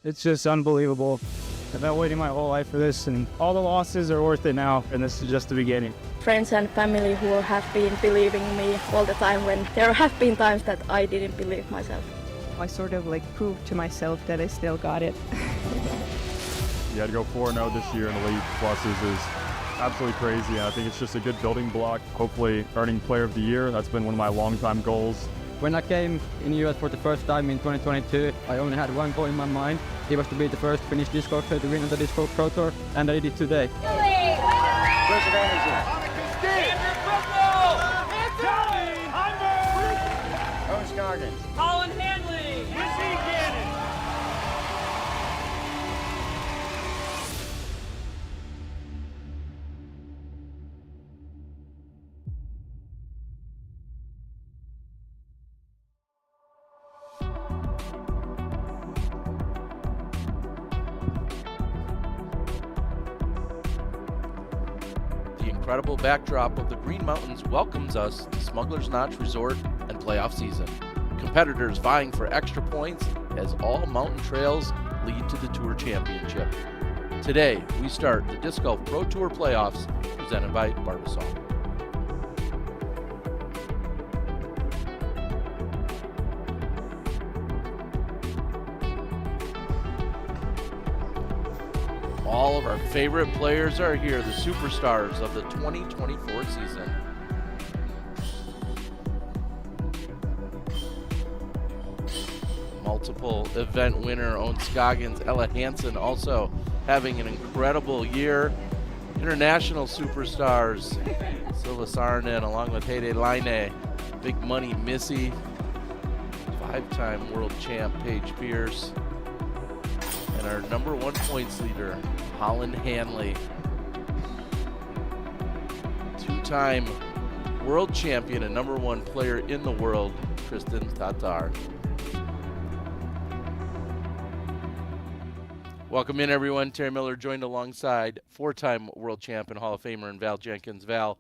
It's just unbelievable. I've been waiting my whole life for this, and all the losses are worth it now, and this is just the beginning. Friends and family who have been believing me all the time when there have been times that I didn't believe myself. I sort of like proved to myself that I still got it. You had to go 4-0 this year in Elite Pluses is absolutely crazy, and I think it's just a good building block. Hopefully earning Player of the Year, that's been one of my long-time goals. When I came in US for the first time in 2022, I only had one goal in my mind. It was to be the first Finnish disc golf player to win the Disc Golf Pro Tour, and I did it today. First advantage. Colin Hanley! Missy Gannon! The incredible backdrop of the Green Mountains welcomes us to Smuggler's Notch Resort and playoff season. Competitors vying for extra points as all mountain trails lead to the Tour Championship. Today, we start the Disc Golf Pro Tour playoffs presented by Barbasol. All of our favorite players are here, the superstars of the 2024 season. Multiple event winner Owen Scoggins, Ella Hansen also having an incredible year. International superstars Silva Saarinen along with Heide Laine, Big Money Missy, 5-time world champ Paige Pierce, and our number 1 points leader, Holland Hanley. 2-time world champion and number 1 player in the world, Tristan Tatar. Welcome in, everyone. Terry Miller joined alongside 4-time world champ and Hall of Famer and Val Jenkins. Val,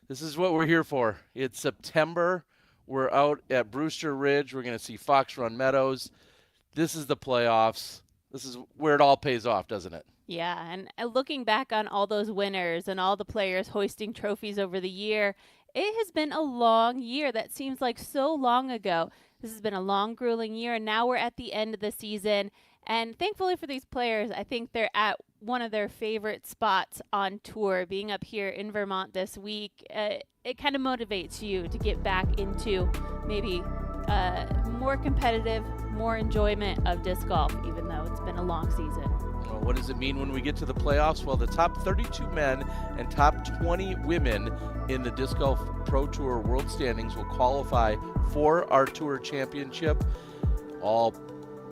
this is what we're here for. It's September. We're out at Brewster Ridge. We're going to see Fox Run Meadows. This is the playoffs. This is where it all pays off, doesn't it? Yeah, and looking back on all those winners and all the players hoisting trophies over the year, it has been a long year. That seems like so long ago. This has been a long, grueling year, and now we're at the end of the season. And thankfully for these players, I think they're at one of their favorite spots on tour. Being up here in Vermont this week, it kind of motivates you to get back into maybe more competitive, more enjoyment of disc golf, even though it's been a long season. Well, what does it mean when we get to the playoffs? Well, the top 32 men and top 20 women in the Disc Golf Pro Tour World Standings will qualify for our Tour Championship. All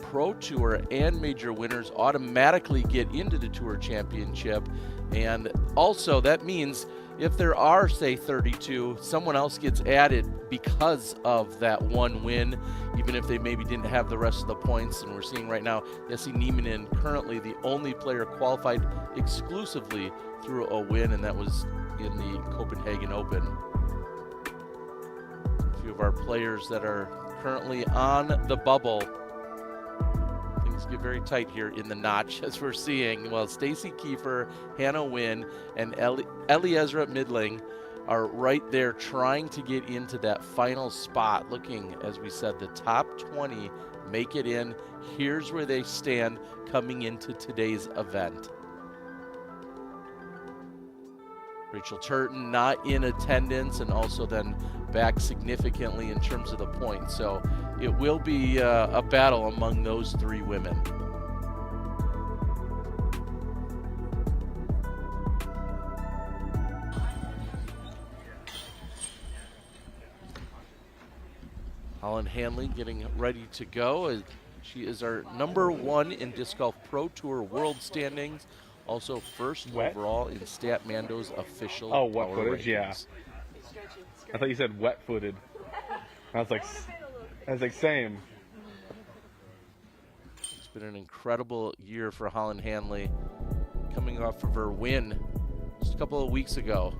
Pro Tour and major winners automatically get into the Tour Championship. And also that means if there are, say, 32, someone else gets added because of that one win, even if they maybe didn't have the rest of the points. And we're seeing right now, Jesse Nieminen, currently the only player qualified exclusively through a win, and that was in the Copenhagen Open. A few of our players that are currently on the bubble. Things get very tight here in the notch, as we're seeing. Well, Stacy Kiefer, Hannah Wynn, and Eliezra Midling are right there trying to get into that final spot. Looking, as we said, the top 20 make it in. Here's where they stand coming into today's event. Rachel Turton not in attendance, and also then back significantly in terms of the points. So it will be a battle among those 3 women. Holland Hanley getting ready to go. She is our number 1 in Disc Golf Pro Tour World Standings. Also first overall in Statmando's official wet power footage, rankings. yeah. I thought you said wet-footed. I was like, same. It's been an incredible year for Holland Hanley, coming off of her win just a couple of weeks ago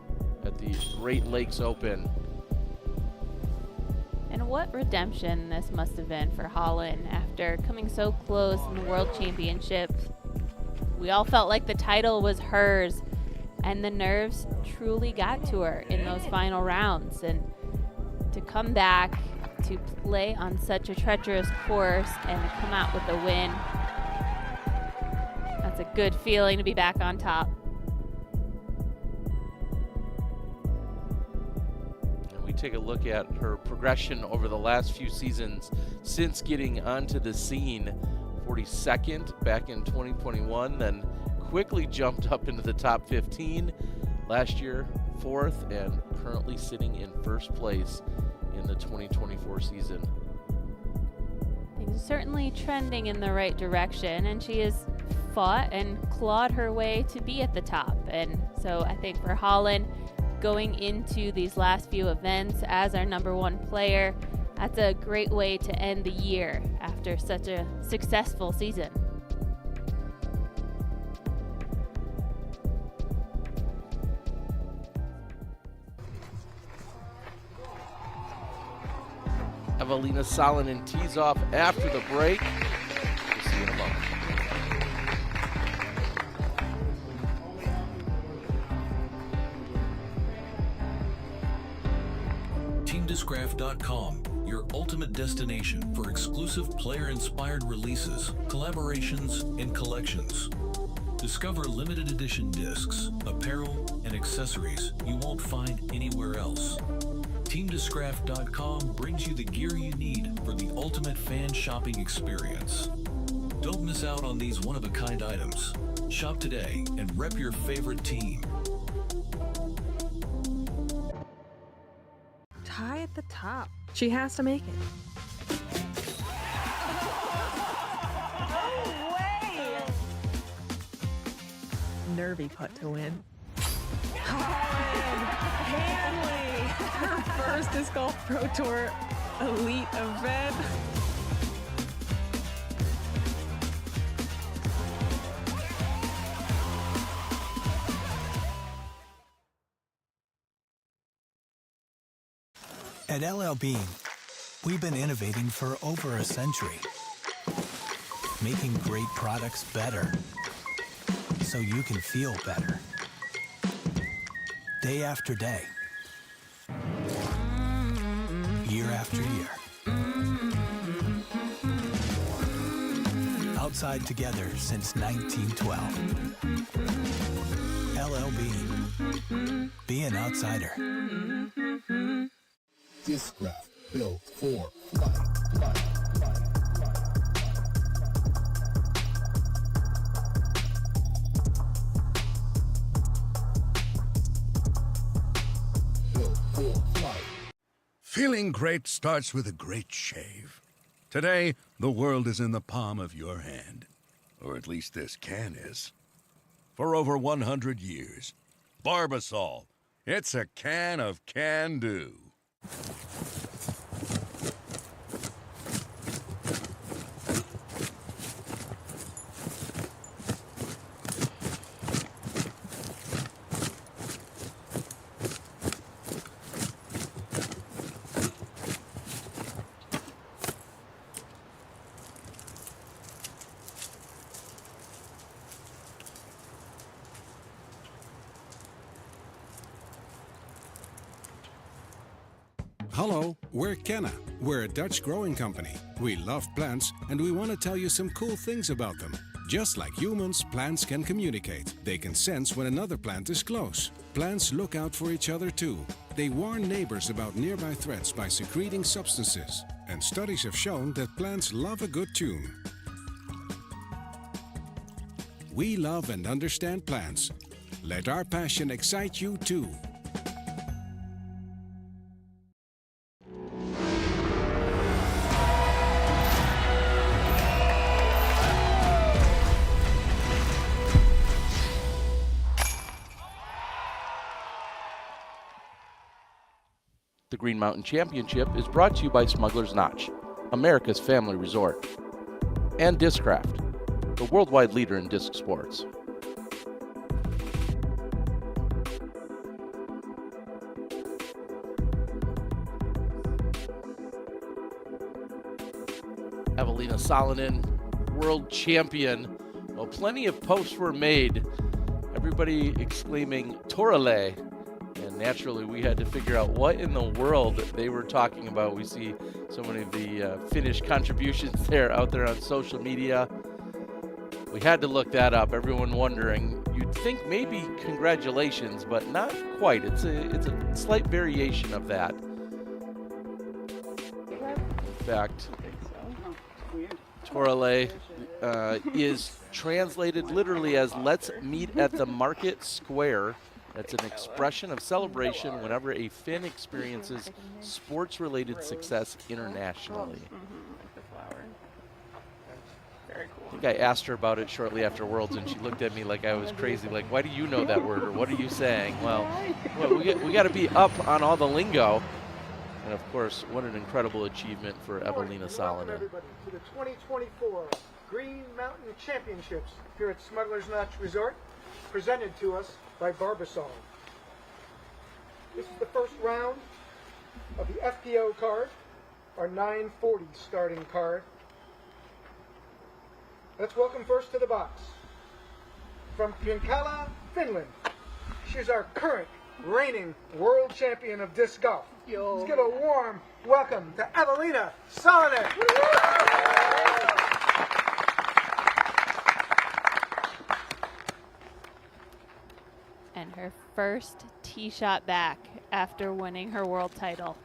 at the Great Lakes Open. And And what redemption this must have been for Holland after coming so close in the World Championship. We all felt like the title was hers, and the nerves truly got to her in those final rounds. And to come back, to play on such a treacherous course and come out with a win, that's a good feeling to be back on top. We take a look at her progression over the last few seasons since getting onto the scene. 42nd back in 2021, then quickly jumped up into the top 15 last year, 4th, and currently sitting in 1st place in the 2024 season. Things are certainly trending in the right direction, and she has fought and clawed her way to be at the top. And so I think for Holland, going into these last few events as our #1 player, that's a great way to end the year after such a successful season. Evelina Salonen tees off after the break. We'll see you in a moment. Discraft.com, your ultimate destination for exclusive player-inspired releases, collaborations, and collections. Discover limited edition discs, apparel, and accessories you won't find anywhere else. TeamDiscraft.com brings you the gear you need for the ultimate fan shopping experience. Don't miss out on these one-of-a-kind items. Shop today and rep your favorite team. Tie at the top. She has to make it. No way! Nervy putt to win. Hanley! Her first Disc Golf Pro Tour elite event. At LL Bean, we've been innovating for over a century, making great products better so you can feel better. Day after day, year after year. Outside together since 1912. LL Bean, be an outsider. Discraft, built for flight. Built for flight. Feeling great starts with a great shave. Today, the world is in the palm of your hand. Or at least this can is. For over 100 years, Barbasol, it's a can of can-do. Hello, we're Kenna. We're a Dutch growing company. We love plants and we want to tell you some cool things about them. Just like humans, plants can communicate. They can sense when another plant is close. Plants look out for each other too. They warn neighbors about nearby threats by secreting substances. And studies have shown that plants love a good tune. We love and understand plants. Let our passion excite you too. The Green Mountain Championship is brought to you by Smuggler's Notch, America's family resort, and Discraft, the worldwide leader in disc sports. Evelina Salonen, world champion. Well, plenty of posts were made, everybody exclaiming Torale. And naturally, we had to figure out what in the world they were talking about. We see so many of the Finnish contributions there out there on social media. We had to look that up. Everyone wondering. You'd think maybe congratulations, but not quite. It's a slight variation of that. In fact, Torale is translated literally as "let's meet at the market square." That's an expression of celebration whenever a Finn experiences sports-related success internationally. I think I asked her about it shortly after Worlds, and she looked at me like I was crazy. Like, why do you know that word, or what are you saying? Well, we got to be up on all the lingo. And of course, what an incredible achievement for Evelina Salonen. Everybody to the 2024 Green Mountain Championships here at Smuggler's Notch Resort, presented to us by Barbasol. This is the first round of the FPO card, our 940 starting card. Let's welcome first to the box, from Pinkala, Finland. She's our current reigning world champion of disc golf. Let's give a warm welcome to Evelina Salonen. And her first tee shot back after winning her world title.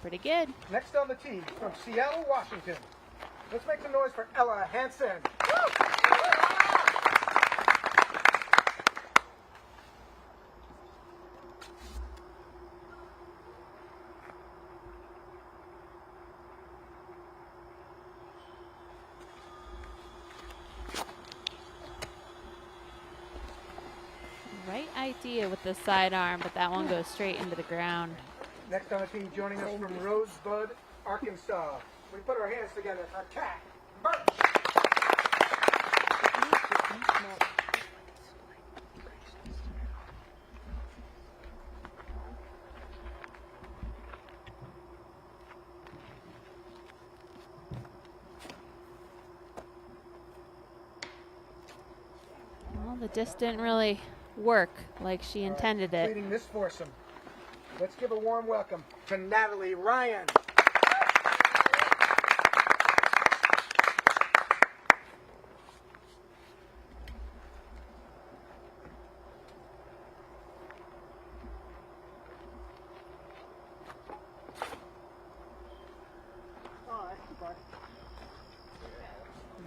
Pretty good. Next on the tee from Seattle, Washington. Let's make some noise for Ella Hansen. Right idea with the sidearm, but that one goes straight into the ground. Next on the team, joining us from Rosebud, Arkansas. We put our hands together for Cat Birch. Well, the disc didn't really work like she intended it. Leading this foursome. Let's give a warm welcome to Natalie Ryan.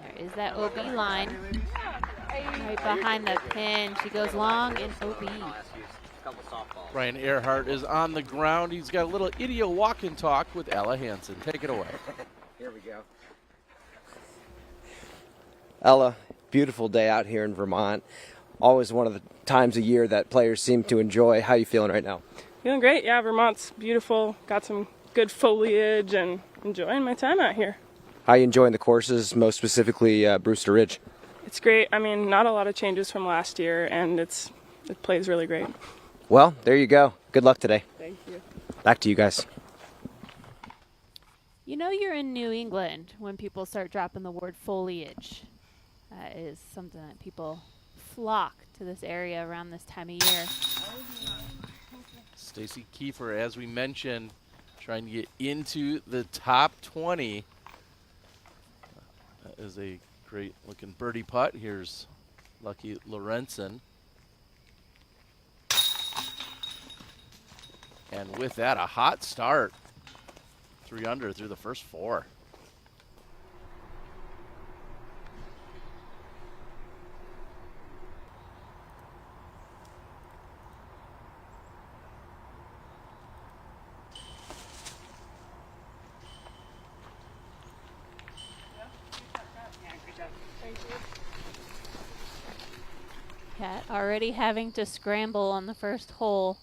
There is that OB line. Right behind the pin. She goes long in OB. Brian Earhart is on the ground. He's got a little idiot walk and talk with Ella Hansen. Take it away. Here we go. Ella, beautiful day out here in Vermont. Always one of the times a year that players seem to enjoy. How are you feeling right now? Feeling great. Yeah, Vermont's beautiful. Got some good foliage and enjoying my time out here. How are you enjoying the courses, most specifically Brewster Ridge? It's great. I mean, not a lot of changes from last year, and it plays really great. Well, there you go. Good luck today. Thank you. Back to you guys. You know you're in New England when people start dropping the word foliage. That is something that people flock to this area around this time of year. Stacy Kiefer, as we mentioned, trying to get into the top 20. That is a great looking birdie putt. Here's Lucky Lorenzen. And with that, a hot start. 3 under through the first 4. Cat already having to scramble on the first hole.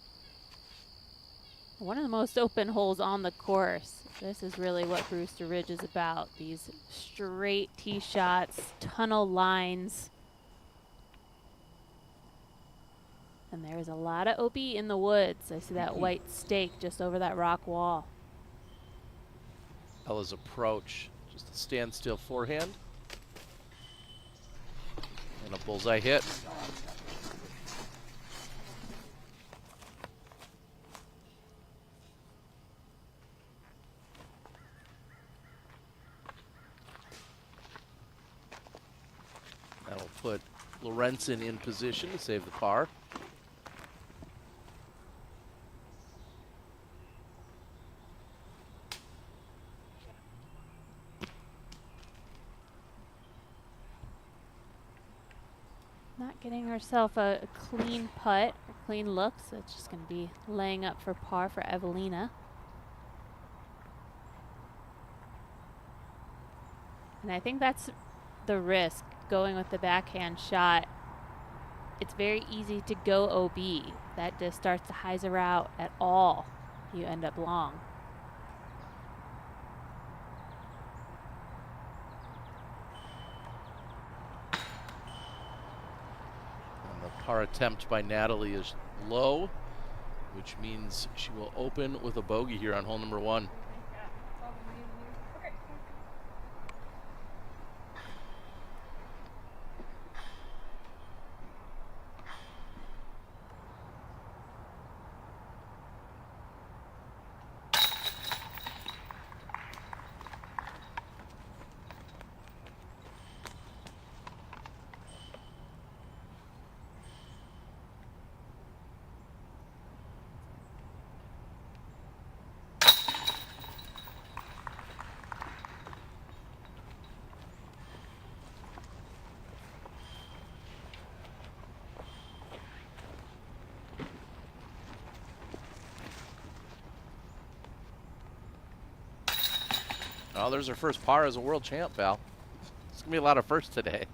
One of the most open holes on the course. This is really what Brewster Ridge is about. These straight tee shots, tunnel lines. And there is a lot of OB in the woods. I see that white stake just over that rock wall. Ella's approach, just a standstill forehand. And a bullseye hit. That'll put Lorenzen in position to save the par. Not getting herself a clean putt or clean look, so it's just going to be laying up for par for Evelina. And I think that's the risk, going with the backhand shot. It's very easy to go OB. That just starts to hyzer out at all. You end up long. Par attempt by Natalie is low, which means she will open with a bogey here on hole number 1. Oh, there's her first par as a world champ, Val. It's going to be a lot of firsts today.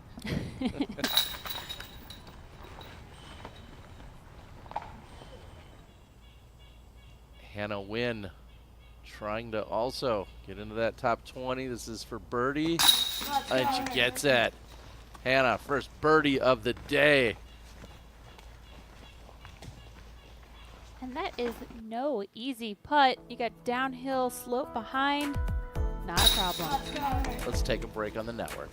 Hannah Wynn trying to also get into that top 20. This is for birdie, and she gets it. Hannah, first birdie of the day. And that is no easy putt. You got downhill slope behind. Not a problem. Let's take a break on the network.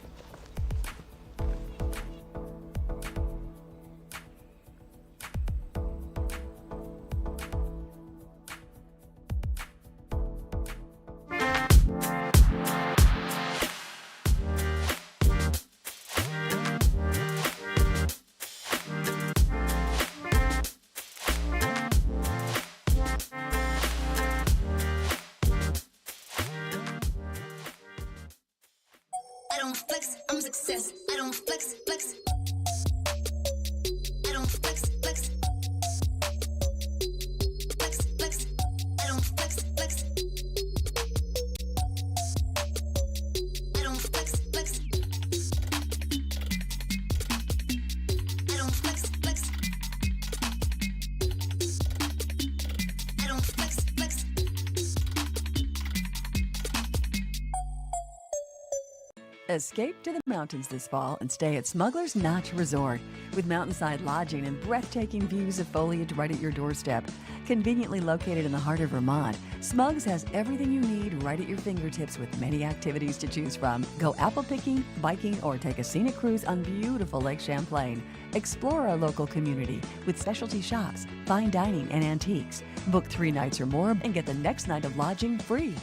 I don't flex, I'm a success. I don't flex, flex. I don't flex, flex. Flex, flex. I don't flex, flex. I don't flex, flex. I don't flex, flex. I don't flex, flex. Escape to the mountains this fall and stay at Smuggler's Notch Resort. With mountainside lodging and breathtaking views of foliage right at your doorstep. Conveniently located in the heart of Vermont, Smugs has everything you need right at your fingertips with many activities to choose from. Go apple picking, biking, or take a scenic cruise on beautiful Lake Champlain. Explore our local community with specialty shops, fine dining, and antiques. Book 3 nights or more and get the next night of lodging free.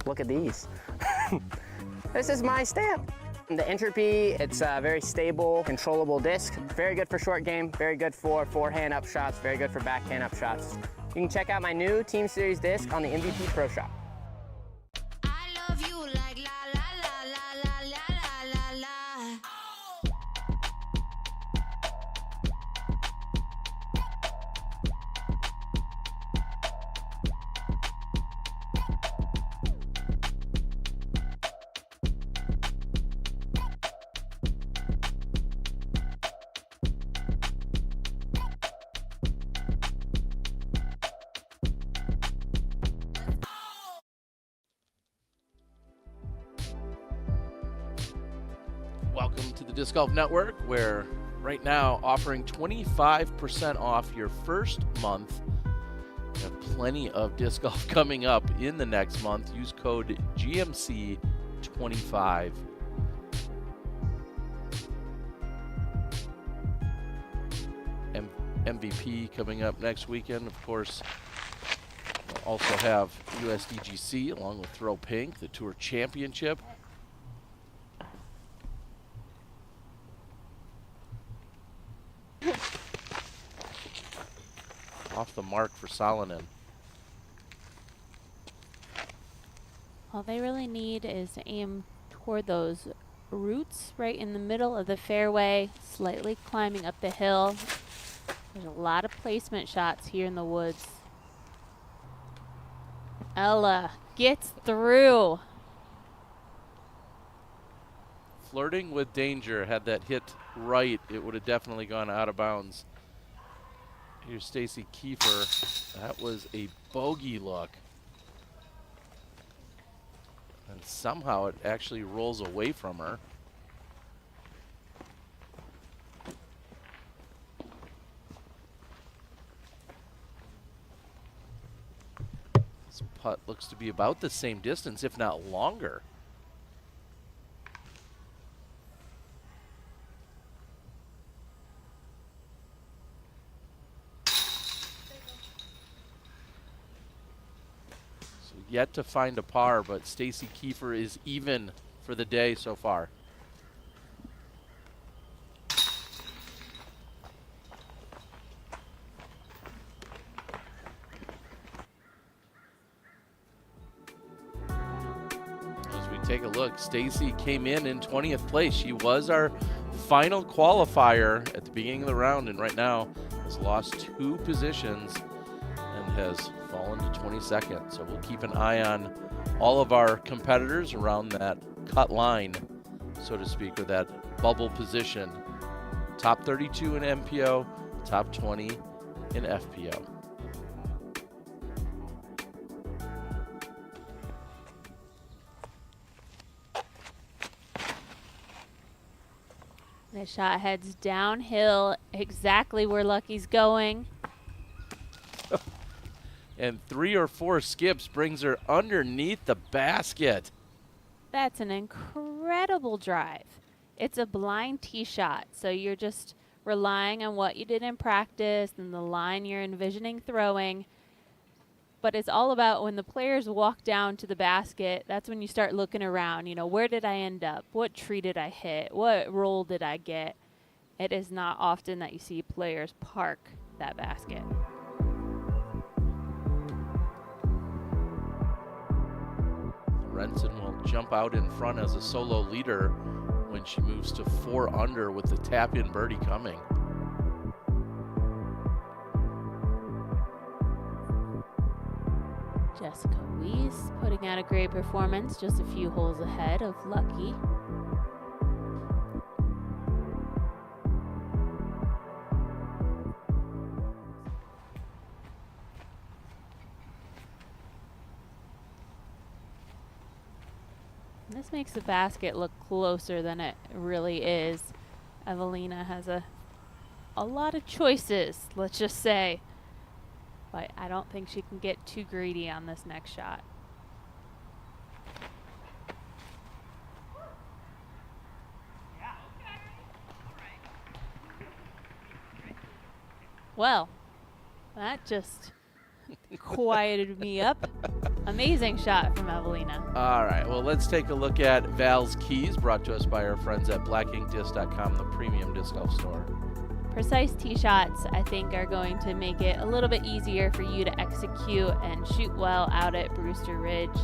Look at these. This is my stamp. The Entropy, it's a very stable, controllable disc. Very good for short game, very good for forehand up shots, very good for backhand up shots. You can check out my new Team Series disc on the MVP Pro Shop. Welcome to the Disc Golf Network, where right now offering 25% off your first month. We have plenty of disc golf coming up in the next month. Use code GMC25. MVP coming up next weekend. Of course, we'll also have USDGC along with Throw Pink, the Tour Championship. Off the mark for Salonen. All they really need is to aim toward those roots right in the middle of the fairway, slightly climbing up the hill. There's a lot of placement shots here in the woods. Ella gets through. Flirting with danger. Had that hit right, it would have definitely gone out of bounds. Here's Stacy Kiefer. That was a bogey look. And somehow it actually rolls away from her. This putt looks to be about the same distance, if not longer. Yet to find a par, but Stacy Kiefer is even for the day so far. As we take a look, Stacy came in 20th place. She was our final qualifier at the beginning of the round, and right now has lost 2 positions and has fallen to 22nd. So we'll keep an eye on all of our competitors around that cut line, so to speak, or that bubble position. Top 32 in MPO, top 20 in FPO. The shot heads downhill, exactly where Lucky's going. And 3 or 4 skips brings her underneath the basket. That's an incredible drive. It's a blind tee shot, so you're just relying on what you did in practice and the line you're envisioning throwing. But it's all about when the players walk down to the basket, that's when you start looking around. You know, where did I end up? What tree did I hit? What roll did I get? It is not often that you see players park that basket. Renson will jump out in front as a solo leader when she moves to 4 under with the tap-in birdie coming. Jessica Weiss putting out a great performance, just a few holes ahead of Lucky. This makes the basket look closer than it really is. Evelina has a lot of choices, let's just say. But I don't think she can get too greedy on this next shot. Well, that just quieted me up. Amazing shot from Evelina. All right, well, let's take a look at Val's Keys, brought to us by our friends at blackinkdisc.com, the premium disc golf store. Precise tee shots, I think, are going to make it a little bit easier for you to execute and shoot well out at Brewster Ridge.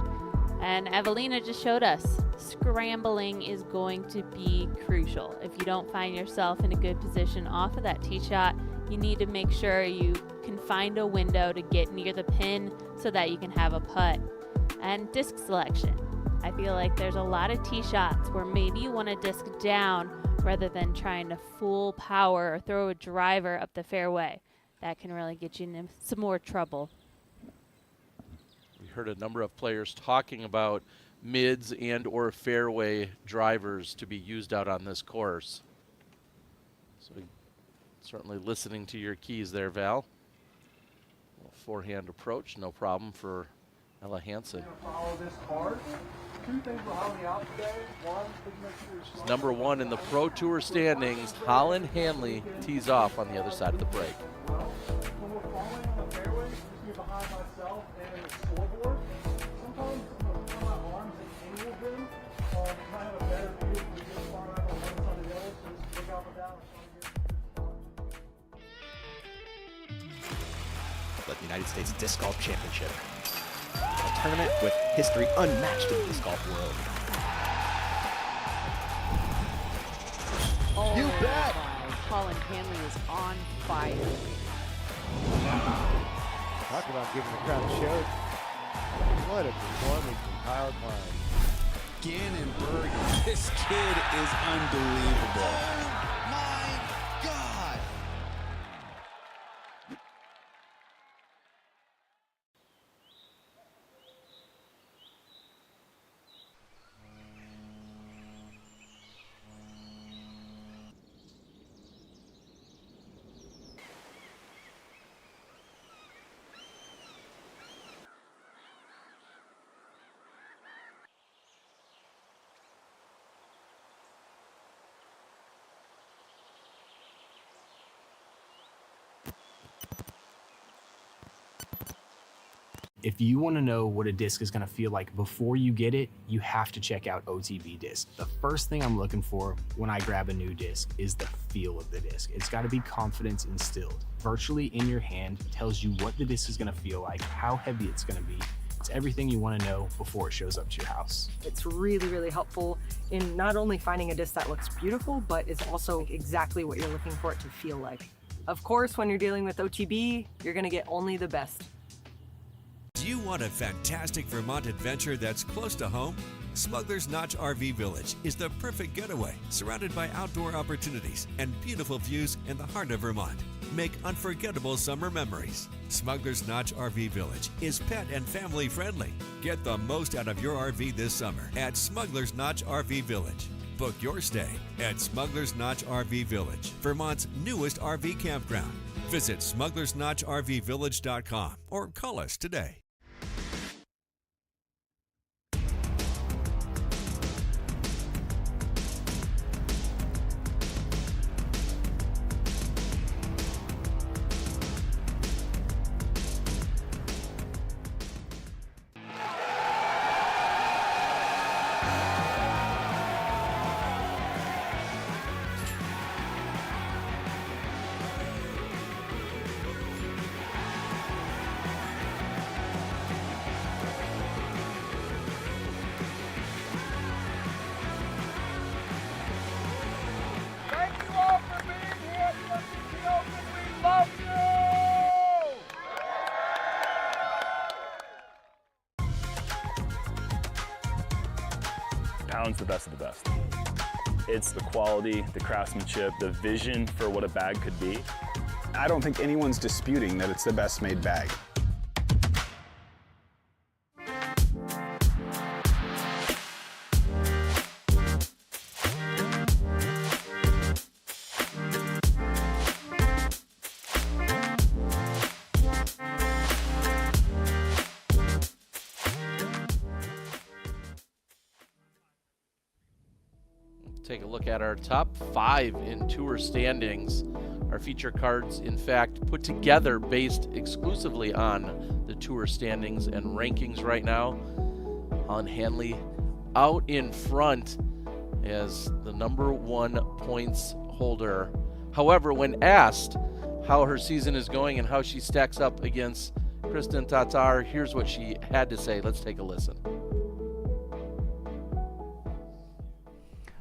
And Evelina just showed us scrambling is going to be crucial. If you don't find yourself in a good position off of that tee shot, you need to make sure you can find a window to get near the pin so that you can have a putt. And disc selection. I feel like there's a lot of tee shots where maybe you want to disc down rather than trying to full power or throw a driver up the fairway. That can really get you into some more trouble. We heard a number of players talking about mids and or fairway drivers to be used out on this course. So certainly listening to your keys there, Val. Forehand approach, no problem for Ella Hansen. Follow this hard. Two things will help me out today. One, please make sure you're She's number 1 in the Pro Tour standings. Holland Hanley tees off on the other side of the break. When we're falling on the fairway, just be behind myself and the scoreboard. Sometimes I'm going to put my arms in angle view, kind of a better view when we get far out on one side or the other, so just look out for that. The United States Disc Golf Championship. A tournament with history unmatched in the disc golf world. Oh, You bet! Holland Hanley is on fire. Talk about giving the crowd a show. What a performance from Kyle Klein. Gannonberg, this kid is unbelievable. My God! If you want to know what a disc is going to feel like before you get it, you have to check out OTB disc. The first thing I'm looking for when I grab a new disc is the feel of the disc. It's got to be confidence instilled. Virtually in your hand tells you what the disc is going to feel like, how heavy it's going to be. It's everything you want to know before it shows up to your house. It's really, really helpful in not only finding a disc that looks beautiful, but is also exactly what you're looking for it to feel like. Of course, when you're dealing with OTB, you're going to get only the best. Do you want a fantastic Vermont adventure that's close to home? Smuggler's Notch RV Village is the perfect getaway, surrounded by outdoor opportunities and beautiful views in the heart of Vermont. Make unforgettable summer memories. Smuggler's Notch RV Village is pet and family friendly. Get the most out of your RV this summer at Smuggler's Notch RV Village. Book your stay at Smuggler's Notch RV Village, Vermont's newest RV campground. Visit smugglersnotchrvvillage.com or call us today. Pound's the best of the best. It's the quality, the craftsmanship, the vision for what a bag could be. I don't think anyone's disputing that it's the best made bag. Take a look at our top 5 in tour standings. Our feature cards, in fact, put together based exclusively on the tour standings and rankings right now. Holland Hanley out in front as the #1 points holder. However, when asked how her season is going and how she stacks up against Kristen Tatar, here's what she had to say. Let's take a listen.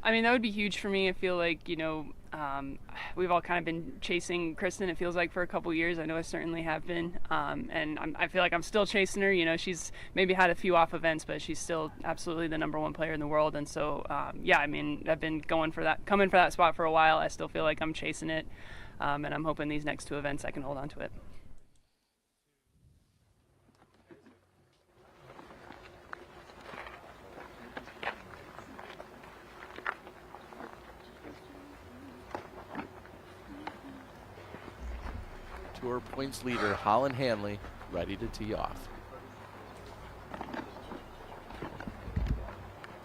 I mean, that would be huge for me. I feel like, we've all kind of been chasing Kristen, it feels like, for a couple years. I know I certainly have been. And I feel like I'm still chasing her. She's maybe had a few off events, but she's still absolutely the #1 player in the world. And so, yeah, I mean, I've been coming for that spot for a while. I still feel like I'm chasing it. And I'm hoping these next 2 events I can hold on to it. Tour points leader Holland Hanley ready to tee off.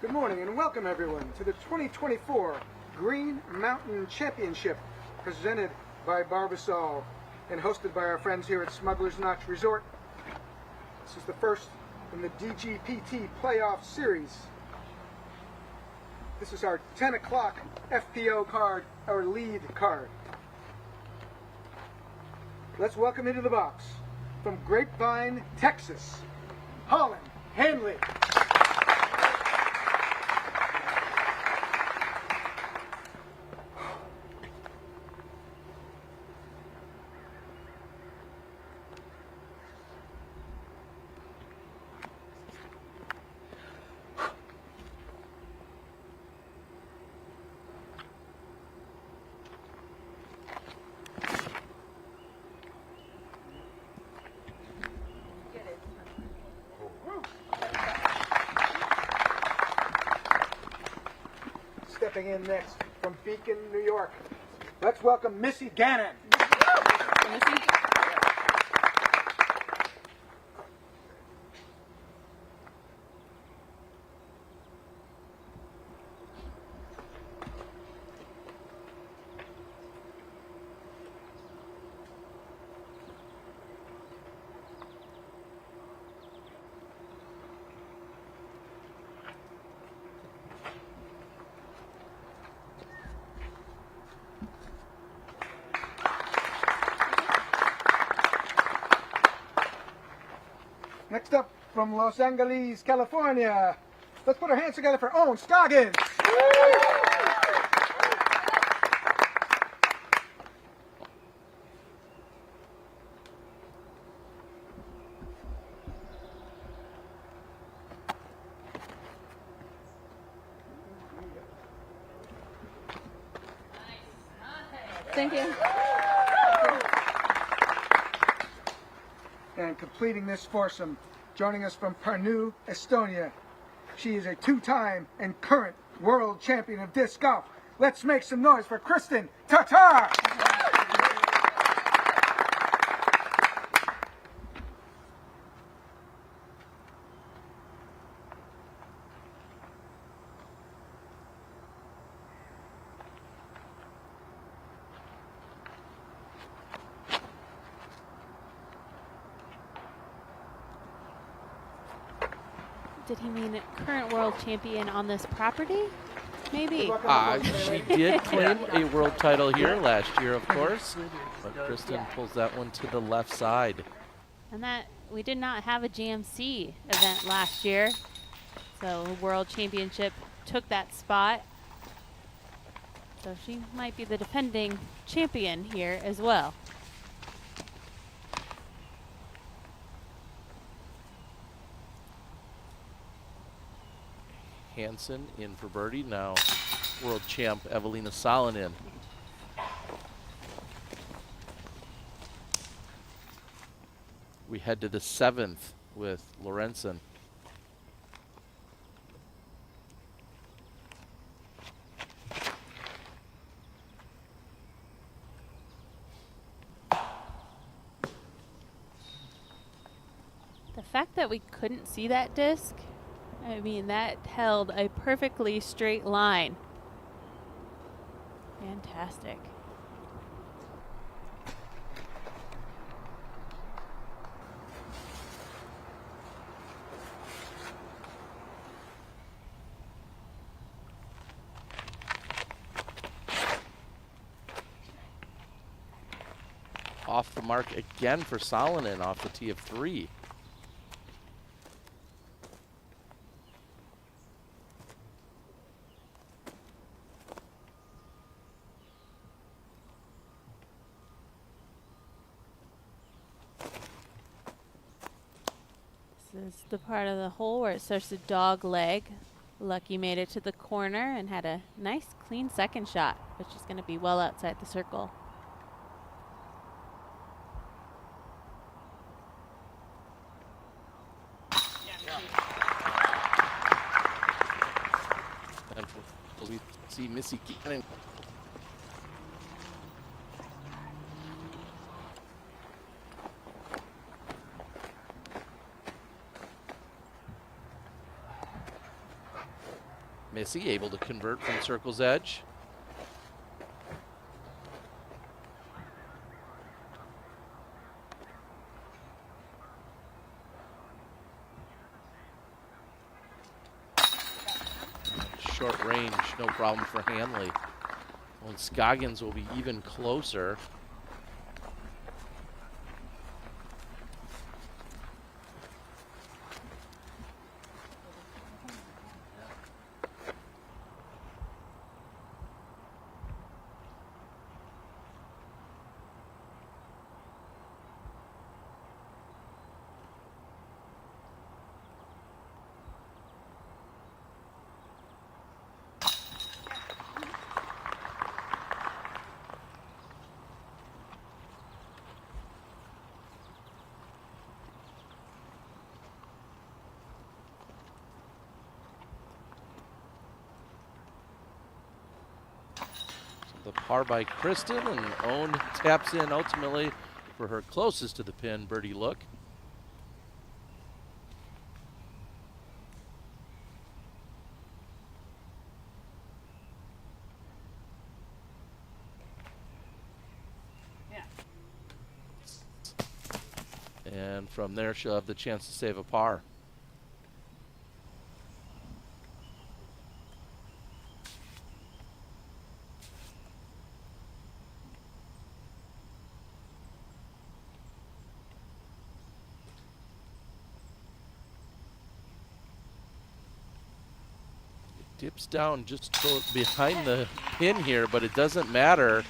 Good morning and welcome everyone to the 2024 Green Mountain Championship presented by Barbasol and hosted by our friends here at Smuggler's Notch Resort. This is the first in the DGPT playoff series. This is our 10 o'clock FPO card, our lead card. Let's welcome into the box from Grapevine, Texas, Holland Hanley. Stepping in next from Beacon, New York. Let's welcome Missy Gannon. Next up, from Los Angeles, California, let's put our hands together for Owen Scoggins. Thank you. And completing this foursome, joining us from Pärnu, Estonia. She is a two-time and current world champion of disc golf. Let's make some noise for Kristen Tatar. Did he mean current world champion on this property? Maybe. She did claim a world title here last year, of course, but Kristen pulls that one to the left side. And that we did not have a GMC event last year, so the World Championship took that spot. So she might be the defending champion here as well. Hansen in for birdie. Now world champ Evelina Salonen. We head to the 7th with Lorenzen. The fact that we couldn't see that disc, I mean, that held a perfectly straight line. Fantastic. Off the mark again for Salonen off the tee of 3. This is the part of the hole where it starts to dog leg. Lucky made it to the corner and had a nice clean second shot, which is going to be well outside the circle. And we see Missy Gannon. Missy able to convert from circle's edge. Short range, no problem for Hanley. Well, Scoggins will be even closer. The par by Kristen, and Owen taps in ultimately for her closest to the pin birdie look. And from there, she'll have the chance to save a par. Dips down just behind the pin here, but it doesn't matter.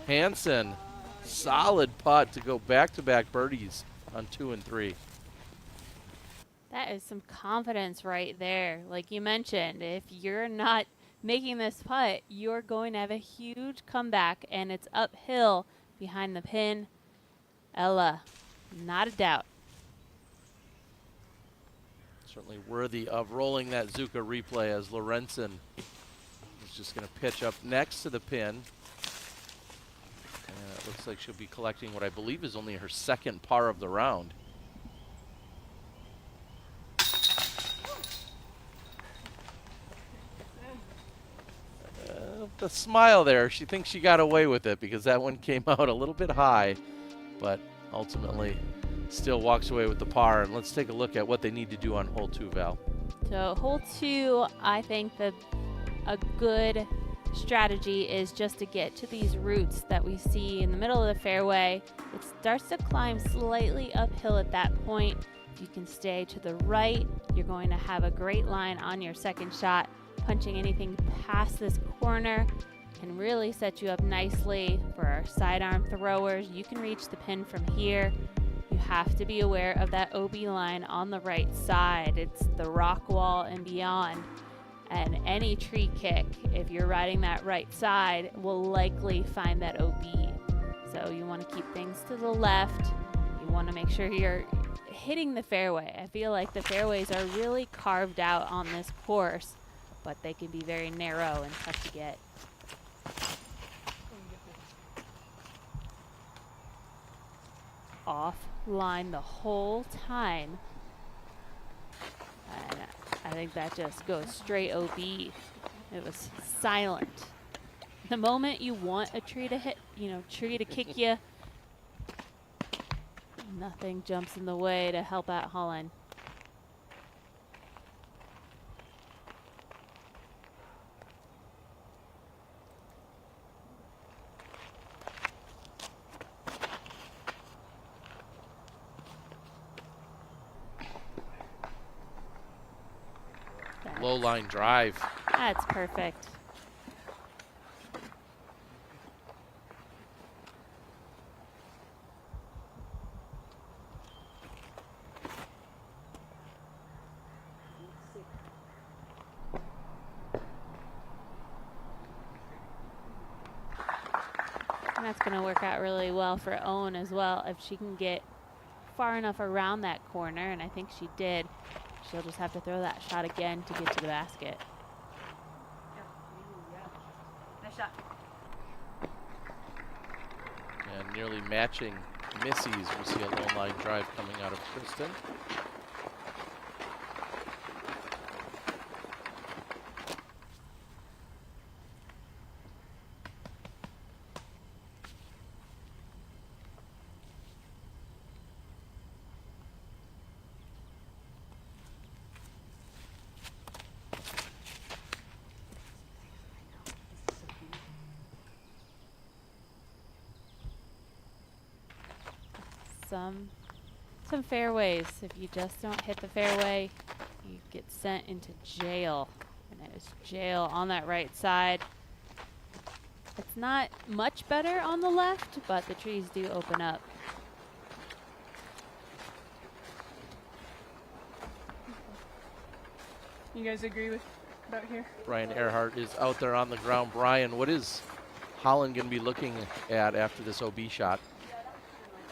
Hansen, solid putt to go back-to-back birdies on 2 and 3. That is some confidence right there. Like you mentioned, if you're not making this putt, you're going to have a huge comeback, and it's uphill behind the pin. Ella, not a doubt. Certainly worthy of rolling that Zuka replay as Lorenzen is just going to pitch up next to the pin. And it looks like she'll be collecting what I believe is only her second par of the round. The smile there, she thinks she got away with it because that one came out a little bit high, but ultimately still walks away with the par. And let's take a look at what they need to do on hole 2, Val. So hole 2, I think that a good strategy is just to get to these roots that we see in the middle of the fairway. It starts to climb slightly uphill at that point. If you can stay to the right, you're going to have a great line on your second shot. Punching anything past this corner can really set you up nicely for our sidearm throwers. You can reach the pin from here. You have to be aware of that OB line on the right side. It's the rock wall and beyond. And any tree kick, if you're riding that right side, will likely find that OB. So you want to keep things to the left. You want to make sure you're hitting the fairway. I feel like the fairways are really carved out on this course, but they can be very narrow and tough to get. Offline the whole time. And I think that just goes straight OB. It was silent. The moment you want a tree to hit, tree to kick you, nothing jumps in the way to help out Holland. Low line drive. That's perfect. And that's going to work out really well for Owen as well if she can get far enough around that corner, and I think she did. She'll just have to throw that shot again to get to the basket. Nice shot. And nearly matching Missy's. We see a low line drive coming out of Kristen. some fairways. If you just don't hit the fairway, you get sent into jail. And it is jail on that right side. It's not much better on the left, but the trees do open up. You guys agree with about here? Brian Earhart is out there on the ground. Brian, what is Holland going to be looking at after this OB shot?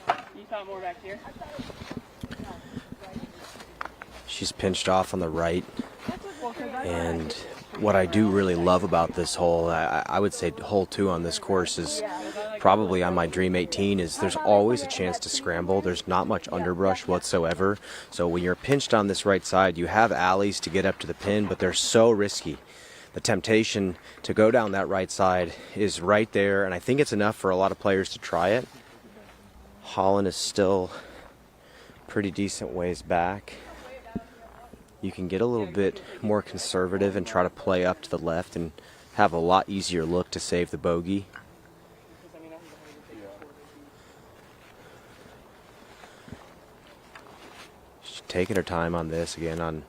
You thought more back here? She's pinched off on the right. And what I do really love about this hole, I would say hole 2 on this course is probably on my Dream 18, is there's always a chance to scramble. There's not much underbrush whatsoever. So when you're pinched on this right side, you have alleys to get up to the pin, but they're so risky. The temptation to go down that right side is right there, and I think it's enough for a lot of players to try it. Holland is still pretty decent ways back. You can get a little bit more conservative and try to play up to the left and have a lot easier look to save the bogey. She's taking her time on this. Again, on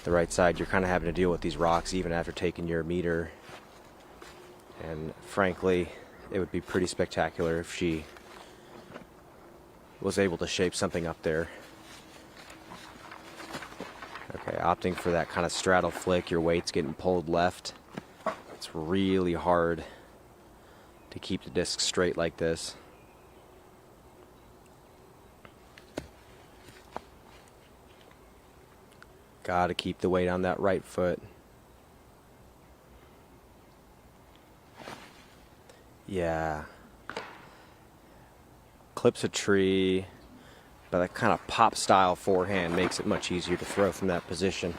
the right side, you're kind of having to deal with these rocks even after taking your meter. And frankly, it would be pretty spectacular if she was able to shape something up there. Okay, opting for that kind of straddle flick, your weight's getting pulled left. It's really hard to keep the disc straight like this. Gotta keep the weight on that right foot. Yeah. Clips a tree. But that kind of pop style forehand makes it much easier to throw from that position.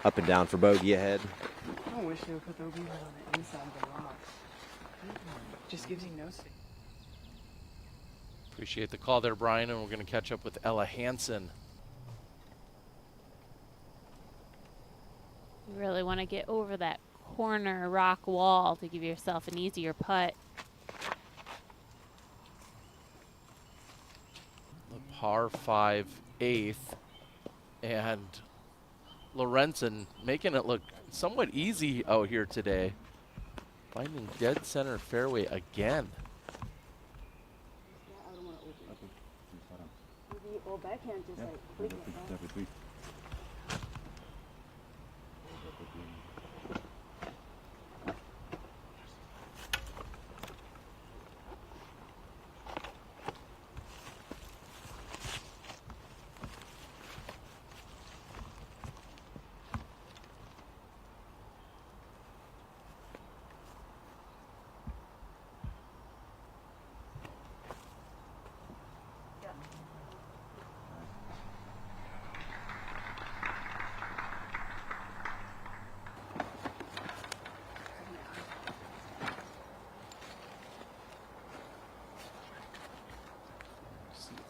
Up and down for bogey ahead. I wish they would put the OB on the inside of the rocks. Just gives you no space. Appreciate the call there, Brian, and we're going to catch up with Ella Hansen. You really want to get over that corner rock wall to give yourself an easier putt. Par 5 8th, and Lorenzen making it look somewhat easy out here today. Finding dead center fairway again.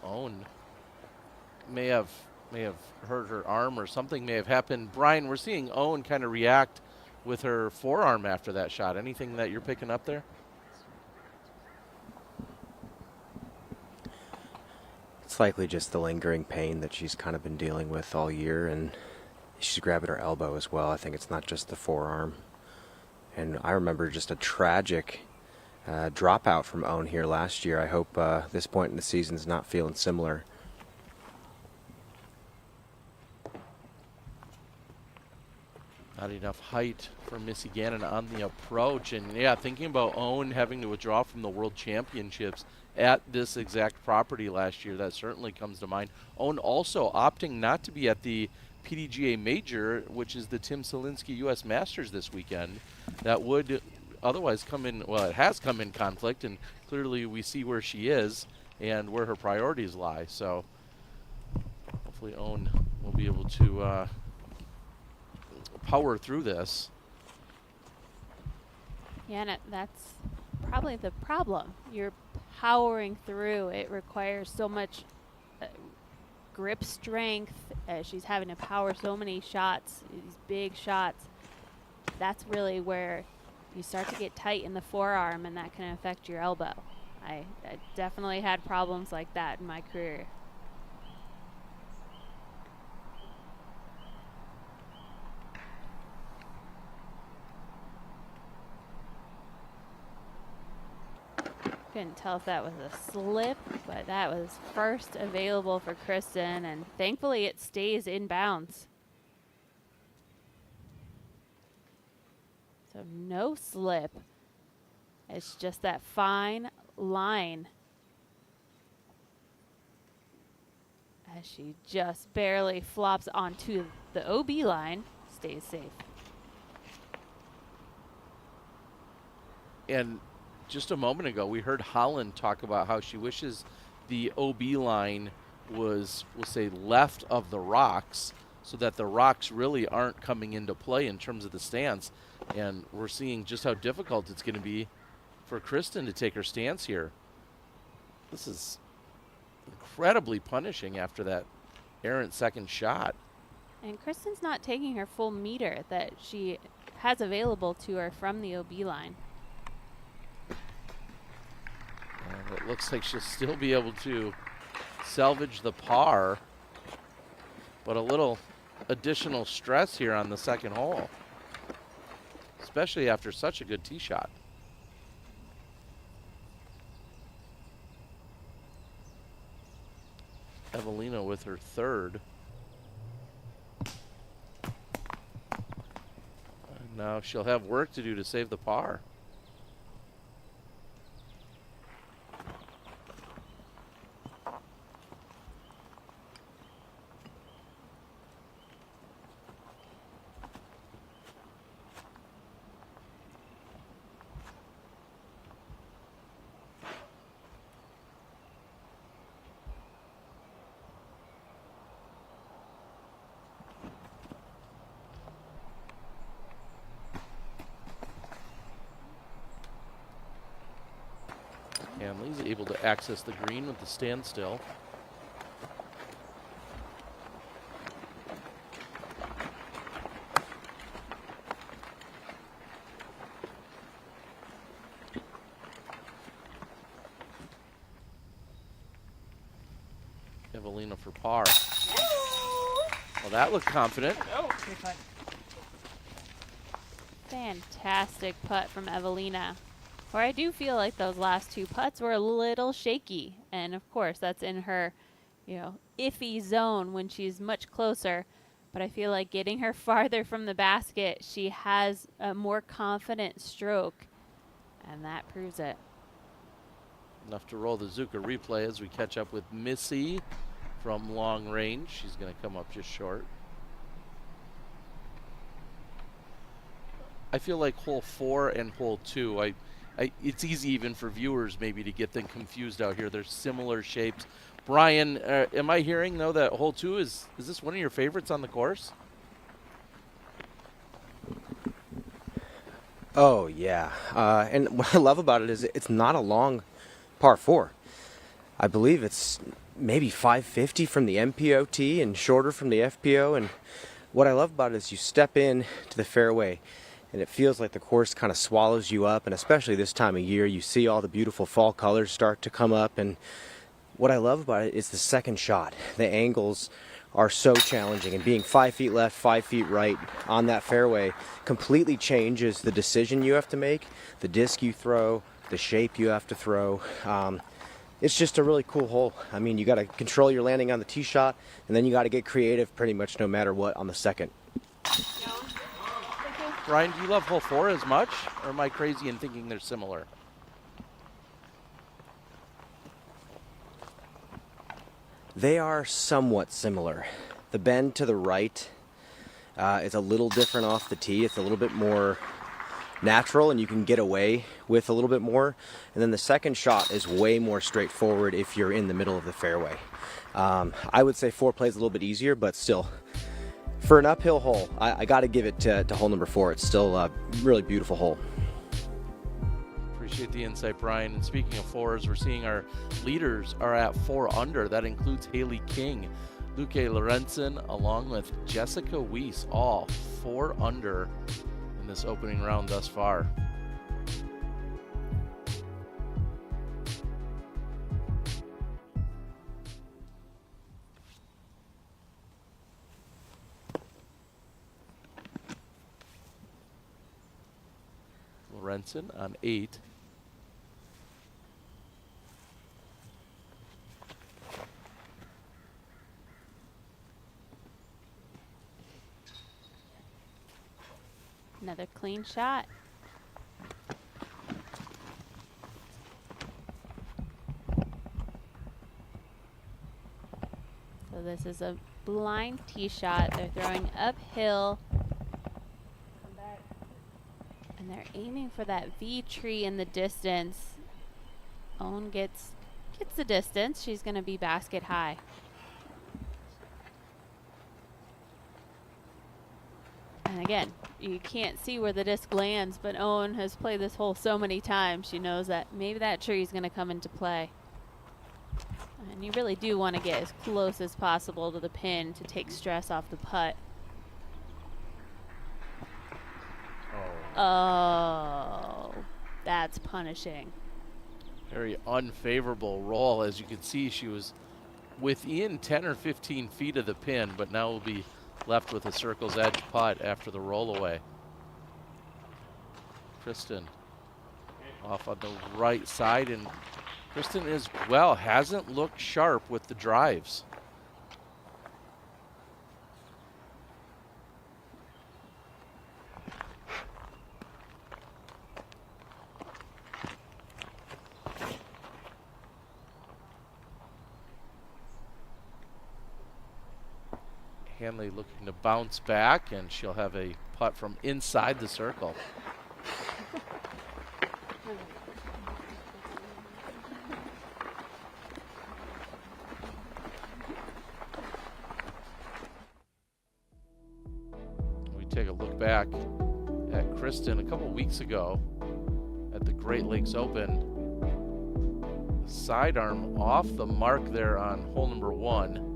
Own may have hurt her arm, or something may have happened. Brian, we're seeing Owen kind of react with her forearm after that shot. Anything that you're picking up there? It's likely just the lingering pain that she's kind of been dealing with all year, and she's grabbing her elbow as well. I think it's not just the forearm. And I remember just a tragic dropout from Owen here last year. I hope this point in the season is not feeling similar. Not enough height for Missy Gannon on the approach. And yeah, thinking about Owen having to withdraw from the World Championships at this exact property last year, that certainly comes to mind. Owen also opting not to be at the PDGA Major, which is the Tim Selinsky U.S. Masters this weekend. That would otherwise come in, well, it has come in conflict, and clearly we see where she is and where her priorities lie. So hopefully Owen will be able to power through this. Yeah, and that's probably the problem. You're powering through. It requires so much grip strength. She's having to power so many shots, these big shots. That's really where you start to get tight in the forearm, and that can affect your elbow. I definitely had problems like that in my career. Couldn't tell if that was a slip, but that was first available for Kristen, and thankfully it stays in bounds. So no slip. It's just that fine line. As she just barely flops onto the OB line, stays safe. And just a moment ago, we heard Holland talk about how she wishes the OB line was, we'll say, left of the rocks, so that the rocks really aren't coming into play in terms of the stance. And we're seeing just how difficult it's going to be for Kristen to take her stance here. This is incredibly punishing after that errant second shot. And Kristen's not taking her full meter that she has available to her from the OB line. And it looks like she'll still be able to salvage the par, but a little additional stress here on the second hole, especially after such a good tee shot. Evelina with her third. And now she'll have work to do to save the par. Hanley's able to access the green with the standstill. Evelina for par. Well, that looked confident. Fantastic putt from Evelina. Where I do feel like those last two putts were a little shaky. And of course, that's in her, iffy zone when she's much closer. But I feel like getting her farther from the basket, she has a more confident stroke. And that proves it. Enough to roll the Zuka replay as we catch up with Missy from long range. She's going to come up just short. I feel like hole 4 and hole 2, it's easy even for viewers maybe to get them confused out here. They're similar shapes. Brian, am I hearing, though, that hole 2 is this one of your favorites on the course? Oh, yeah. And what I love about it is it's not a long par 4. I believe it's maybe 550 from the MPO tee and shorter from the FPO. And what I love about it is you step in to the fairway and it feels like the course kind of swallows you up. And especially this time of year, you see all the beautiful fall colors start to come up. And what I love about it is the second shot. The angles are so challenging, and being 5 feet left, 5 feet right on that fairway completely changes the decision you have to make, the disc you throw, the shape you have to throw. It's just a really cool hole. I mean, you got to control your landing on the tee shot, and then you got to get creative pretty much no matter what on the second. Brian, do you love hole 4 as much, or am I crazy in thinking they're similar? They are somewhat similar. The bend to the right is a little different off the tee. It's a little bit more natural, and you can get away with a little bit more. And then the second shot is way more straightforward if you're in the middle of the fairway. I would say 4 plays a little bit easier, but still, for an uphill hole, I got to give it to hole number 4. It's still a really beautiful hole. Appreciate the insight, Brian. And speaking of 4s, we're seeing our leaders are at 4 under. That includes Haley King, Luque Lorenzen, along with Jessica Weiss, all 4 under in this opening round thus far. Sorensen on 8. Another clean shot. So this is a blind tee shot. They're throwing uphill. And they're aiming for that V tree in the distance. Owen gets the distance. She's going to be basket high. And again, you can't see where the disc lands, but Owen has played this hole so many times. She knows that maybe that tree is going to come into play. And you really do want to get as close as possible to the pin to take stress off the putt. Oh, that's punishing. Very unfavorable roll. As you can see, she was within 10 or 15 feet of the pin, but now will be left with a circle's edge putt after the roll away. Kristen off on the right side, and Kristen as well hasn't looked sharp with the drives. Hanley looking to bounce back, and she'll have a putt from inside the circle. We take a look back at Kristen a couple weeks ago at the Great Lakes Open. Sidearm off the mark there on hole number 1.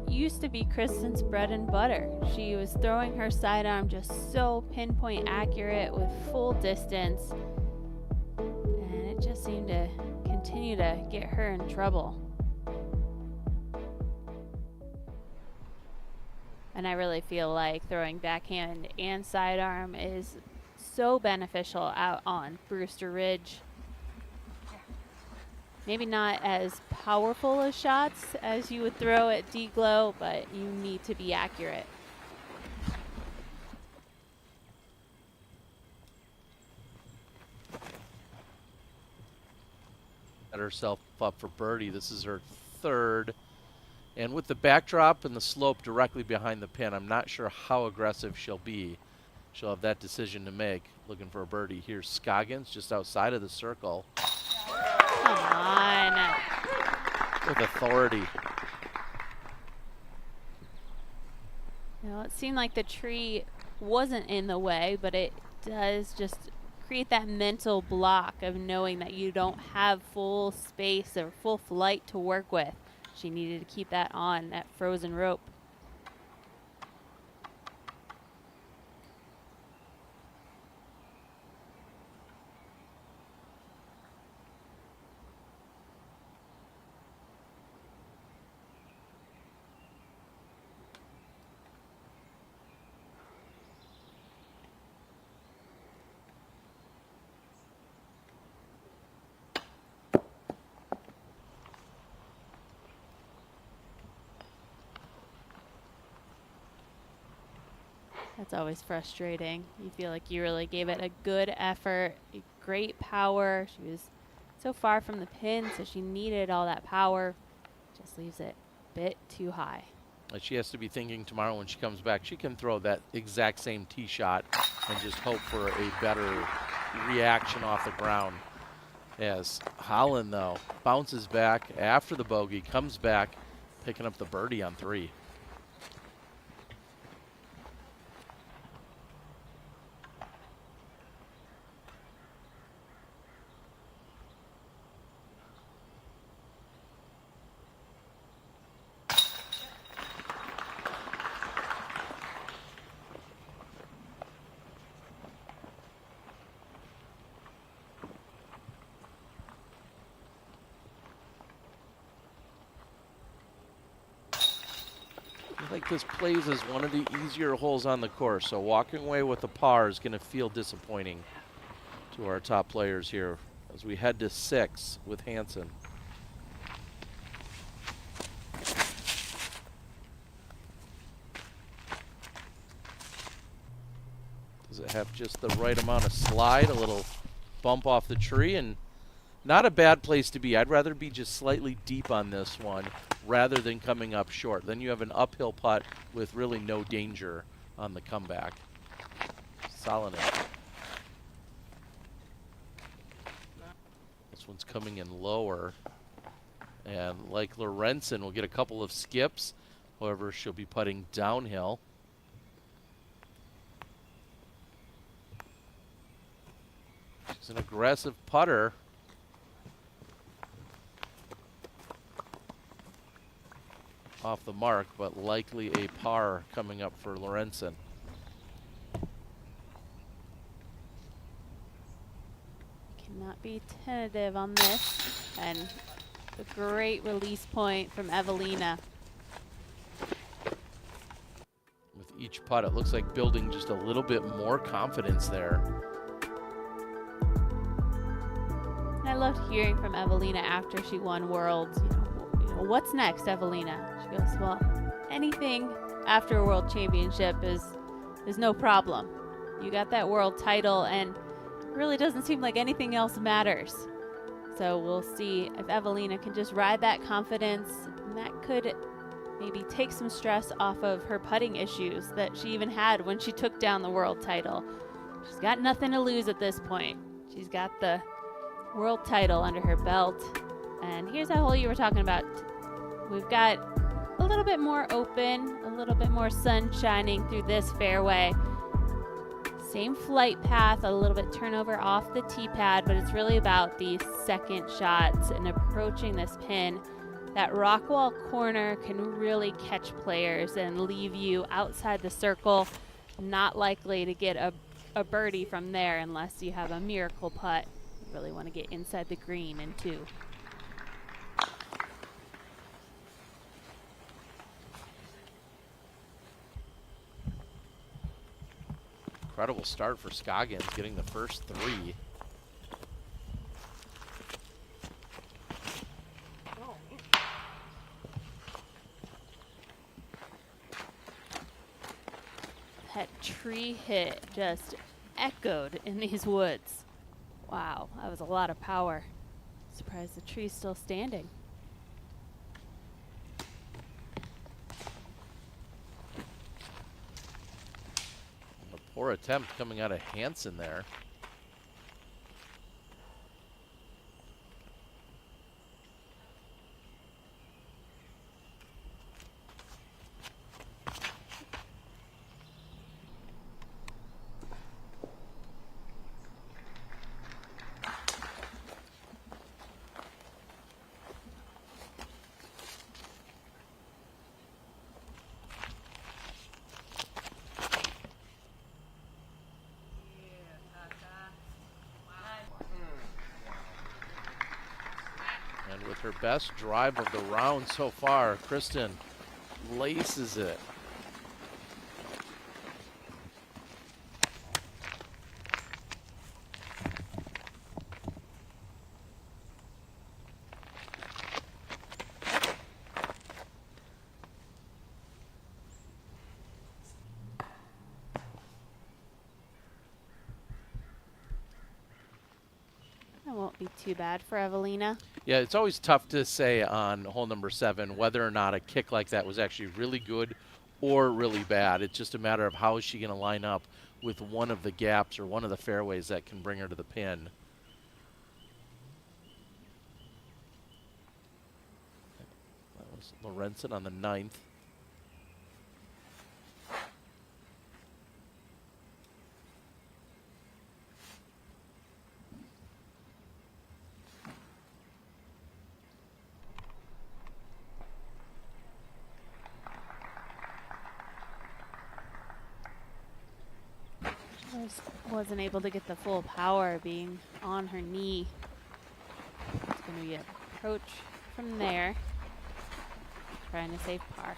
Used to be Kristen's bread and butter. She was throwing her sidearm just so pinpoint accurate with full distance, and it just seemed to continue to get her in trouble. And I really feel like throwing backhand and sidearm is so beneficial out on Brewster Ridge. Maybe not as powerful as shots as you would throw at D-Glow, but you need to be accurate. Set herself up for birdie. This is her 3rd. And with the backdrop and the slope directly behind the pin, I'm not sure how aggressive she'll be. She'll have that decision to make. Looking for a birdie. Here's Scoggins just outside of the circle. Come on. With authority. Now, it seemed like the tree wasn't in the way, but it does just create that mental block of knowing that you don't have full space or full flight to work with. She needed to keep that on, that frozen rope. That's always frustrating. You feel like you really gave it a good effort, a great power. She was so far from the pin, so she needed all that power. Just leaves it a bit too high. She has to be thinking tomorrow when she comes back, she can throw that exact same tee shot and just hope for a better reaction off the ground. As Holland, though, bounces back after the bogey, comes back, picking up the birdie on 3. I think this plays as one of the easier holes on the course, so walking away with a par is going to feel disappointing to our top players here as we head to 6 with Hansen. Does it have just the right amount of slide, a little bump off the tree, and not a bad place to be. I'd rather be just slightly deep on this one rather than coming up short. Then you have an uphill putt with really no danger on the comeback. Solid. This one's coming in lower. And like Lorenzen will get a couple of skips. However, she'll be putting downhill. She's an aggressive putter. Off the mark, but likely a par coming up for Lorenzen. Cannot be tentative on this. And a great release point from Evelina. With each putt, it looks like building just a little bit more confidence there. I loved hearing from Evelina after she won Worlds. You know, what's next, Evelina? She goes, well, anything after a World Championship is no problem. You got that world title, and it really doesn't seem like anything else matters. So we'll see if Evelina can just ride that confidence, and that could maybe take some stress off of her putting issues that she even had when she took down the world title. She's got nothing to lose at this point. She's got the world title under her belt. And here's that hole you were talking about. We've got a little bit more open, a little bit more sun shining through this fairway. Same flight path, a little bit turnover off the tee pad, but it's really about the second shots and approaching this pin. That rock wall corner can really catch players and leave you outside the circle. Not likely to get a birdie from there unless you have a miracle putt. You really want to get inside the green in 2. Incredible start for Scoggins, getting the first 3. That tree hit just echoed in these woods. Wow, that was a lot of power. Surprised the tree's still standing. A poor attempt coming out of Hansen there. With her best drive of the round so far, Kristen laces it. That won't be too bad for Evelina. Yeah, it's always tough to say on hole number 7 whether or not a kick like that was actually really good or really bad. It's just a matter of how is she going to line up with one of the gaps or one of the fairways that can bring her to the pin. That was Lorenzen on the 9th. Wasn't able to get the full power being on her knee. It's going to be an approach from there. Trying to save par.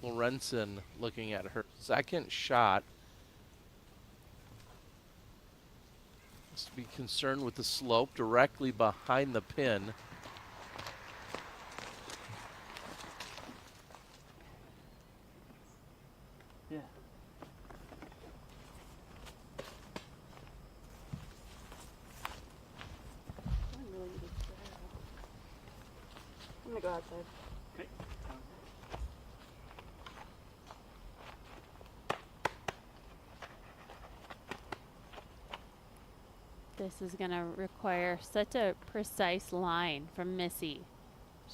Lorenzen looking at her second shot. Must be concerned with the slope directly behind the pin. Yeah. I'm gonna go outside. Okay. This is going to require such a precise line from Missy.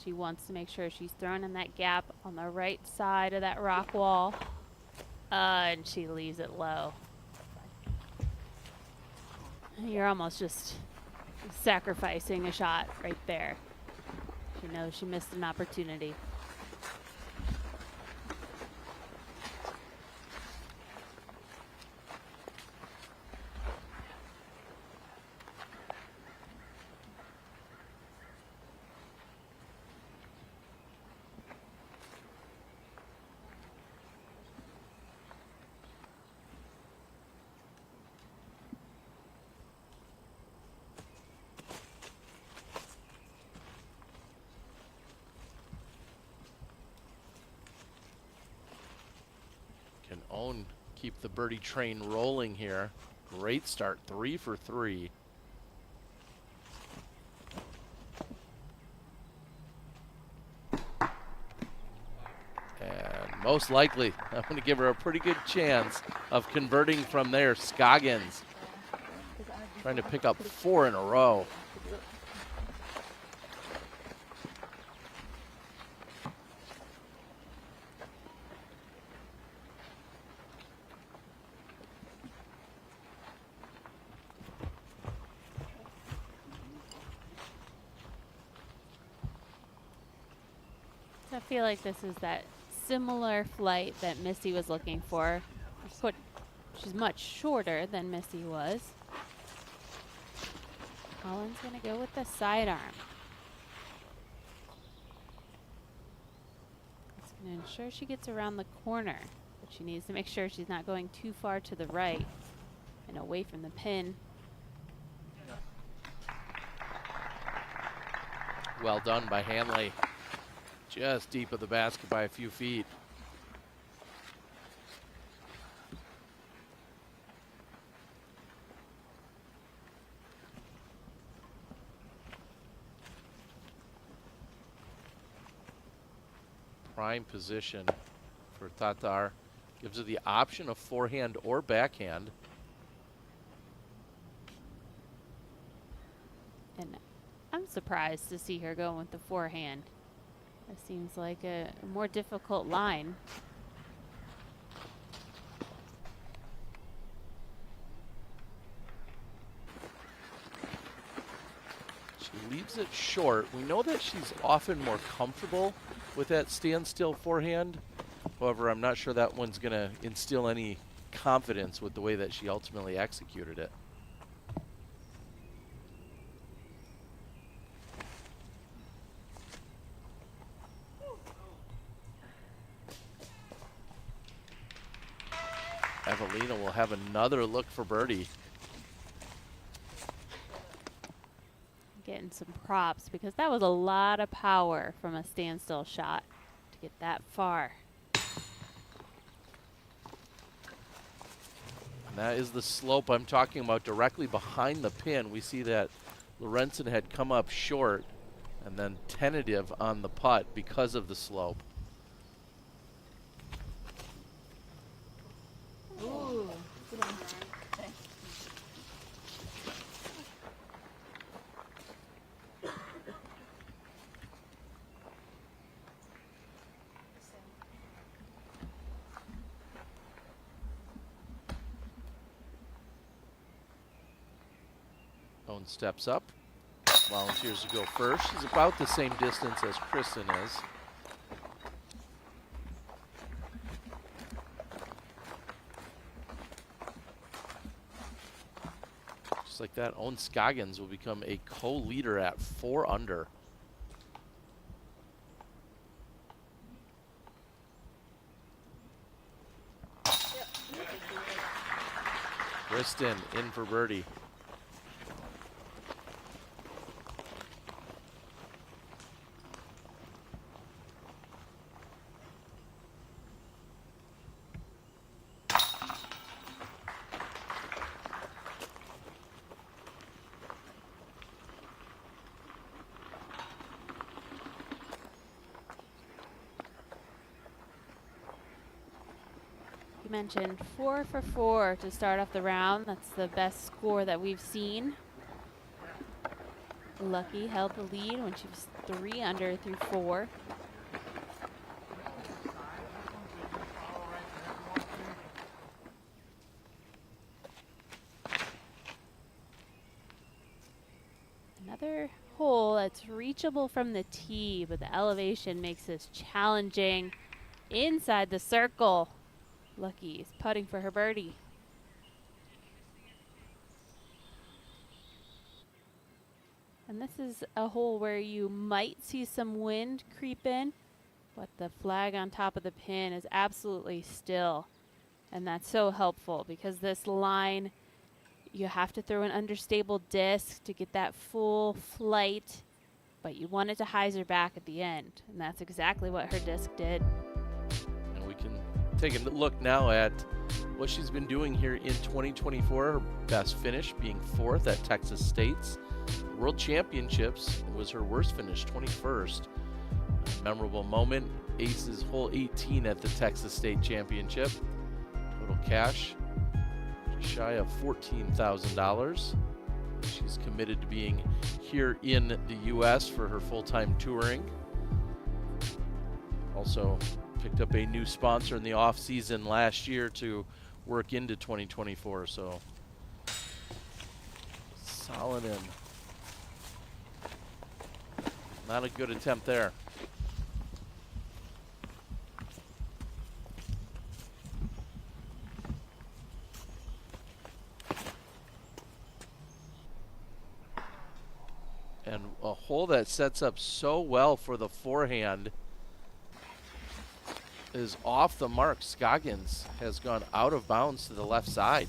She wants to make sure she's thrown in that gap on the right side of that rock wall. And she leaves it low. You're almost just sacrificing a shot right there. She knows she missed an opportunity. Can Owen keep the birdie train rolling here? Great start, 3 for 3. And most likely, I'm going to give her a pretty good chance of converting from there. Scoggins trying to pick up 4 in a row. I feel like this is that similar flight that Missy was looking for. She's much shorter than Missy was. Collins going to go with the sidearm. It's going to ensure she gets around the corner, but she needs to make sure she's not going too far to the right and away from the pin. Well done by Hanley. Just deep of the basket by a few feet. Prime position for Tatar. Gives her the option of forehand or backhand. And I'm surprised to see her going with the forehand. It seems like a more difficult line. She leaves it short. We know that she's often more comfortable with that standstill forehand. However, I'm not sure that one's going to instill any confidence with the way that she ultimately executed it. Evelina will have another look for birdie. Getting some props because that was a lot of power from a standstill shot to get that far. And that is the slope I'm talking about directly behind the pin. We see that Lorenzen had come up short and then tentative on the putt because of the slope. Ooh. Owen steps up, volunteers to go first. She's about the same distance as Kristen is. Just like that, Owen Scoggins will become a co-leader at 4 under. Kristen in for birdie. You mentioned 4 for 4 to start off the round. That's the best score that we've seen. Lucky held the lead when she was 3 under through 4. Another hole that's reachable from the tee, but the elevation makes this challenging inside the circle. Lucky is putting for her birdie. And this is a hole where you might see some wind creep in, but the flag on top of the pin is absolutely still. And that's so helpful because this line, you have to throw an understable disc to get that full flight, but you want it to hyzer back at the end. And that's exactly what her disc did. And we can take a look now at what she's been doing here in 2024. Her best finish being 4th at Texas State's World Championships was her worst finish, 21st. A memorable moment, aces hole 18 at the Texas State Championship. Total cash just shy of $14,000. She's committed to being here in the U.S. for her full-time touring. Also picked up a new sponsor in the off-season last year to work into 2024, so solid in. Not a good attempt there. And a hole that sets up so well for the forehand is off the mark. Scoggins has gone out of bounds to the left side.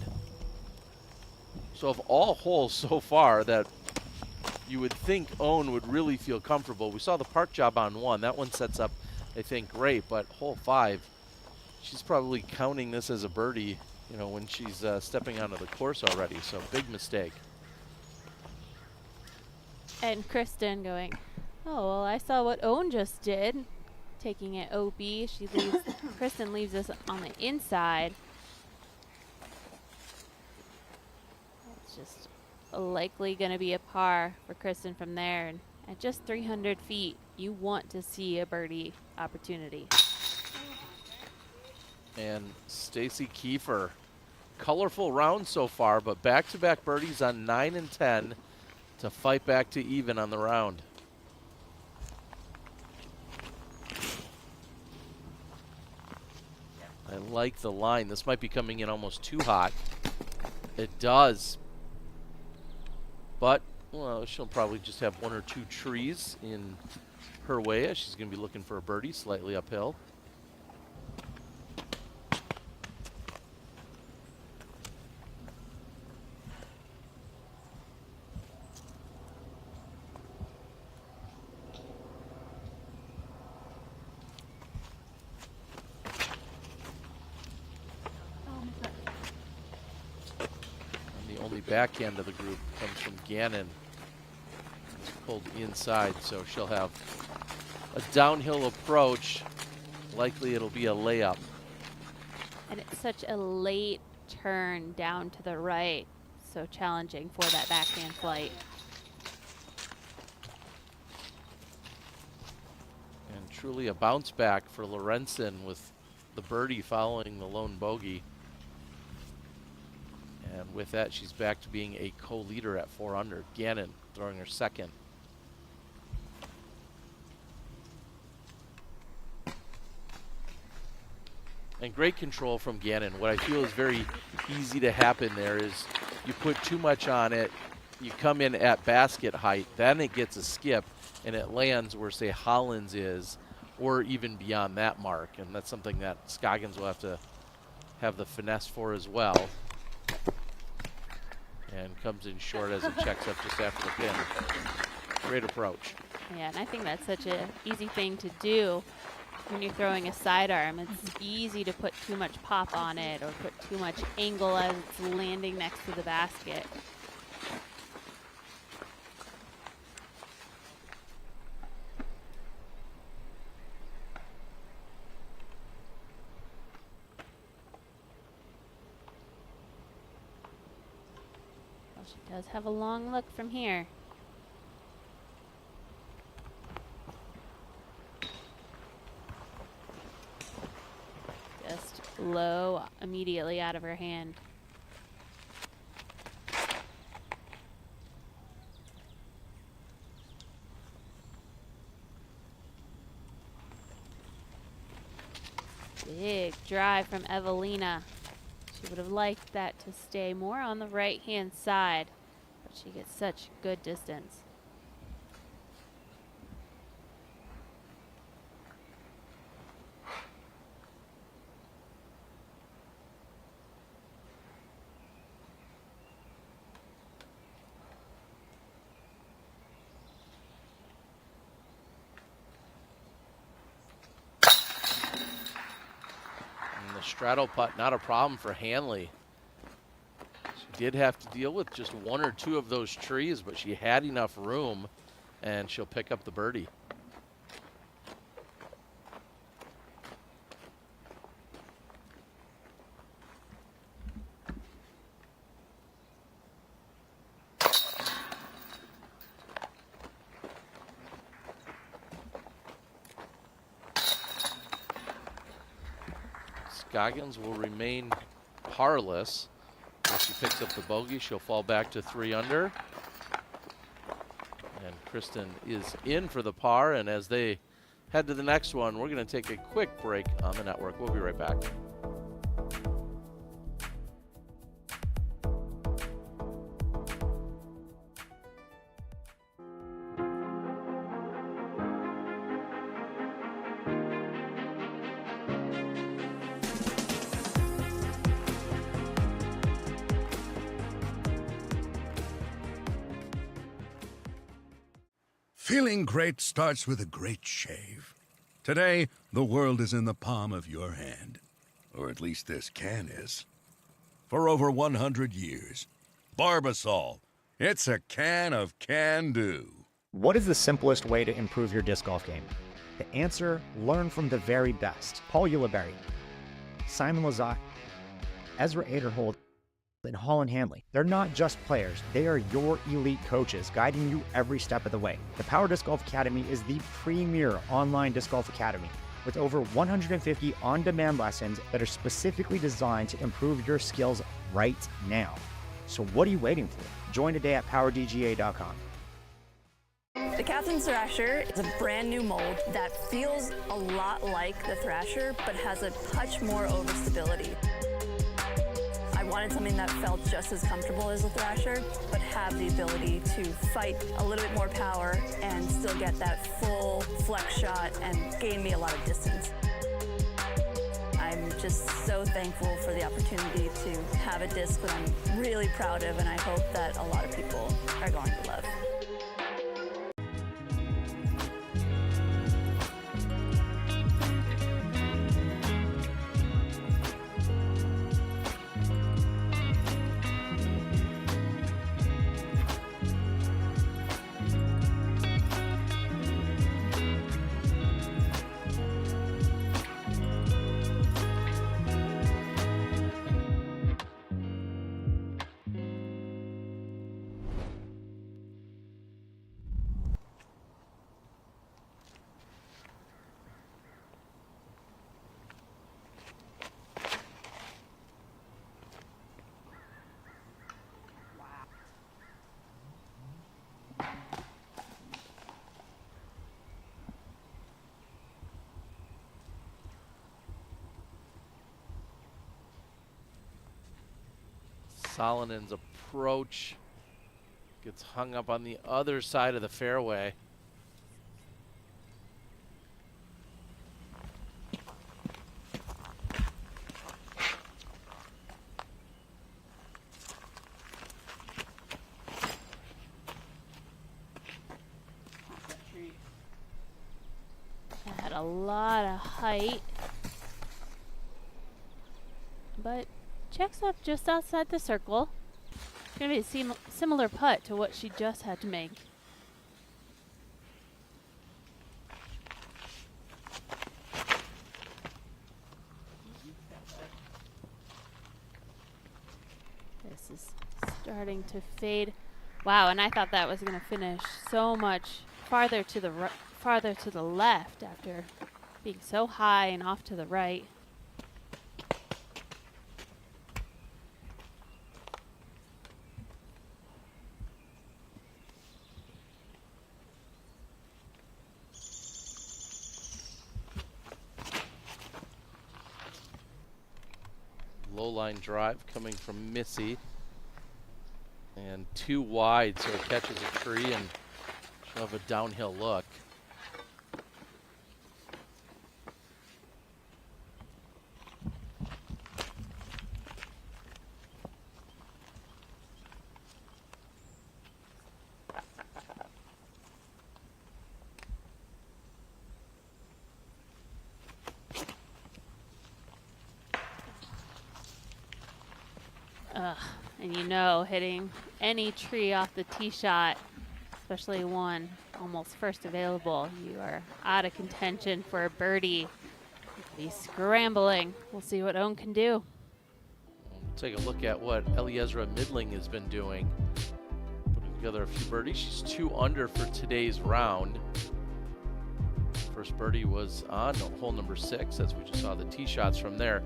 So of all holes so far that you would think Owen would really feel comfortable, we saw the park job on 1. That one sets up, I think, great, but hole 5, she's probably counting this as a birdie, you know, when she's stepping onto the course already, so big mistake. And Kristen going, oh, well, I saw what Owen just did. Taking it OB, she leaves, Kristen leaves us on the inside. It's just likely going to be a par for Kristen from there. And at just 300 feet, you want to see a birdie opportunity. And Stacy Kiefer, colorful round so far, but back-to-back birdies on 9 and 10 to fight back to even on the round. I like the line. This might be coming in almost too hot. It does. But, well, she'll probably just have 1 or 2 trees in her way as she's going to be looking for a birdie slightly uphill. Backhand of the group comes from Gannon. It's pulled inside, so she'll have a downhill approach. Likely it'll be a layup. And it's such a late turn down to the right, so challenging for that backhand flight. And truly a bounce back for Lorenzen with the birdie following the lone bogey. And with that, she's back to being a co-leader at 4 under. Gannon throwing her second. And great control from Gannon. What I feel is very easy to happen there is you put too much on it, you come in at basket height, then it gets a skip, and it lands where, say, Hollins is, or even beyond that mark. And that's something that Scoggins will have to have the finesse for as well. and comes in short as it checks up just after the pin. Great approach. Yeah, and I think that's such an easy thing to do when you're throwing a sidearm. It's easy to put too much pop on it or put too much angle as it's landing next to the basket. Well, she does have a long look from here. Just low immediately out of her hand. Big drive from Evelina. She would have liked that to stay more on the right-hand side, but she gets such good distance. Straddle putt, not a problem for Hanley. She did have to deal with just one or two of those trees, but she had enough room, and she'll pick up the birdie. Goggins will remain parless. If she picks up the bogey, she'll fall back to 3 under. And Kristen is in for the par, and as they head to the next one, we're going to take a quick break on the network. We'll be right back. Feeling great starts with a great shave. Today, the world is in the palm of your hand. Or at least this can is. For over 100 years, Barbasol. It's a can of can-do. What is the simplest way to improve your disc golf game? The answer, learn from the very best. Paul Ulibarri, Simon Lizotte, Ezra Aderhold, and Holland Hanley. They're not just players, they are your elite coaches guiding you every step of the way. The Power Disc Golf Academy is the premier online disc golf academy with over 150 on-demand lessons that are specifically designed to improve your skills right now. So what are you waiting for? Join today at powerdga.com. The Captain Thrasher is a brand new mold that feels a lot like the Thrasher but has a touch more overstability. I wanted something that felt just as comfortable as a Thrasher, but have the ability to fight a little bit more power and still get that full flex shot and gain me a lot of distance. I'm just so thankful for the opportunity to have a disc that I'm really proud of, and I hope that a lot of people are going to love. Solinen's approach gets hung up on the other side of the fairway. a lot of height. But checks up just outside the circle. It's going to be a similar putt to what she just had to make. This is starting to fade. Wow, and I thought that was going to finish so much farther to the left after being so high and off to the right. Low line drive coming from Missy. And too wide, so it catches a tree and she'll have a downhill look. And you know, hitting any tree off the tee shot, especially one almost first available, you are out of contention for a birdie. You could be scrambling. We'll see what Owen can do. Take a look at what Eliezra Midling has been doing. Putting together a few birdies. She's 2 under for today's round. First birdie was on hole number 6, as we just saw the tee shots from there.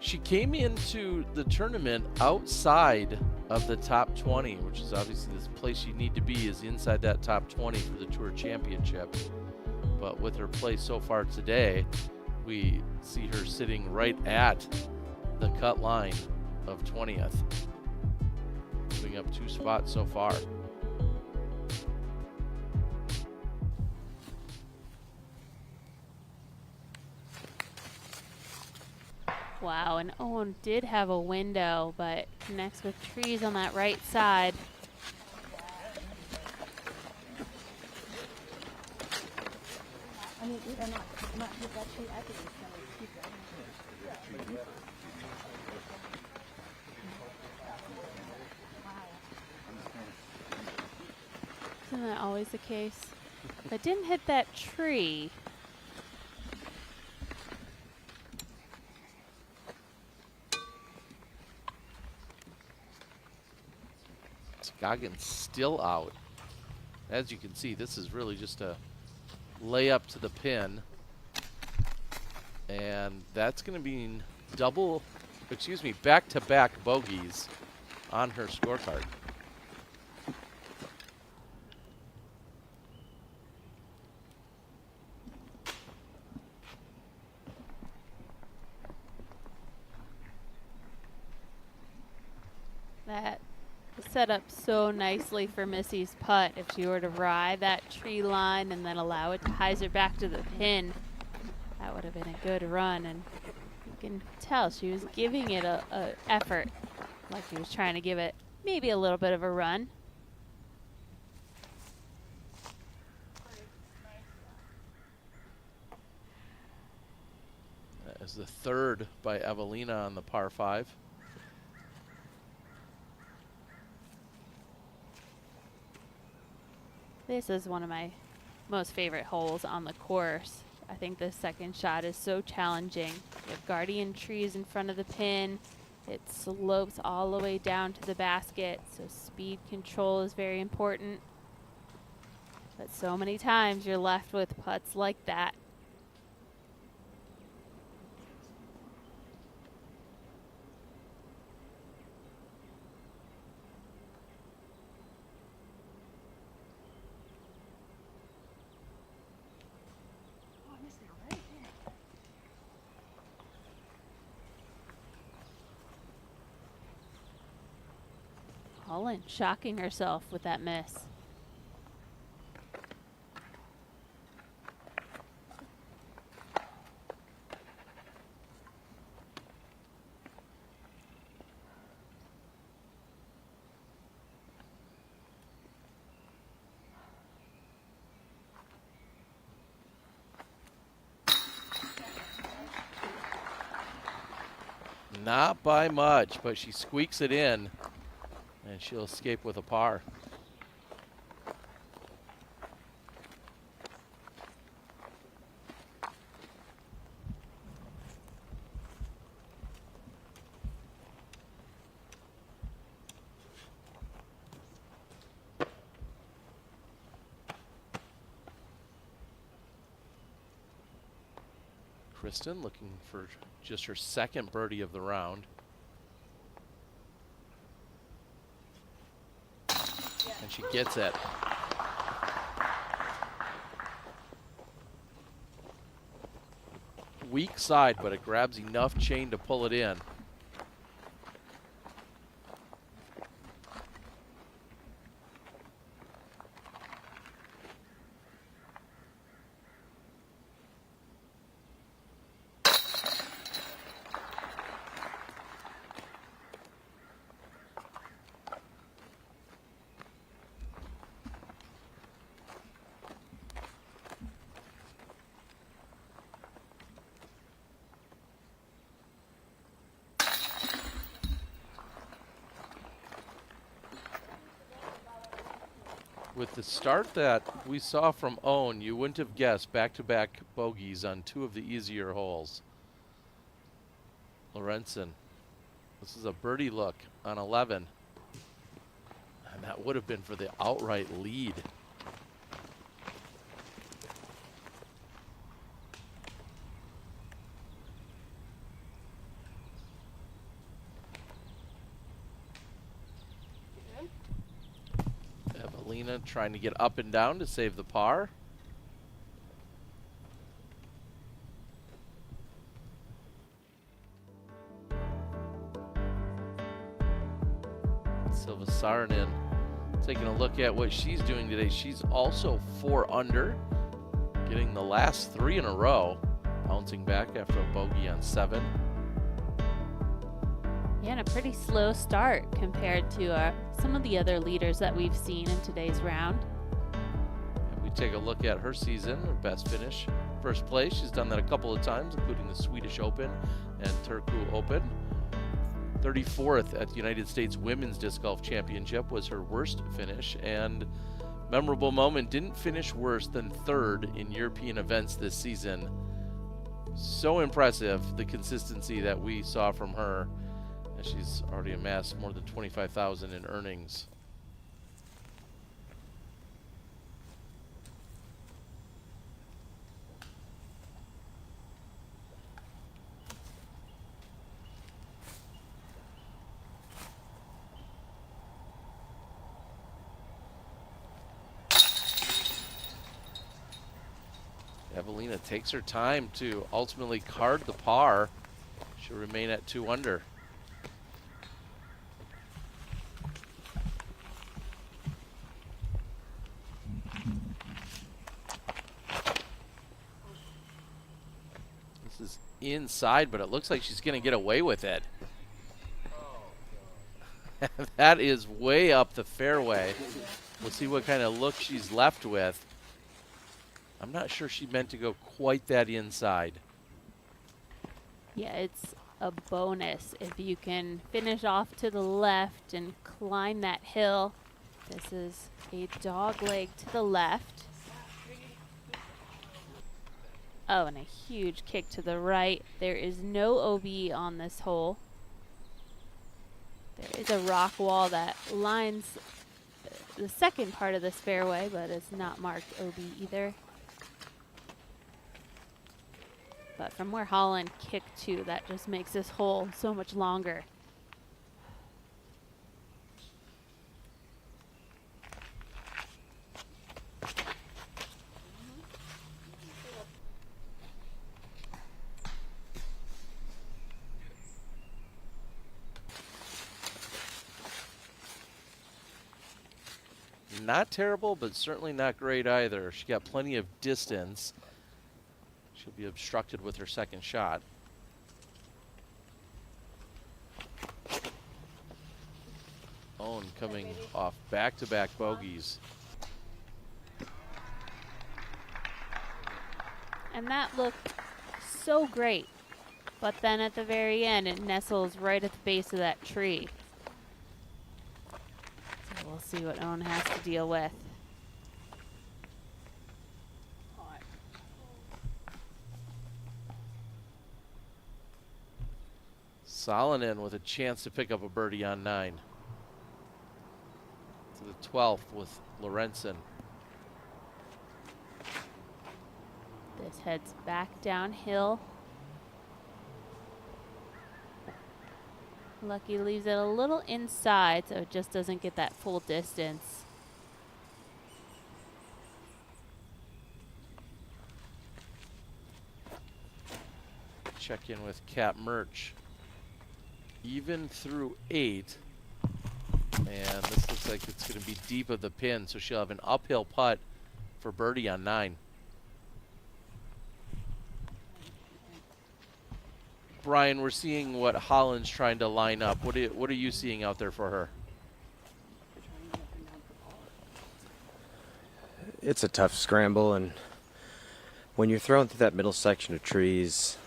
She came into the tournament outside of the top 20, which is obviously the place you need to be, is inside that top 20 for the Tour Championship. But with her play so far today, we see her sitting right at the cut line of 20th, moving up 2 spots so far. Wow, and Owen did have a window, but connects with trees on that right side. I mean, not hit that tree. I think it's going to keep it. Isn't that always the case? If I didn't hit that tree. Goggins still out. As you can see, this is really just a layup to the pin. And that's going to be back-to-back bogeys on her scorecard. That set up so nicely for Missy's putt. If she were to ride that tree line and then allow it to hyzer back to the pin, that would have been a good run. And you can tell she was giving it a effort, like she was trying to give it maybe a little bit of a run. That is the third by Evelina on the par 5. This is one of my most favorite holes on the course. I think the second shot is so challenging. You have guardian trees in front of the pin. It slopes all the way down to the basket, so speed control is very important. But so many times you're left with putts like that. Holland shocking herself with that miss. Not by much, but she squeaks it in, and she'll escape with a par. Kristen looking for just her second birdie of the round. And she gets it. Weak side, but it grabs enough chain to pull it in. With the start that we saw from Owen, you wouldn't have guessed back-to-back bogeys on 2 of the easier holes. Lorenzen, this is a birdie look on 11. And that would have been for the outright lead. Evelina trying to get up and down to save the par. Silva Saarinen taking a look at what she's doing today. She's also 4 under, getting the last 3 in a row, bouncing back after a bogey on 7. Yeah, and a pretty slow start compared to some of the other leaders that we've seen in today's round. And we take a look at her season, her best finish. First place, she's done that a couple of times, including the Swedish Open and Turku Open. 34th at the United States Women's Disc Golf Championship was her worst finish, and memorable moment, didn't finish worse than 3rd in European events this season. So impressive, the consistency that we saw from her. And she's already amassed more than $25,000 in earnings. Evelina takes her time to ultimately card the par. She'll remain at 2 under. This is inside, but it looks like she's going to get away with it. That is way up the fairway. We'll see what kind of look she's left with. I'm not sure she meant to go quite that inside. Yeah, it's a bonus if you can finish off to the left and climb that hill. This is a dog leg to the left. Oh, and a huge kick to the right. There is no OB on this hole. There is a rock wall that lines the second part of this fairway, but it's not marked OB either. But from where Holland kicked to, that just makes this hole so much longer. Not terrible, but certainly not great either. She got plenty of distance. She'll be obstructed with her second shot. Owen coming off back-to-back bogeys. And that looked so great. But then at the very end, it nestles right at the base of that tree. So we'll see what Owen has to deal with. Salonen with a chance to pick up a birdie on 9. To the 12th with Lorenzen. This heads back downhill. Lucky leaves it a little inside, so it just doesn't get that full distance. Check in with Cap Murch. Even through 8. And this looks like it's going to be deep of the pin, so she'll have an uphill putt for birdie on 9. Brian, we're seeing what Holland's trying to line up. What are you seeing out there for her? It's a tough scramble, and when you're thrown through that middle section of trees,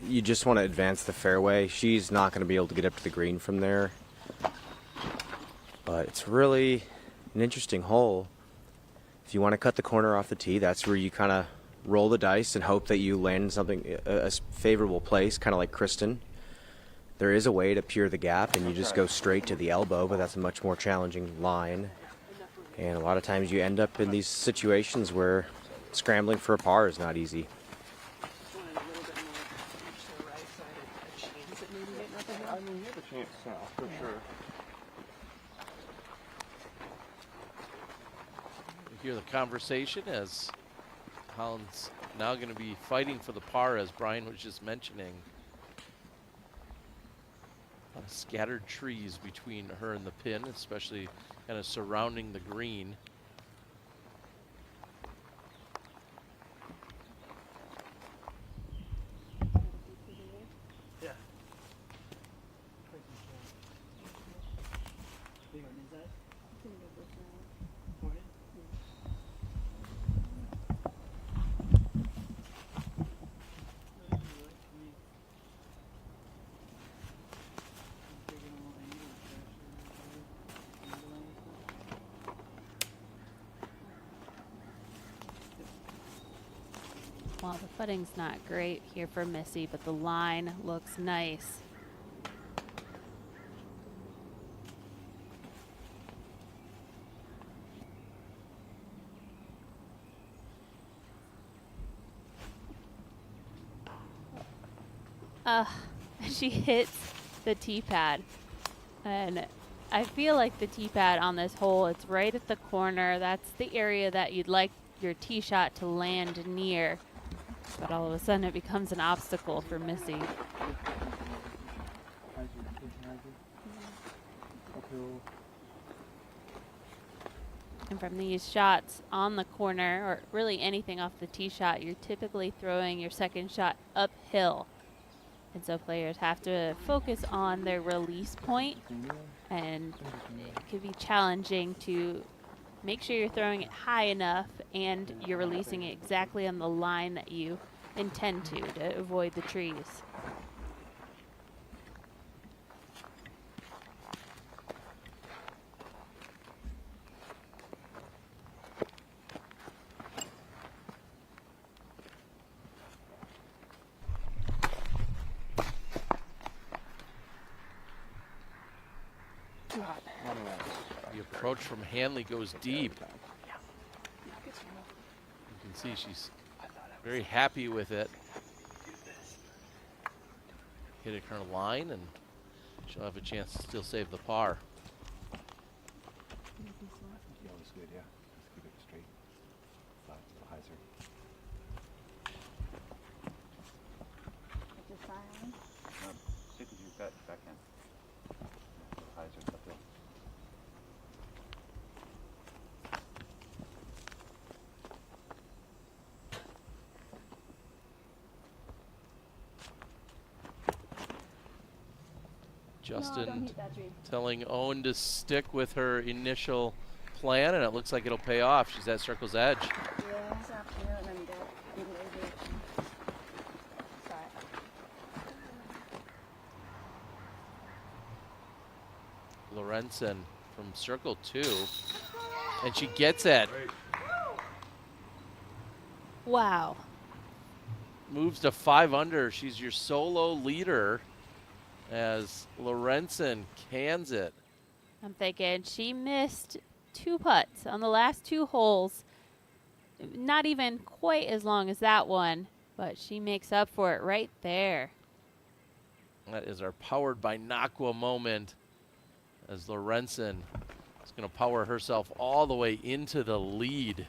you just want to advance the fairway. She's not going to be able to get up to the green from there. But it's really an interesting hole. If you want to cut the corner off the tee, that's where you kind of roll the dice and hope that you land in something, a favorable place, kind of like Kristen. There is a way to pure the gap, and you just go straight to the elbow, but that's a much more challenging line. And a lot of times you end up in these situations where scrambling for a par is not easy. I mean, you have a chance now, for sure. We hear the conversation as Holland's now going to be fighting for the par, as Brian was just mentioning. A lot of scattered trees between her and the pin, especially kind of surrounding the green. Yeah. Well, the footing's not great here for Missy, but the line looks nice. She hits the tee pad, and I feel like the tee pad on this hole, it's right at the corner. That's the area that you'd like your tee shot to land near. But all of a sudden it becomes an obstacle for Missy. And from these shots on the corner, or really anything off the tee shot, you're typically throwing your second shot uphill. And so players have to focus on their release point, and it can be challenging to make sure you're throwing it high enough and you're releasing it exactly on the line that you intend to avoid the trees. The approach from Hanley goes deep. You can see she's very happy with it. Hit it her line, and she'll have a chance to still save the par. Justin telling Owen to stick with her initial plan, and it looks like it'll pay off. She's at circle's edge. Yeah, it's afternoon and I'm dead. Lorenzen from circle 2. And she gets it. Wow. Moves to 5 under. She's your solo leader as Lorenzen cans it. I'm thinking she missed 2 putts on the last 2 holes. Not even quite as long as that one, but she makes up for it right there. That is our powered by Naqua moment as Lorenzen is going to power herself all the way into the lead.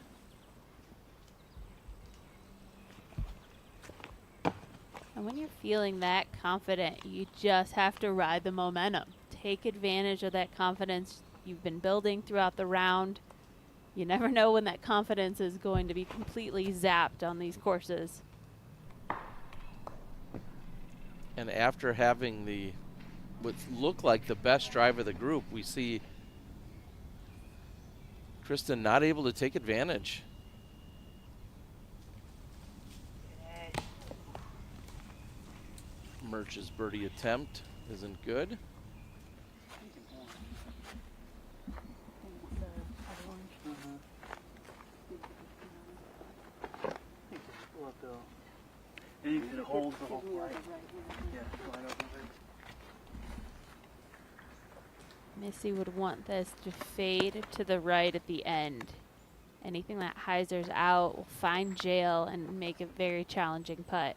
And when you're feeling that confident, you just have to ride the momentum. Take advantage of that confidence you've been building throughout the round. You never know when that confidence is going to be completely zapped on these courses. And after having the what looked like the best drive of the group, we see Kristen not able to take advantage. Murch's birdie attempt isn't good. And you can hold the whole flight. Yeah, slide over there. Missy would want this to fade to the right at the end. Anything that hyzers out will find jail and make a very challenging putt.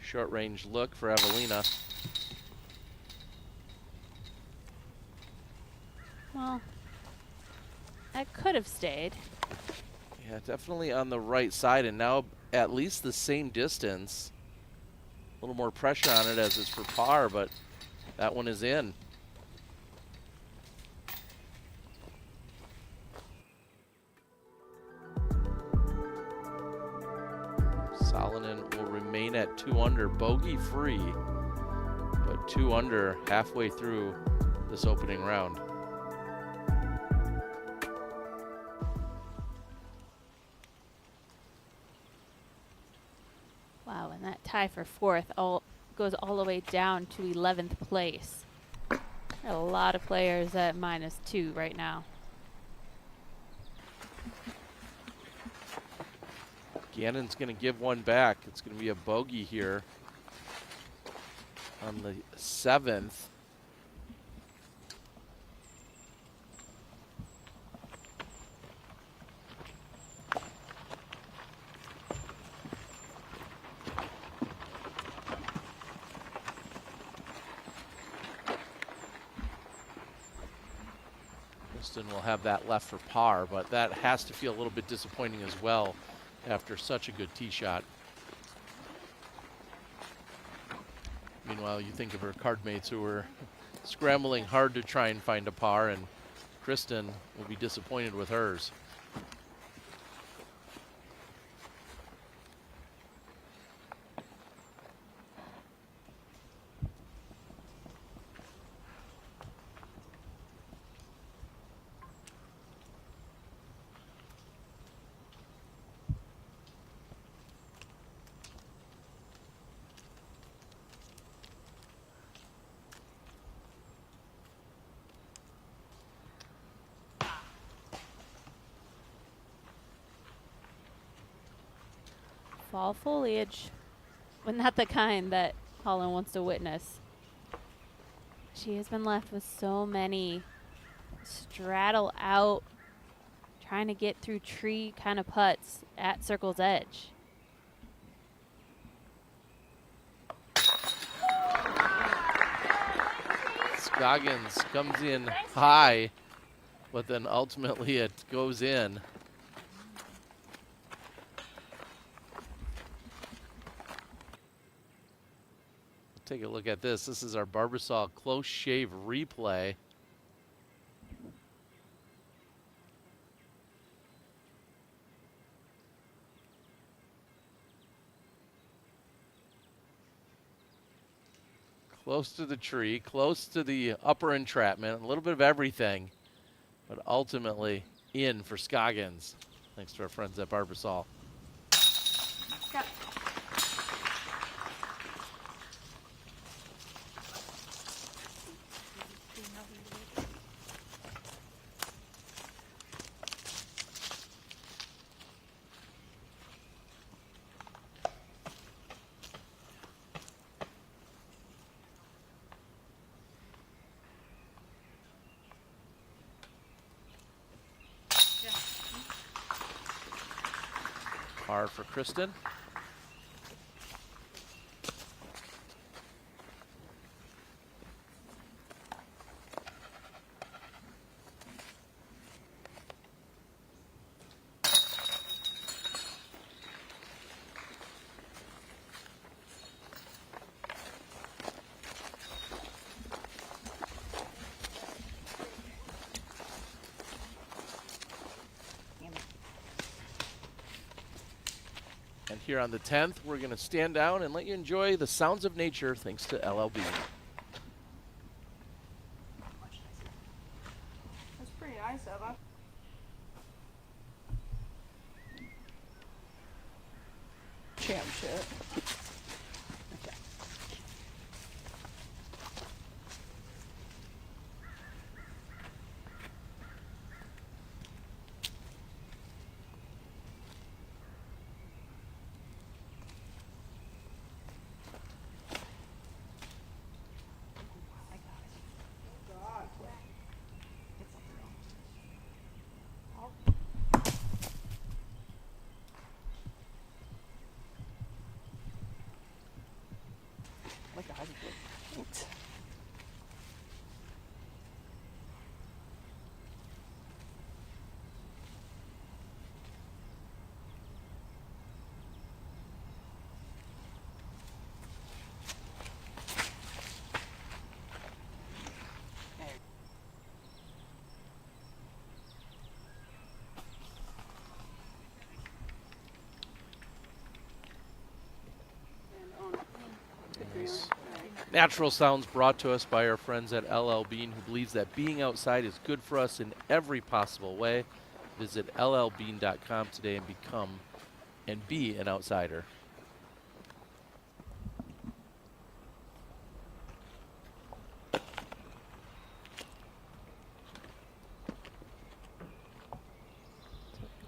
Short range look for Evelina. Well, that could have stayed. Yeah, definitely on the right side, and now at least the same distance. A little more pressure on it as it's for par, but that one is in. Salonen will remain at 2 under, bogey free, but 2 under halfway through this opening round. Wow, and that tie for 4th goes all the way down to 11th place. A lot of players at -2 right now. Gannon's going to give one back. It's going to be a bogey here on the 7th. Kristen will have that left for par, but that has to feel a little bit disappointing as well after such a good tee shot. Meanwhile, you think of her card mates who were scrambling hard to try and find a par, and Kristen will be disappointed with hers. Fall foliage, but not the kind that Holland wants to witness. She has been left with so many straddle out, trying to get through tree kind of putts at circle's edge. Scoggins comes in high, but then ultimately it goes in. Take a look at this. This is our Barbasol close shave replay. Close to the tree, close to the upper entrapment, a little bit of everything, but ultimately in for Scoggins, thanks to our friends at Barbasol. Par for Kristen. And here on the 10th, we're going to stand down and let you enjoy the sounds of nature thanks to LLB. That's pretty nice of him. Champ shit. Natural sounds brought to us by our friends at LL Bean, who believes that being outside is good for us in every possible way. Visit llbean.com today and become and be an outsider.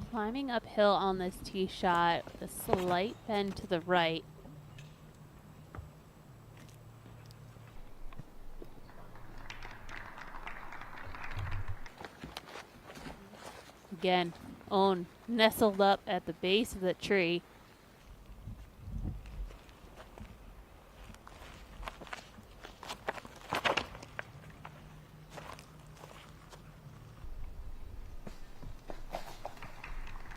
Climbing uphill on this tee shot with a slight bend to the right. Again, Owen nestled up at the base of the tree.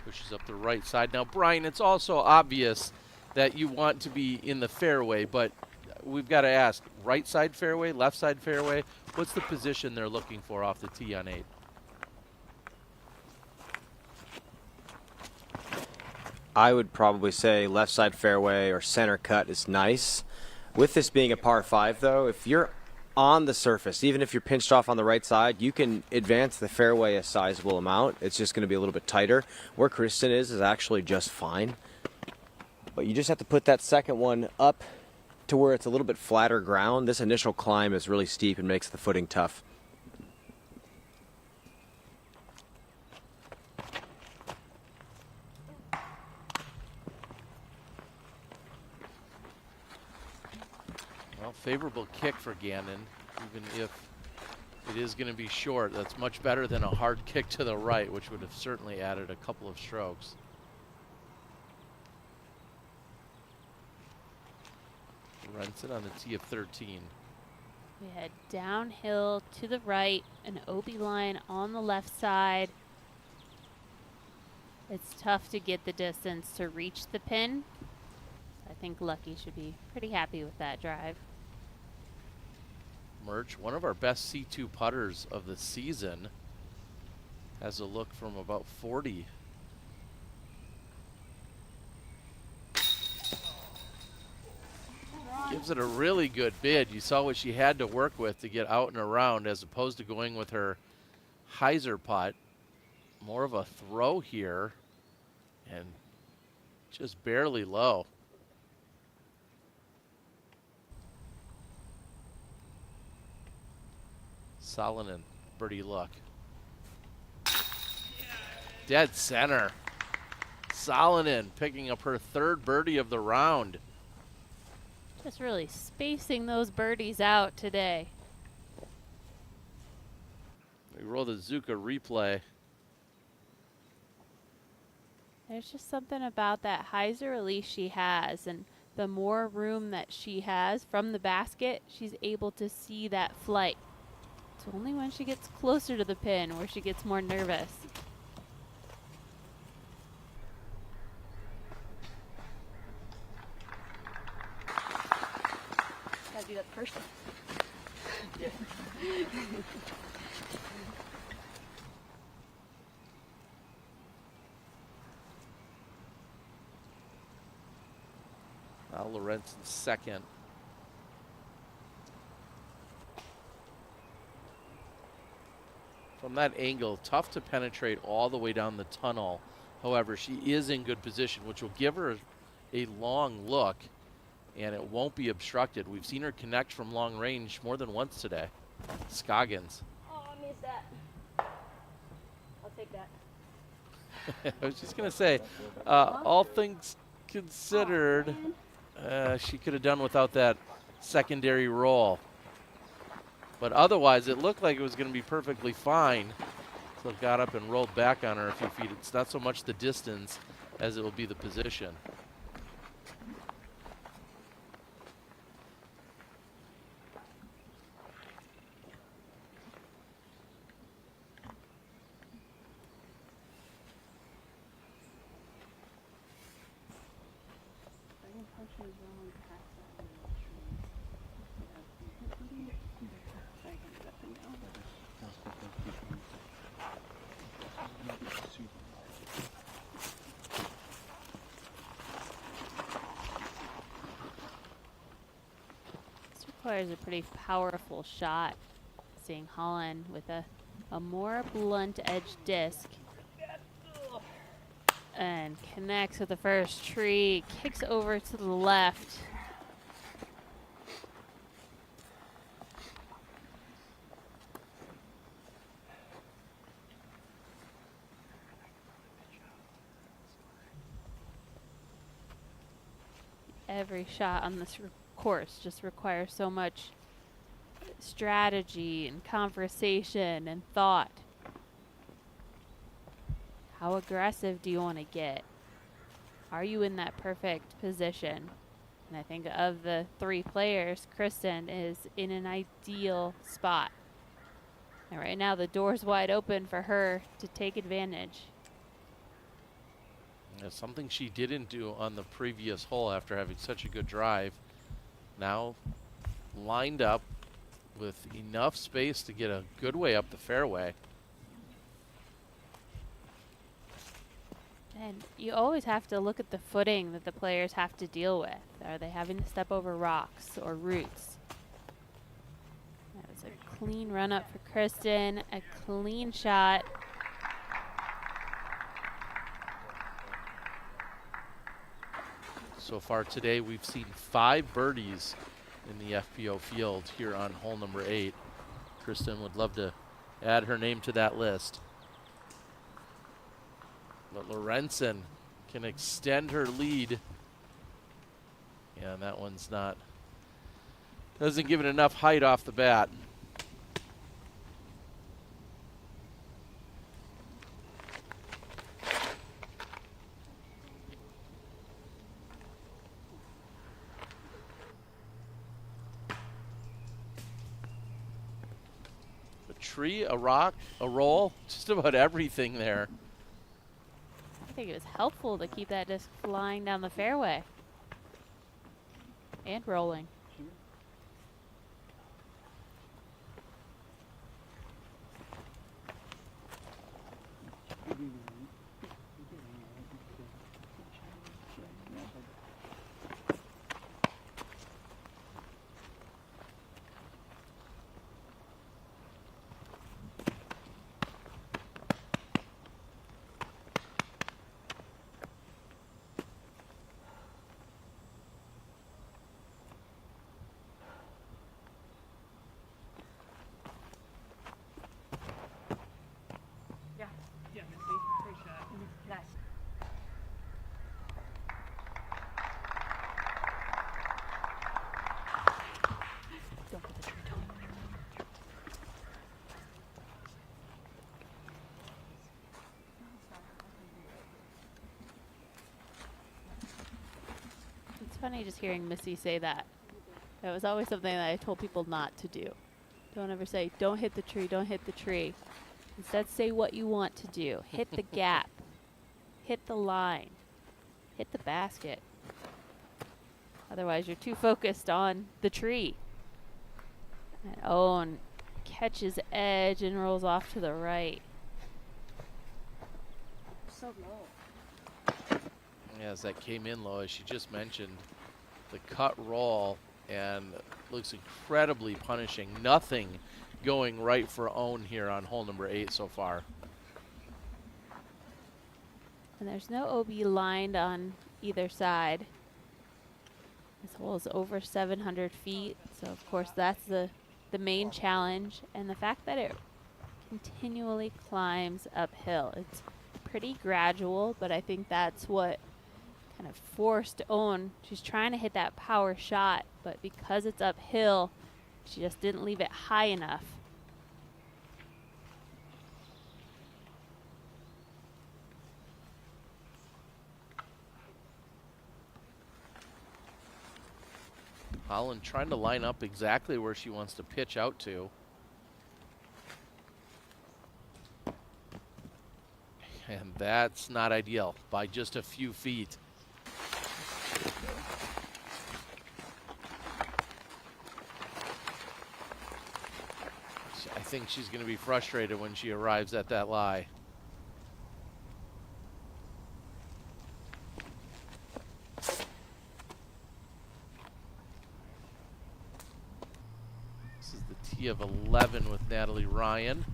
Pushes up the right side. Now, Brian, it's also obvious that you want to be in the fairway, but we've got to ask, right side fairway, left side fairway, what's the position they're looking for off the tee on 8? I would probably say left side fairway or center cut is nice. With this being a par 5, though, if you're on the surface, even if you're pinched off on the right side, you can advance the fairway a sizable amount. It's just going to be a little bit tighter. Where Kristen is actually just fine. But you just have to put that second one up to where it's a little bit flatter ground. This initial climb is really steep and makes the footing tough. Well, favorable kick for Gannon, even if it is going to be short. That's much better than a hard kick to the right, which would have certainly added a couple of strokes. Renson on the tee of 13. We head downhill to the right, an OB line on the left side. It's tough to get the distance to reach the pin. I think Lucky should be pretty happy with that drive. Murch, one of our best C2 putters of the season, has a look from about 40. Gives it a really good bid. You saw what she had to work with to get out and around as opposed to going with her hyzer putt. More of a throw here and just barely low. Salonen, birdie luck. Dead center. Salonen picking up her third birdie of the round. Just really spacing those birdies out today. We roll the Zuka replay. There's just something about that hyzer release she has, and the more room that she has from the basket, she's able to see that flight. It's only when she gets closer to the pin where she gets more nervous. Gotta do that first. Now Lorenz in second. From that angle, tough to penetrate all the way down the tunnel. However, she is in good position, which will give her a long look, and it won't be obstructed. We've seen her connect from long range more than once today. Scoggins. Oh, I missed that. I'll take that. I was just going to say, all things considered, she could have done without that secondary roll. But otherwise, it looked like it was going to be perfectly fine. So it got up and rolled back on her a few feet. It's not so much the distance as it will be the position. Requires a pretty powerful shot. Seeing Holland with a more blunt edge disc. And connects with the first tree, kicks over to the left. Every shot on this course just requires so much strategy and conversation and thought. How aggressive do you want to get? Are you in that perfect position? And I think of the three players, Kristen is in an ideal spot. And right now the door's wide open for her to take advantage. It's something she didn't do on the previous hole after having such a good drive. Now lined up with enough space to get a good way up the fairway. And you always have to look at the footing that the players have to deal with. Are they having to step over rocks or roots? That was a clean run up for Kristen, a clean shot. So far today, we've seen 5 birdies in the FPO field here on hole number 8. Kristen would love to add her name to that list. But Lorenzen can extend her lead. Yeah, and that one's not, doesn't give it enough height off the bat. Tree, a rock, a roll, just about everything there. I think it was helpful to keep that disc flying down the fairway and rolling. funny just hearing Missy say that. That was always something that I told people not to do. Don't ever say, don't hit the tree, don't hit the tree. Instead, say what you want to do. Hit the gap. Hit the line. Hit the basket. Otherwise, you're too focused on the tree. And Owen catches edge and rolls off to the right. So low. Yes, that came in low, as she just mentioned. The cut roll, and looks incredibly punishing. Nothing going right for Owen here on hole number 8 so far. And there's no OB lined on either side. This hole is over 700 feet, so of course that's the main challenge. And the fact that it continually climbs uphill. It's pretty gradual, but I think that's what kind of forced Owen. She's trying to hit that power shot, but because it's uphill, she just didn't leave it high enough. Holland trying to line up exactly where she wants to pitch out to. And that's not ideal by just a few feet. I think she's going to be frustrated when she arrives at that lie. This is the tee of 11 with Natalie Ryan.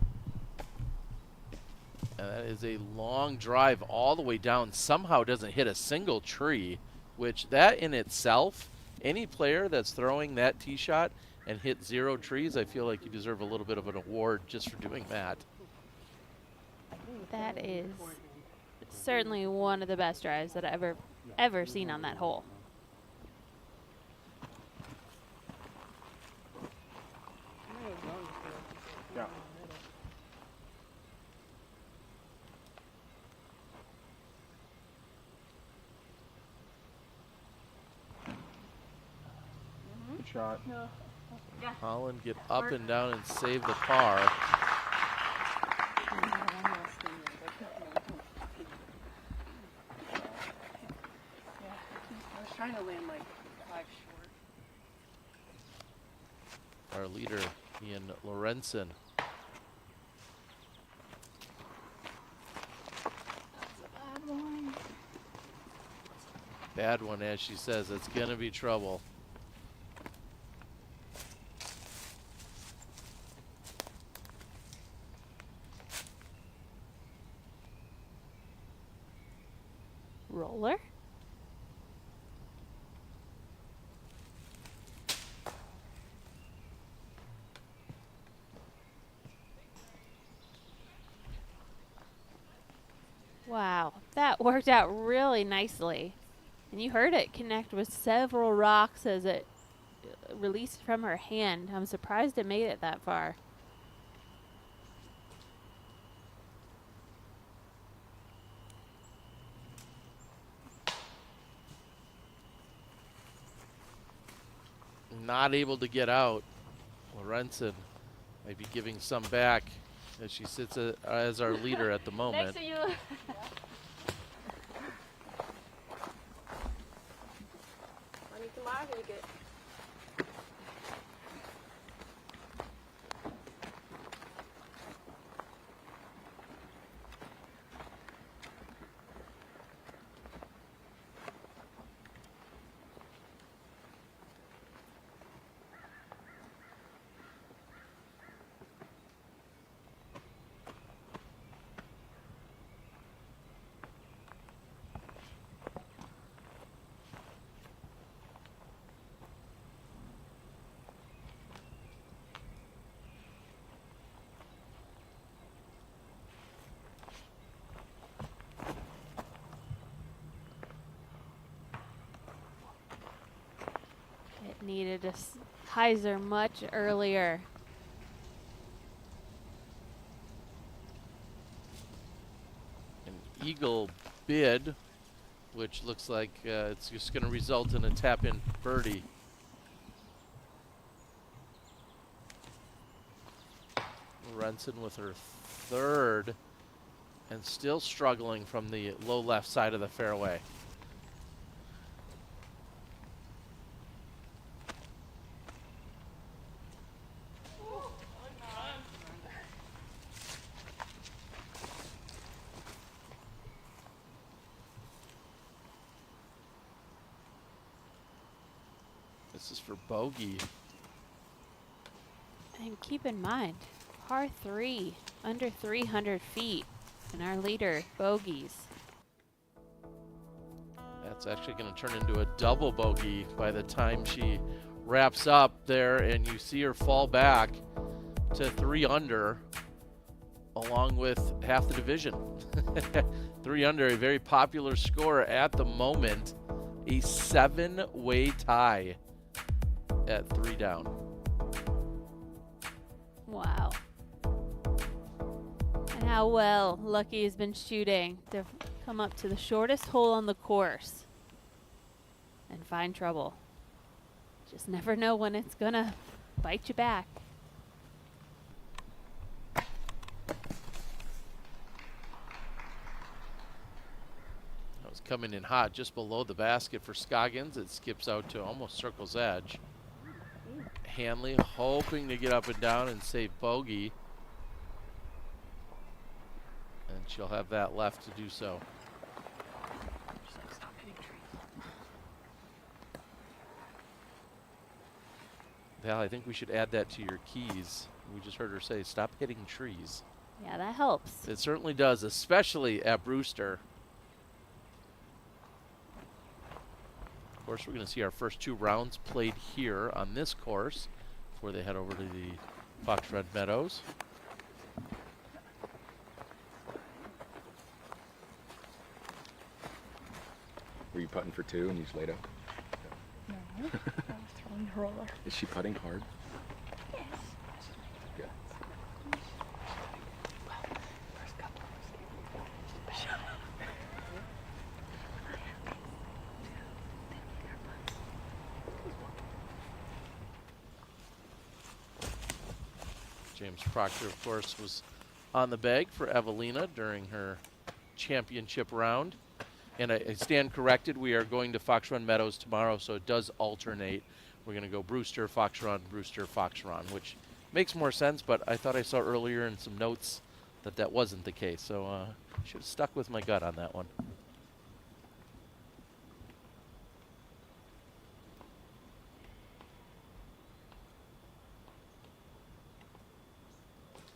And that is a long drive all the way down. Somehow doesn't hit a single tree, which that in itself, any player that's throwing that tee shot and hit 0 trees, I feel like you deserve a little bit of an award just for doing that. That is certainly one of the best drives that I've ever seen on that hole. Yeah. Good shot. No. Yeah. Holland get up and down and save the par. I was trying to land like 5 short. Our leader, Ian Lorenzen. Bad one, as she says. It's going to be trouble. Roller? Wow, that worked out really nicely. And you heard it connect with several rocks as it released from her hand. I'm surprised it made it that far. Not able to get out. Lorenzen might be giving some back as she sits as our leader at the moment. Next to you. Needed a hyzer much earlier. An eagle bid which looks like it's just going to result in a tap-in birdie. Renson with her third, and still struggling from the low left side of the fairway. This is for bogey. And keep in mind, par 3, under 300 feet, and our leader, bogeys. That's actually going to turn into a double bogey by the time she wraps up there, and you see her fall back to 3 under, along with half the division. 3 under, a very popular score at the moment, a 7-way tie at 3 down. Wow. And how well Lucky has been shooting to come up to the shortest hole on the course and find trouble. Just never know when it's gonna bite you back. That was coming in hot just below the basket for Scoggins. It skips out to almost circle's edge. Hanley hoping to get up and down and save bogey. And she'll have that left to do so. Val, I think we should add that to your keys. We just heard her say, stop hitting trees. Yeah, that helps. It certainly does, especially at Brewster. Of course, we're going to see our first 2 rounds played here on this course before they head over to the Fox Red Meadows. Were you putting for 2 and you just laid up? No, I was throwing the roller. Is she putting hard? Yes. Yeah. James Proctor, of course, was on the bag for Evelina during her championship round. And I stand corrected, we are going to Fox Run Meadows tomorrow, so it does alternate. We're going to go Brewster, Fox Run, Brewster, Fox Run, which makes more sense, but I thought I saw earlier in some notes that that wasn't the case, so I should have stuck with my gut on that one.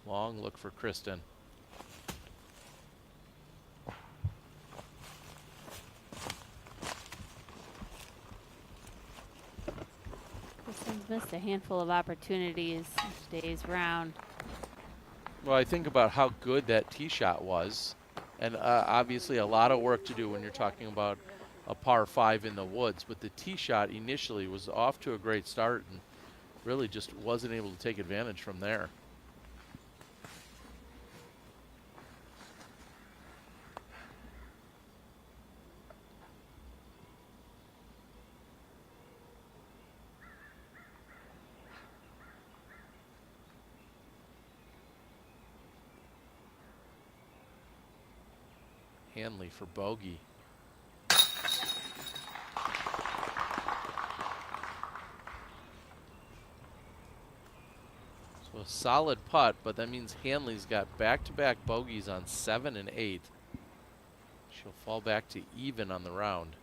Long look for Kristen. Kristen's missed a handful of opportunities in today's round. Well, I think about how good that tee shot was, and obviously a lot of work to do when you're talking about a par 5 in the woods, but the tee shot initially was off to a great start and really just wasn't able to take advantage from there. Hanley for bogey. So a solid putt, but that means Hanley's got back-to-back bogeys on 7 and 8. She'll fall back to even on the round.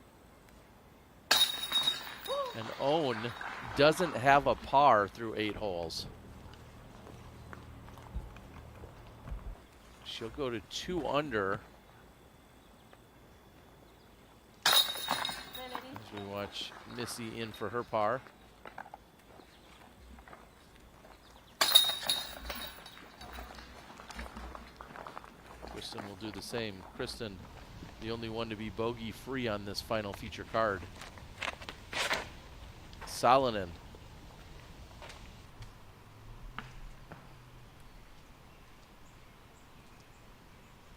And Owen doesn't have a par through 8 holes. She'll go to 2 under. As we watch Missy in for her par. Kristen will do the same. Kristen, the only one to be bogey free on this final feature card. Salonen.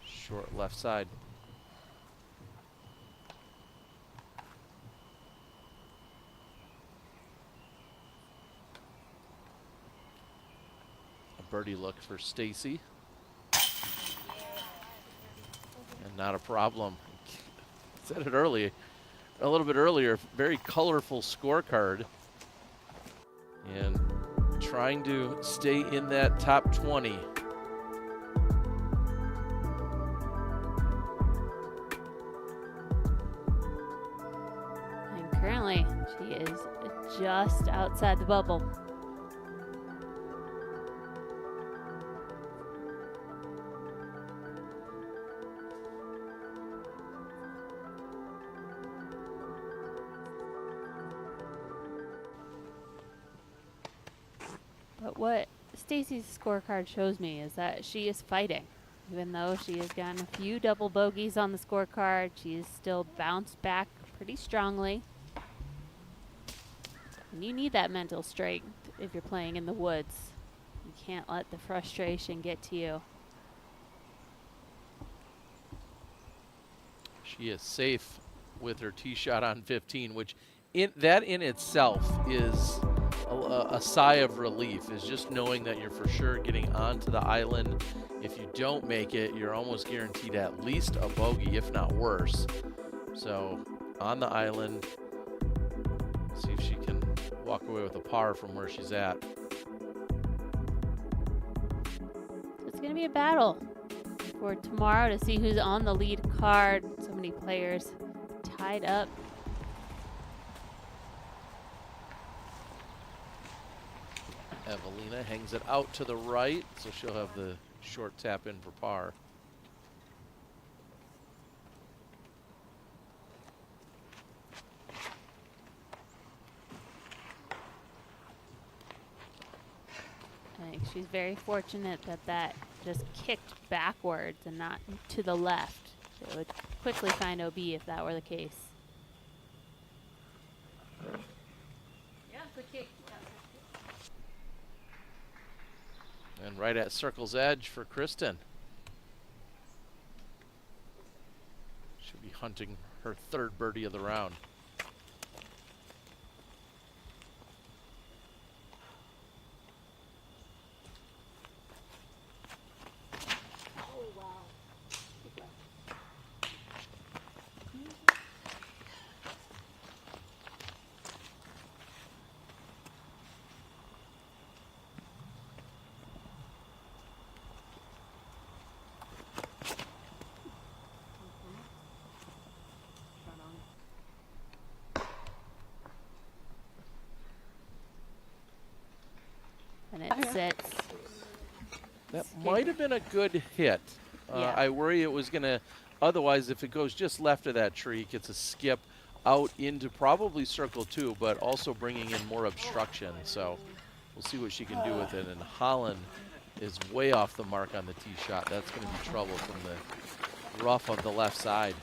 Short left side. birdie look for Stacy. And not a problem. I said it earlier, a little bit earlier, very colorful scorecard. And trying to stay in that top 20. And currently, she is just outside the bubble. But what Stacy's scorecard shows me is that she is fighting. Even though she has gotten a few double bogeys on the scorecard, she is still bounced back pretty strongly. And you need that mental strength if you're playing in the woods. You can't let the frustration get to you. She is safe with her tee shot on 15, which that in itself is a sigh of relief, is just knowing that you're for sure getting onto the island. If you don't make it, you're almost guaranteed at least a bogey, if not worse. So on the island, see if she can walk away with a par from where she's at. It's going to be a battle for tomorrow to see who's on the lead card. So many players tied up. Evelina hangs it out to the right, so she'll have the short tap in for par. I think she's very fortunate that that just kicked backwards and not to the left. It would quickly find OB if that were the case. Yeah, good kick. And right at circle's edge for Kristen. She'll be hunting her third birdie of the round. And it sits. That might have been a good hit. Yeah. I worry it was going to, otherwise if it goes just left of that tree, it gets a skip out into probably circle 2, but also bringing in more obstruction. So we'll see what she can do with it. And Holland is way off the mark on the tee shot. That's going to be trouble from the rough of the left side.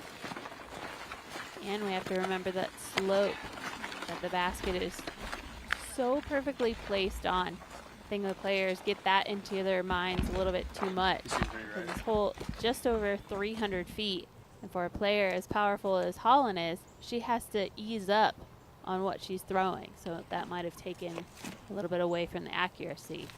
And we have to remember that slope that the basket is so perfectly placed on. I think the players get that into their minds a little bit too much. Because this hole just over 300 feet. And for a player as powerful as Holland is, she has to ease up on what she's throwing. So that might have taken a little bit away from the accuracy.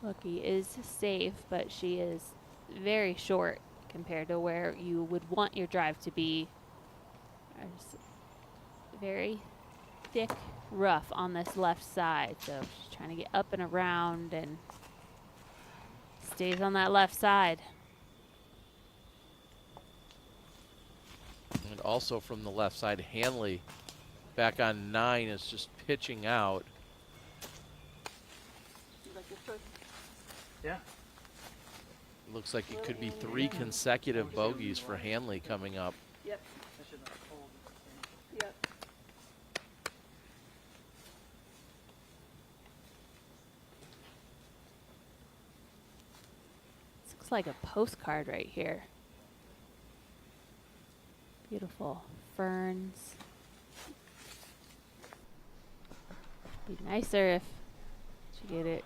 Lucky is safe, but she is very short compared to where you would want your drive to be. There's very thick rough on this left side, so she's trying to get up and around and stays on that left side. And also from the left side, Hanley back on 9 is just pitching out. Yeah. Looks like it could be 3 consecutive bogeys for Hanley coming up. Yep. Yep. This looks like a postcard right here. Beautiful ferns. Be nicer if she get it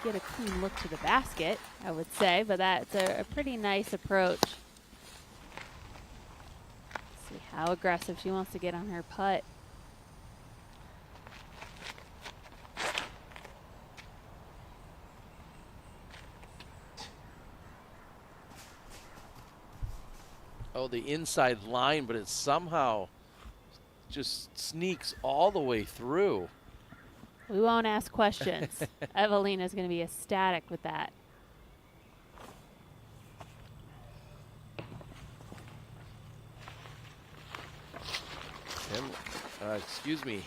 get a clean look to the basket, I would say, but that's a pretty nice approach. See how aggressive she wants to get on her putt. Oh, the inside line, but it somehow just sneaks all the way through. We won't ask questions. Evelina's going to be ecstatic with that.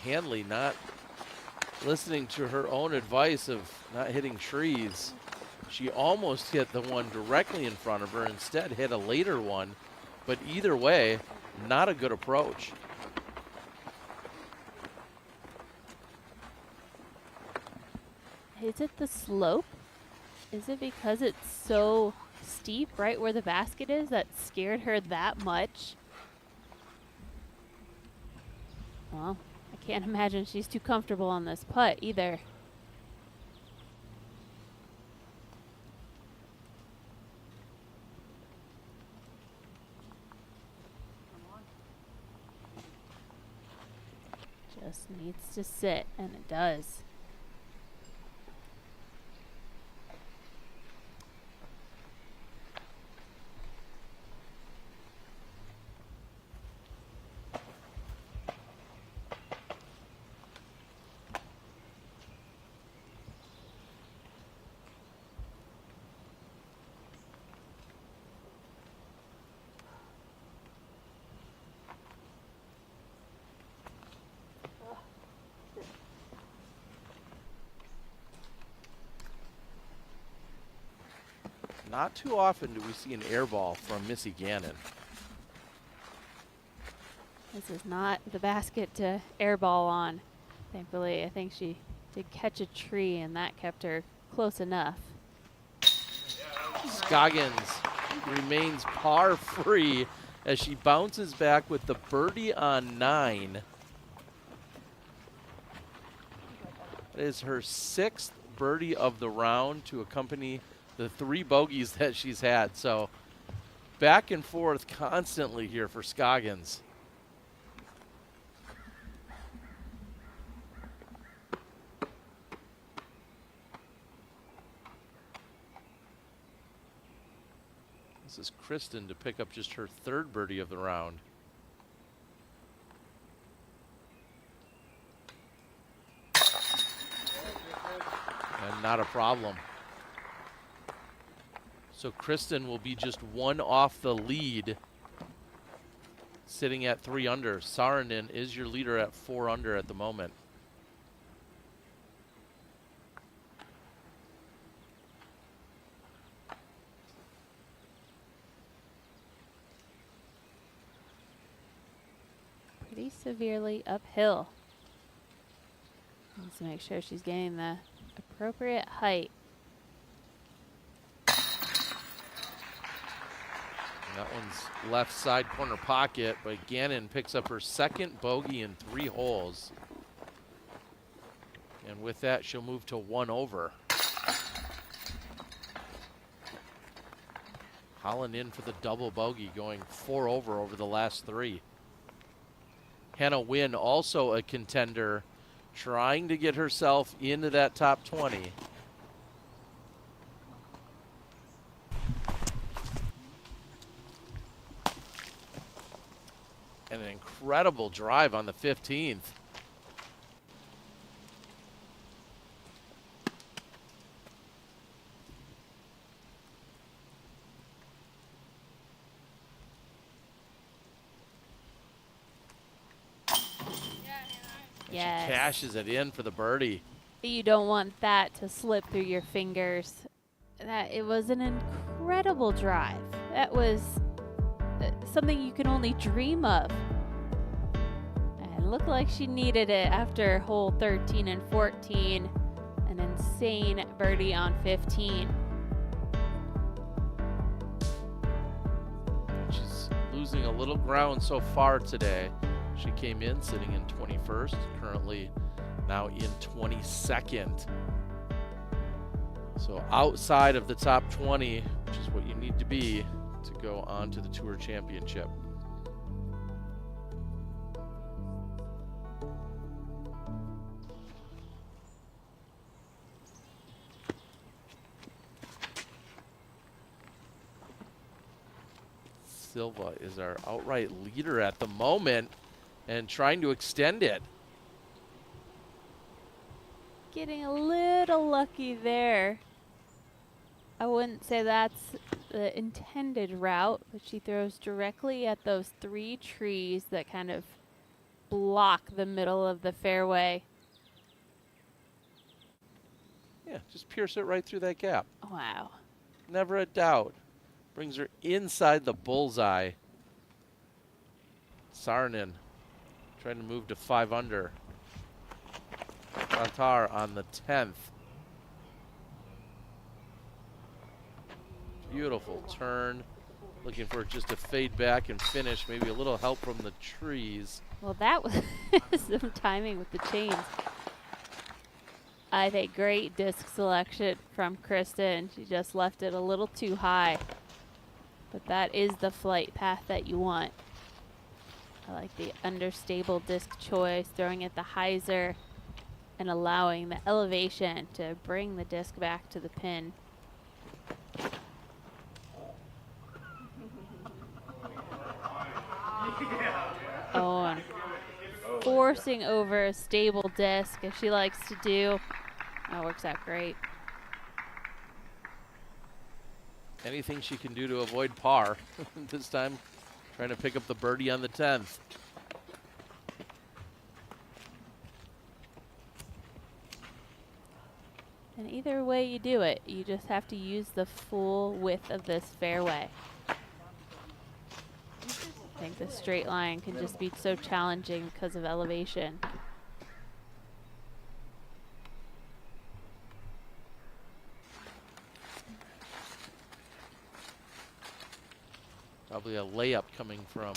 Hanley not listening to her own advice of not hitting trees. She almost hit the one directly in front of her, instead hit a later one. But either way, not a good approach. Is it the slope? Is it because it's so steep right where the basket is that scared her that much? Well, I can't imagine she's too comfortable on this putt either. Just needs to sit, and it does. Not too often do we see an air ball from Missy Gannon. This is not the basket to airball on, thankfully. I think she did catch a tree, and that kept her close enough. Scoggins remains par free as she bounces back with the birdie on 9. That is her 6th birdie of the round to accompany the 3 bogeys that she's had. So back and forth constantly here for Scoggins. This is Kristen to pick up just her 3rd birdie of the round. And not a problem. So Kristen will be just 1 off the lead, sitting at 3 under. Saarinen is your leader at 4 under at the moment. Pretty severely uphill. Needs to make sure she's getting the appropriate height. That one's left side corner pocket, but Gannon picks up her 2nd bogey in 3 holes. And with that, she'll move to 1 over. Holland in for the double bogey, going 4 over the last 3. Hannah Wynn, also a contender, trying to get herself into that top 20. And an incredible drive on the 15th. Yes. She cashes it in for the birdie. You don't want that to slip through your fingers. It was an incredible drive. That was something you can only dream of. And looked like she needed it after hole 13 and 14. An insane birdie on 15. She's losing a little ground so far today. She came in sitting in 21st, currently now in 22nd. So outside of the top 20, which is what you need to be to go on to the Tour Championship. Silva is our outright leader at the moment and trying to extend it. Getting a little lucky there. I wouldn't say that's the intended route, but she throws directly at those 3 trees that kind of block the middle of the fairway. Yeah, just pierce it right through that gap. Wow. Never a doubt. Brings her inside the bullseye. Saarinen trying to move to 5 under. Tatar on the 10th. Beautiful turn. Looking for just a fade back and finish. Maybe a little help from the trees. Well, that was some timing with the chains. I think great disc selection from Kristen. She just left it a little too high. But that is the flight path that you want. I like the understable disc choice, throwing at the hyzer and allowing the elevation to bring the disc back to the pin. Oh, and forcing over a stable disc, as she likes to do. That works out great. Anything she can do to avoid par. This time trying to pick up the birdie on the 10th. And either way you do it, you just have to use the full width of this fairway. I think the straight line can just be so challenging because of elevation. Probably a layup coming from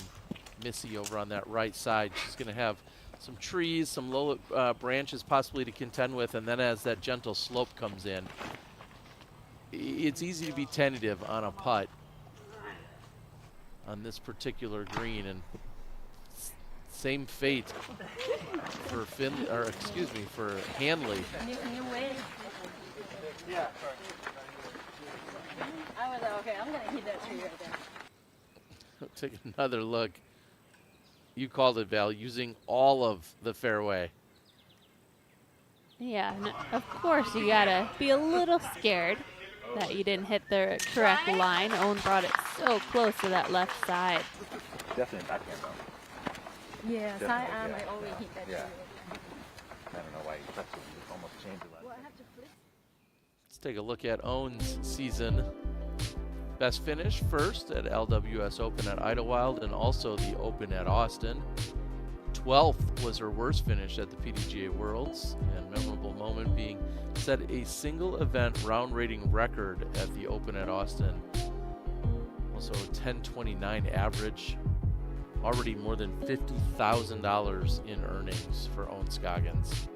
Missy over on that right side. She's going to have some trees, some low branches possibly to contend with, and then as that gentle slope comes in, it's easy to be tentative on a putt on this particular green, and same fate for for Hanley. Yeah. I was like, okay, I'm gonna hit that tree right there. Take another look. You called it, Val, using all of the fairway. Yeah, and of course you gotta be a little scared that you didn't hit the correct line. Owen brought it so close to that left side. Definitely backhand though. Yeah, side arm, I always hit that tree. I don't know why you touched it. You just almost changed it last Well, I have to flip. Let's take a look at Owen's season. Best finish first at LWS Open at Idlewild and also the Open at Austin. 12th was her worst finish at the PDGA Worlds, and memorable moment being set a single event round rating record at the Open at Austin. Also a 1029 average. Already more than $50,000 in earnings for Owen Scoggins.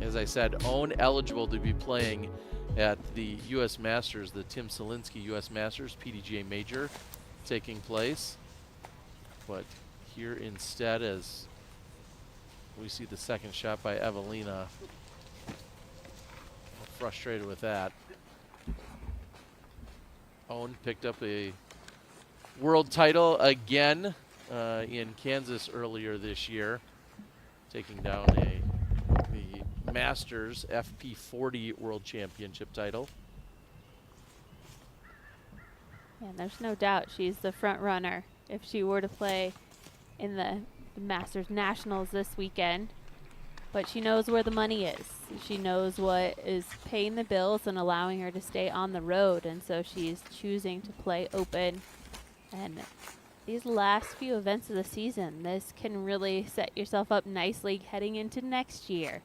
As I said, Owen eligible to be playing at the U.S. Masters, the Tim Selinsky U.S. Masters PDGA Major taking place. But here instead, as we see the second shot by Evelina, frustrated with that. Owen picked up a world title again in Kansas earlier this year, taking down the Masters FP40 World Championship title. Yeah, there's no doubt she's the front runner if she were to play in the Masters Nationals this weekend. But she knows where the money is. She knows what is paying the bills and allowing her to stay on the road, and so she's choosing to play open. And these last few events of the season, this can really set yourself up nicely heading into next year.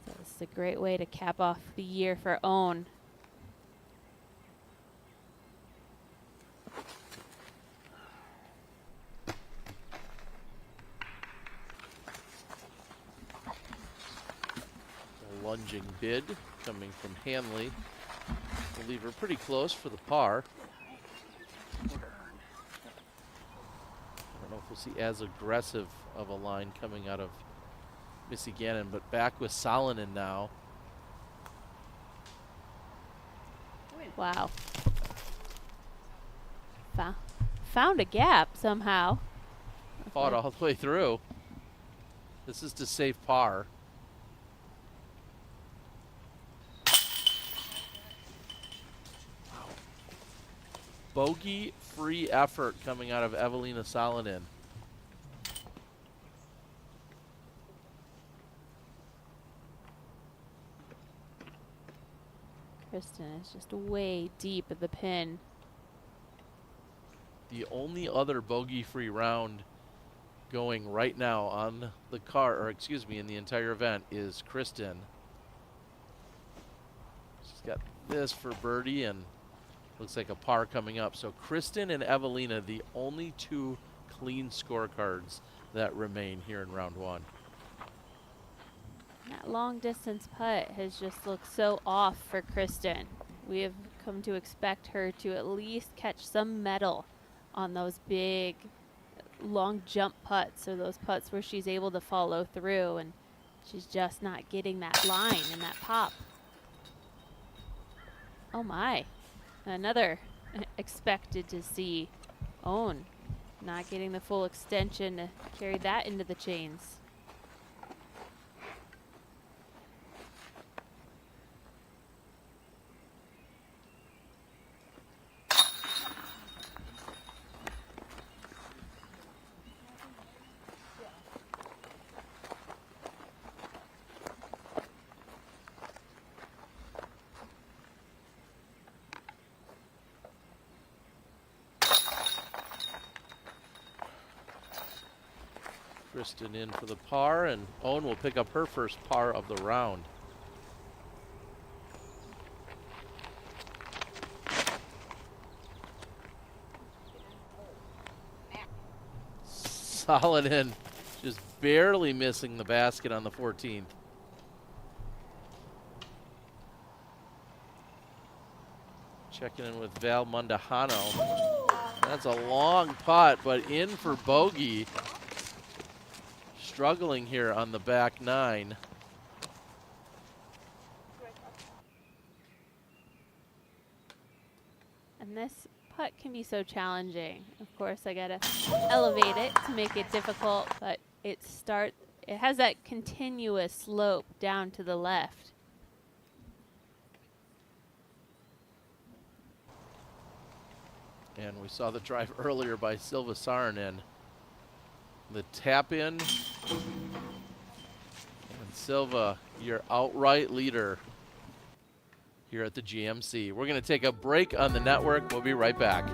So it's a great way to cap off the year for Owen. lunging bid coming from Hanley. We'll leave her pretty close for the par. I don't know if we'll see as aggressive of a line coming out of Missy Gannon, but back with Salonen now. Wow. Found a gap somehow. Fought all the way through. This is to save par. Bogey-free effort coming out of Evelina Salonen. Kristen is just way deep at the pin. The only other bogey-free round going right now on the card, or excuse me, in the entire event is Kristen. She's got this for birdie and looks like a par coming up. So Kristen and Evelina, the only two clean scorecards that remain here in round one. That long distance putt has just looked so off for Kristen. We have come to expect her to at least catch some metal on those big long jump putts, or those putts where she's able to follow through, and she's just not getting that line and that pop. Oh my, another expected to see Own not getting the full extension to carry that into the chains. Kristen in for the par, and Owen will pick up her first par of the round. Solid in, just barely missing the basket on the 14th. Checking in with Val Mundahano. That's a long putt, but in for bogey. Struggling here on the back nine. And this putt can be so challenging. Of course, I gotta elevate it to make it difficult, but it has that continuous slope down to the left. And we saw the drive earlier by Silva Saarinen. The tap in, and Silva, your outright leader here at the GMC. We're going to take a break on the network. We'll be right back.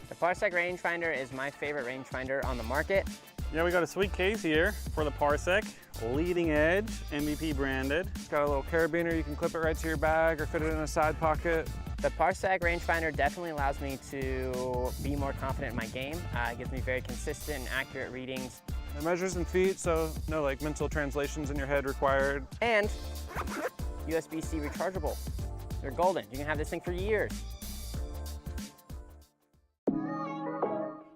The Parsec rangefinder is my favorite rangefinder on the market. Yeah, we got a sweet case here for the Parsec, leading edge, MVP branded. It's got a little carabiner, you can clip it right to your bag or fit it in a side pocket. The Parsec rangefinder definitely allows me to be more confident in my game. It gives me very consistent and accurate readings. It measures in feet, so no like mental translations in your head required. And USB-C rechargeable. They're golden. You can have this thing for years.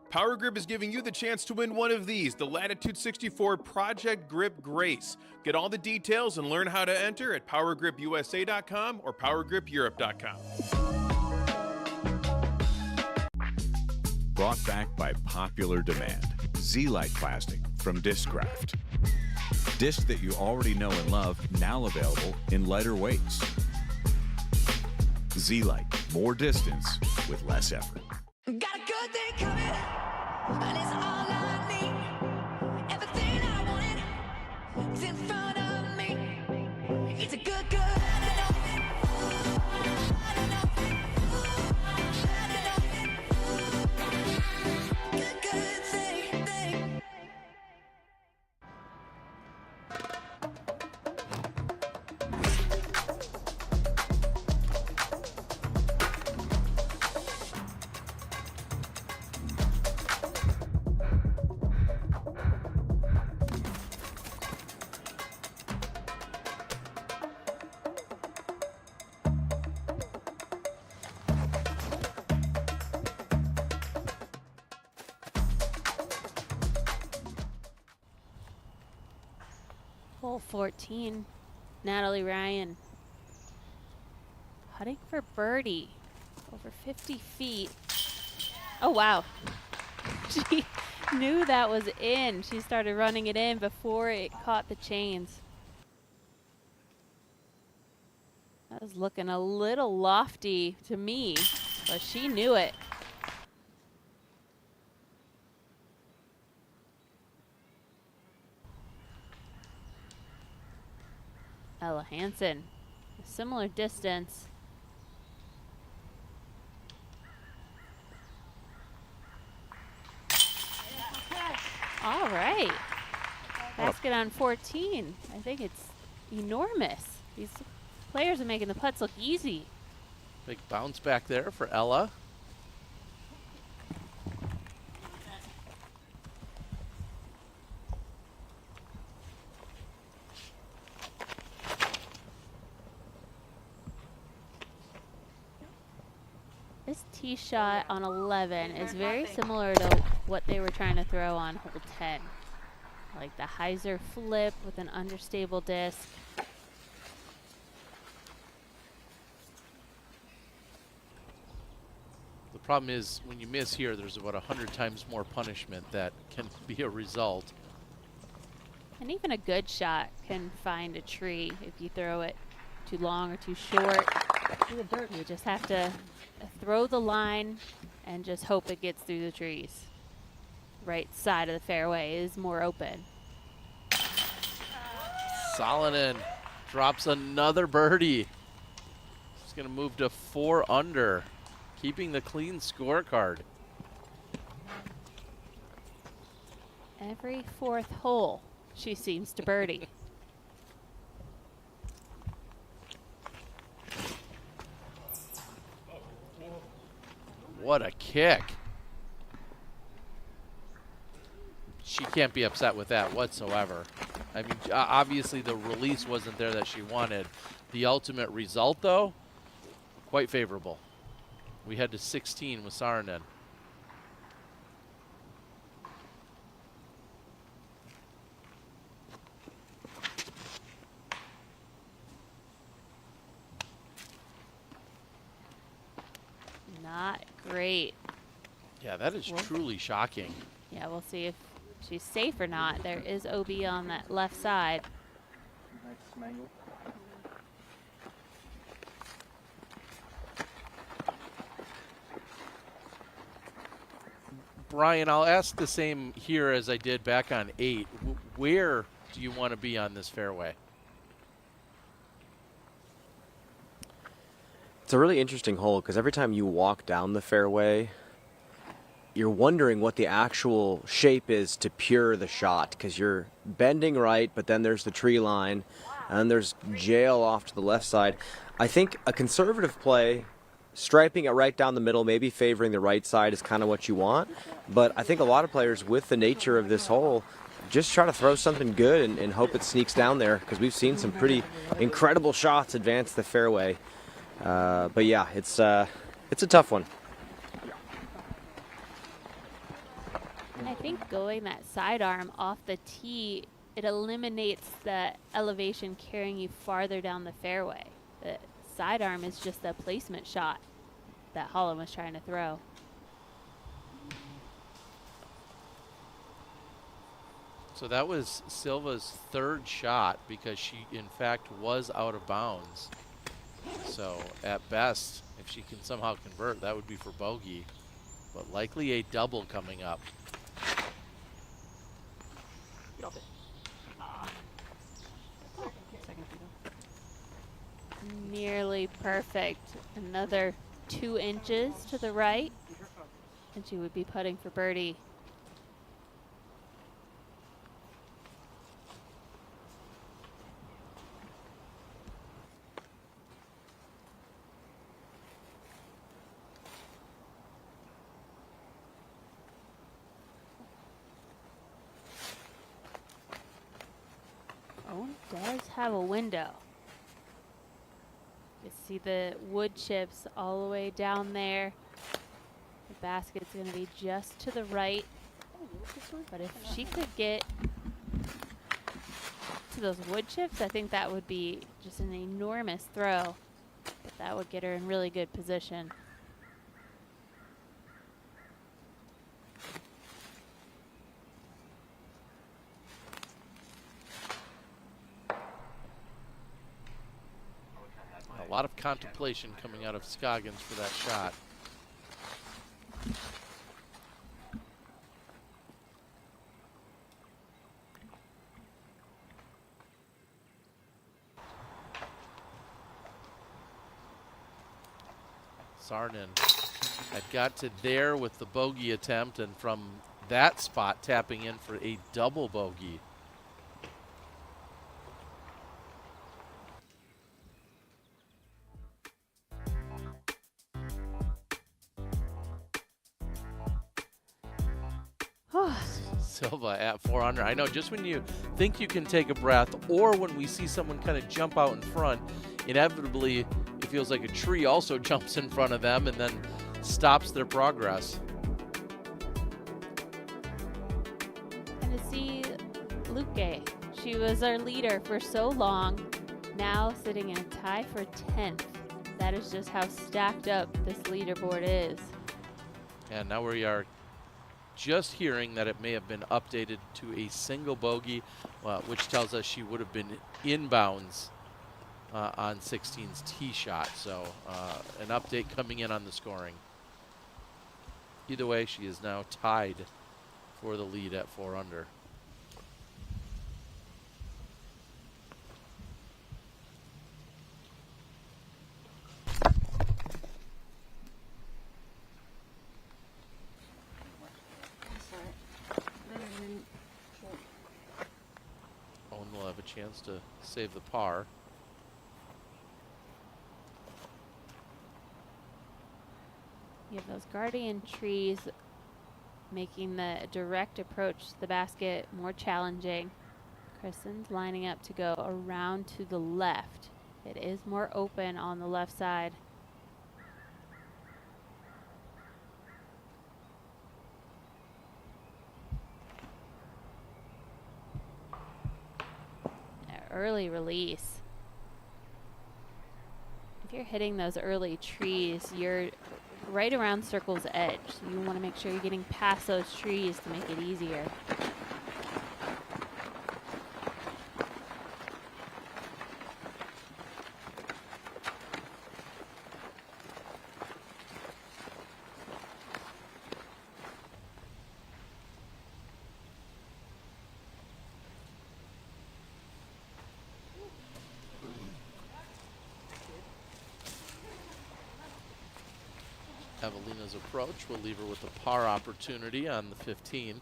Power Grip is giving you the chance to win one of these, the Latitude 64 Project Grip Grace. Get all the details and learn how to enter at PowerGripUSA.com or PowerGripEurope.com. Brought back by popular demand, Z-Lite plastic from Discraft. Discs that you already know and love, now available in lighter weights. Z-Lite, more distance with less effort. Got a good thing coming, and it's all I need. Everything I wanted is in front of me. It's a good thing. Hole 14, Natalie Ryan putting for birdie over 50 feet. Oh, wow. She knew that was in. She started running it in before it caught the chains. That was looking a little lofty to me, but she knew it. Ella Hansen, a similar distance. All right. Basket on 14. I think it's enormous. These players are making the putts look easy. Big bounce back there for Ella. This tee shot on 11 is very similar to what they were trying to throw on hole 10. Like the hyzer flip with an understable disc. The problem is when you miss here, there's about 100 times more punishment that can be a result. And even a good shot can find a tree if you throw it too long or too short. You just have to throw the line and just hope it gets through the trees. Right side of the fairway is more open. Salonen drops another birdie. She's going to move to 4 under, keeping the clean scorecard. Every fourth hole, she seems to birdie. What a kick. She can't be upset with that whatsoever. I mean, obviously the release wasn't there that she wanted. The ultimate result, though, quite favorable. We head to 16 with Saarinen. Not great. Yeah, that is truly shocking. Yeah, we'll see if she's safe or not. There is OB on that left side. Nice mangle. Brian, I'll ask the same here as I did back on 8. Where do you want to be on this fairway? It's a really interesting hole because every time you walk down the fairway, you're wondering what the actual shape is to pure the shot because you're bending right, but then there's the tree line, and then there's jail off to the left side. I think a conservative play, striping it right down the middle, maybe favoring the right side is kind of what you want, but I think a lot of players with the nature of this hole just try to throw something good and hope it sneaks down there because we've seen some pretty incredible shots advance the fairway. But yeah, it's a tough one. I think going that sidearm off the tee, it eliminates the elevation carrying you farther down the fairway. The sidearm is just a placement shot that Holland was trying to throw. So that was Silva's 3rd shot because she, in fact, was out of bounds. So at best, if she can somehow convert, that would be for bogey, but likely a double coming up. Nearly perfect. Another 2 inches to the right, and she would be putting for birdie. Owen does have a window. You see the wood chips all the way down there. The basket's going to be just to the right. But if she could get to those wood chips, I think that would be just an enormous throw. But that would get her in really good position. A lot of contemplation coming out of Scoggins for that shot. Sarnin had got to there with the bogey attempt, and from that spot tapping in for a double bogey. Silva at 4 under. I know, just when you think you can take a breath, or when we see someone kind of jump out in front, inevitably it feels like a tree also jumps in front of them and then stops their progress. And to see Luque, she was our leader for so long, now sitting in a tie for 10th. That is just how stacked up this leaderboard is. And now we are just hearing that it may have been updated to a single bogey, which tells us she would have been inbounds on 16's tee shot. So an update coming in on the scoring. Either way, she is now tied for the lead at 4 under. Owen will have a chance to save the par. You have those guardian trees making the direct approach to the basket more challenging. Kristen's lining up to go around to the left. It is more open on the left side. Early release. If you're hitting those early trees, you're right around circle's edge. So you want to make sure you're getting past those trees to make it easier. Evelina's approach will leave her with a par opportunity on the 15th.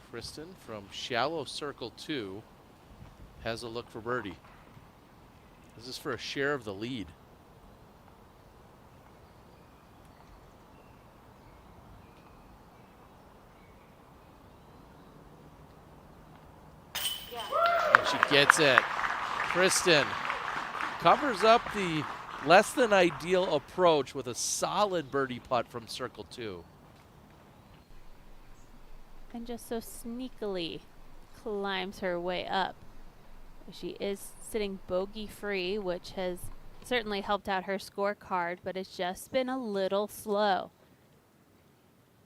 Kristen from shallow circle 2 has a look for birdie. This is for a share of the lead. And she gets it. Kristen covers up the less than ideal approach with a solid birdie putt from circle 2. And just so sneakily climbs her way up. She is sitting bogey free, which has certainly helped out her scorecard, but it's just been a little slow.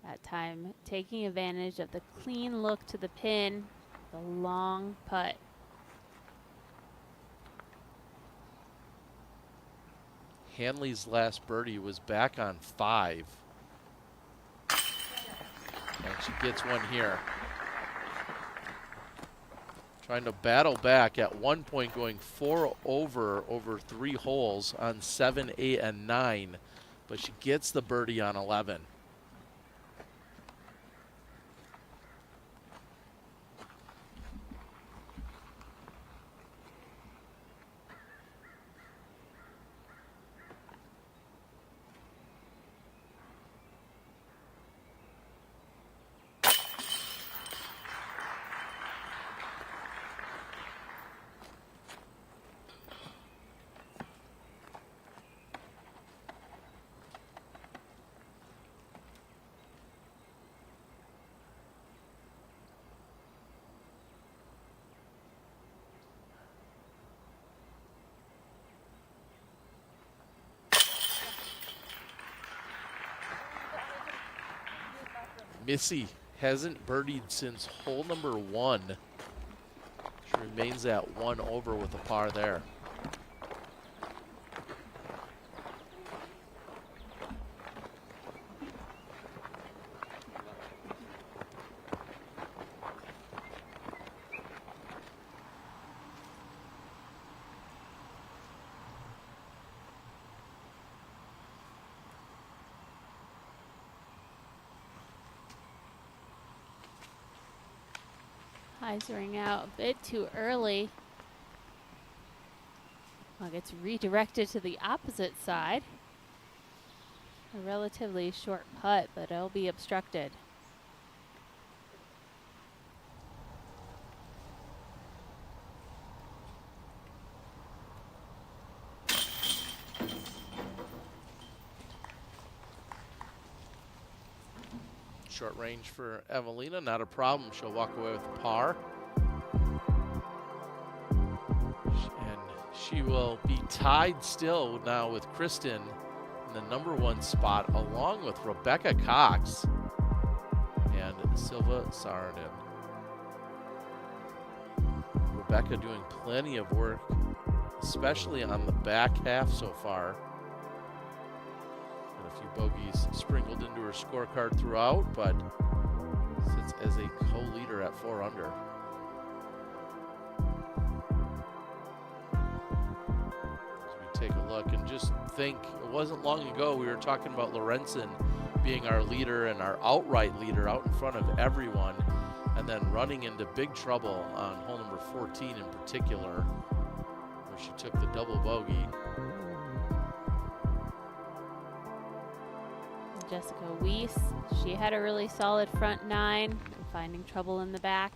That time taking advantage of the clean look to the pin, the long putt. Hanley's last birdie was back on 5. And she gets one here. Trying to battle back, at one point going 4 over 3 holes on 7, 8, and 9. But she gets the birdie on 11. Missy hasn't birdied since hole number 1. She remains at 1 over with a par there. Hyzering out a bit too early. Well, gets redirected to the opposite side. A relatively short putt, but it'll be obstructed. Short range for Evelina, not a problem. She'll walk away with a par. And she will be tied still now with Kristen in the #1 spot, along with Rebecca Cox and Silva Saarinen. Rebecca doing plenty of work, especially on the back half so far. A few bogeys sprinkled into her scorecard throughout, but sits as a co-leader at 4 under. As we take a look and just think, it wasn't long ago we were talking about Lorenzen being our leader and our outright leader out in front of everyone, and then running into big trouble on hole number 14 in particular, where she took the double bogey. Jessica Weiss, she had a really solid front 9, finding trouble in the back.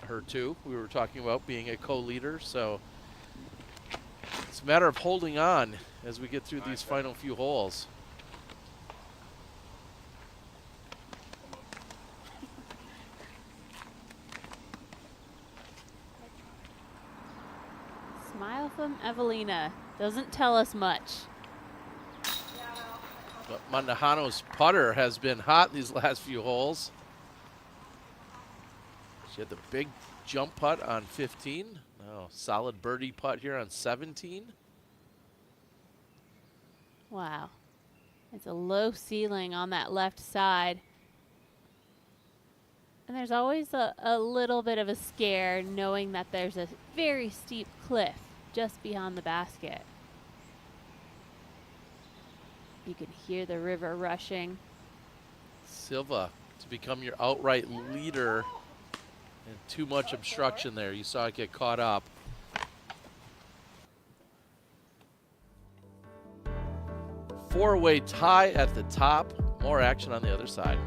Her too. We were talking about being a co-leader, so it's a matter of holding on as we get through these final few holes. Smile from Evelina. Doesn't tell us much. But Mandujano's putter has been hot these last few holes. She had the big jump putt on 15. Oh, solid birdie putt here on 17. Wow. It's a low ceiling on that left side. And there's always a little bit of a scare knowing that there's a very steep cliff just beyond the basket. You can hear the river rushing. Silva to become your outright leader, and too much obstruction there. You saw it get caught up. Four-way tie at the top. More action on the other side.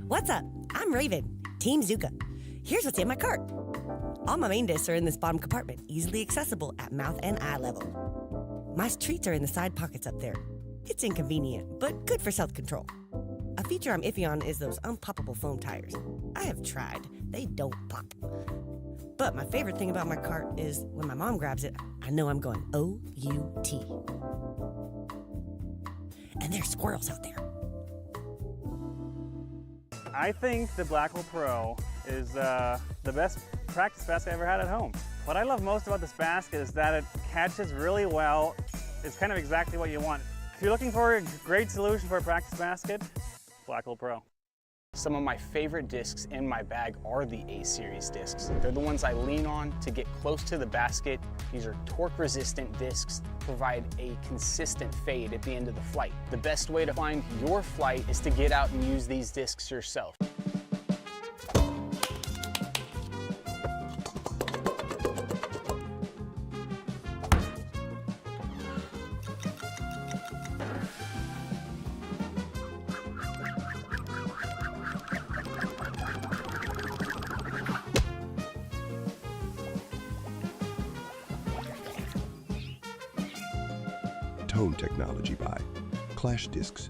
What's up? I'm Raven, Team Zuka. Here's what's in my cart. All my main discs are in this bottom compartment, easily accessible at mouth and eye level. My treats are in the side pockets up there. It's inconvenient, but good for self-control. A feature I'm iffy on is those unpoppable foam tires. I have tried. They don't pop. But my favorite thing about my cart is when my mom grabs it, I know I'm going O-U-T. And there's squirrels out there. I think the Blackwell Pro is the best practice basket I ever had at home. What I love most about this basket is that it catches really well. It's kind of exactly what you want. If you're looking for a great solution for a practice basket, Blackwell Pro. Some of my favorite discs in my bag are the A-Series discs. They're the ones I lean on to get close to the basket. These are torque-resistant discs, provide a consistent fade at the end of the flight. The best way to find your flight is to get out and use these discs yourself. Tone technology by Clash Discs.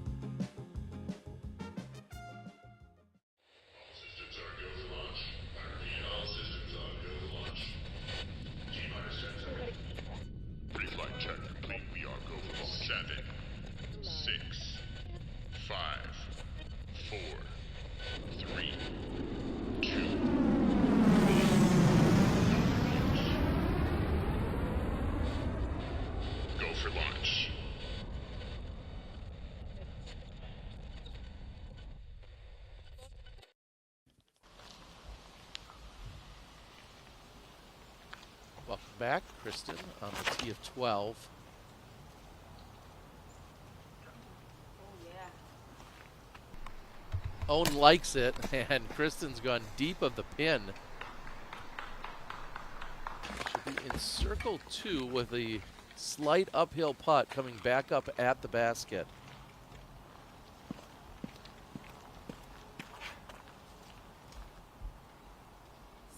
back. Kristen on the tee of 12. Owen likes it, and Kristen's gone deep of the pin. Should be in circle 2 with a slight uphill putt coming back up at the basket.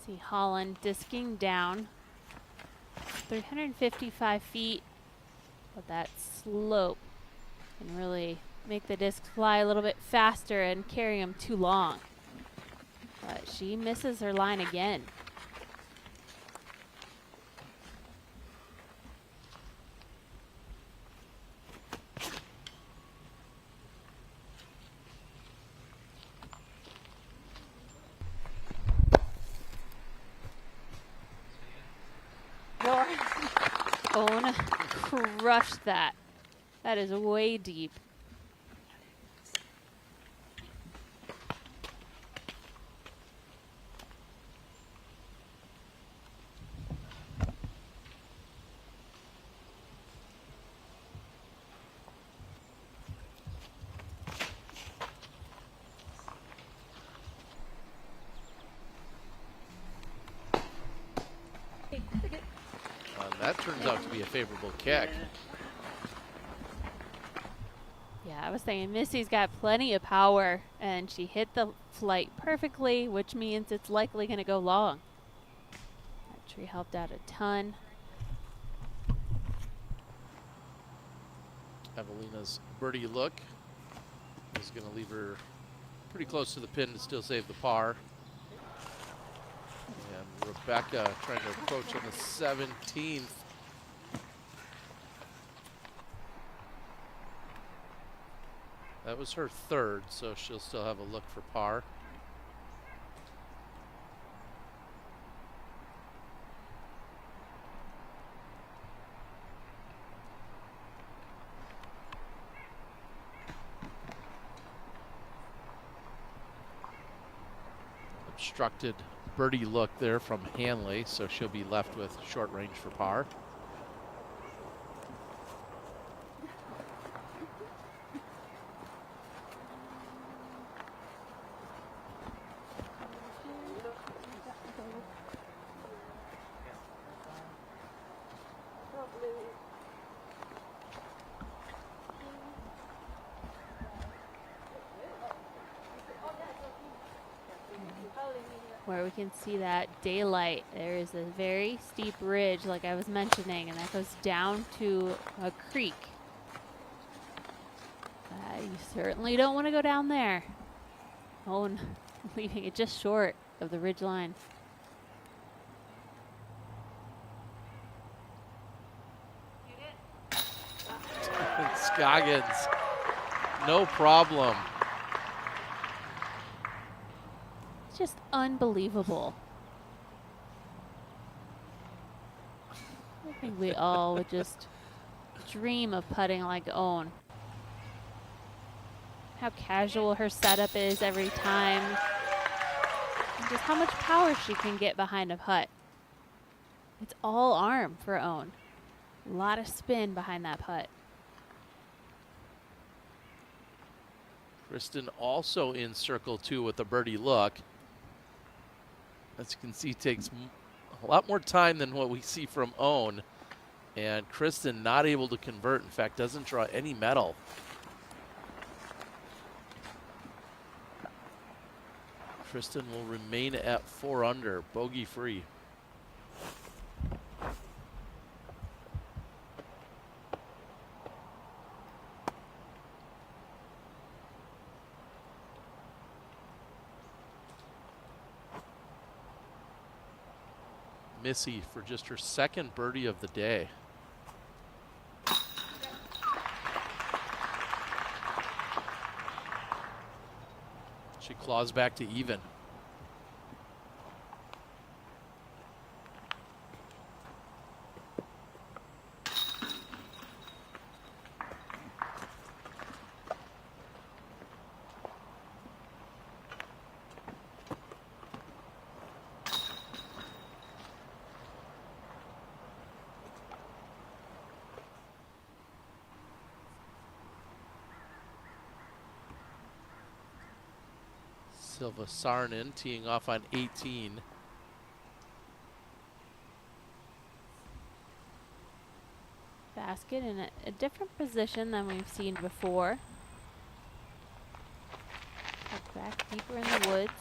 See Holland disking down 355 feet, but that slope can really make the disc fly a little bit faster and carry him too long. But she misses her line again. Owen crushed that. That is way deep. That turns out to be a favorable kick. Yeah, I was saying Missy's got plenty of power, and she hit the flight perfectly, which means it's likely going to go long. That tree helped out a ton. Evelina's birdie look is going to leave her pretty close to the pin to still save the par. And Rebecca trying to approach on the 17th. That was her third, so she'll still have a look for par. Obstructed birdie look there from Hanley, so she'll be left with short range for par. Where we can see that daylight, there is a very steep ridge like I was mentioning, and that goes down to a creek. You certainly don't want to go down there. Oh, leaving it just short of the ridge line. Scoggins, no problem. Just unbelievable. I think we all would just dream of putting like Owen. How casual her setup is every time. And just how much power she can get behind a putt. It's all arm for Owen. A lot of spin behind that putt. Kristen also in circle 2 with a birdie look. As you can see, takes a lot more time than what we see from Owen. And Kristen not able to convert. In fact, doesn't draw any medal. Kristen will remain at 4 under, bogey free. Missy for just her second birdie of the day. She claws back to even. Silva Sarnen teeing off on 18. Basket in a different position than we've seen before. Back deeper in the woods.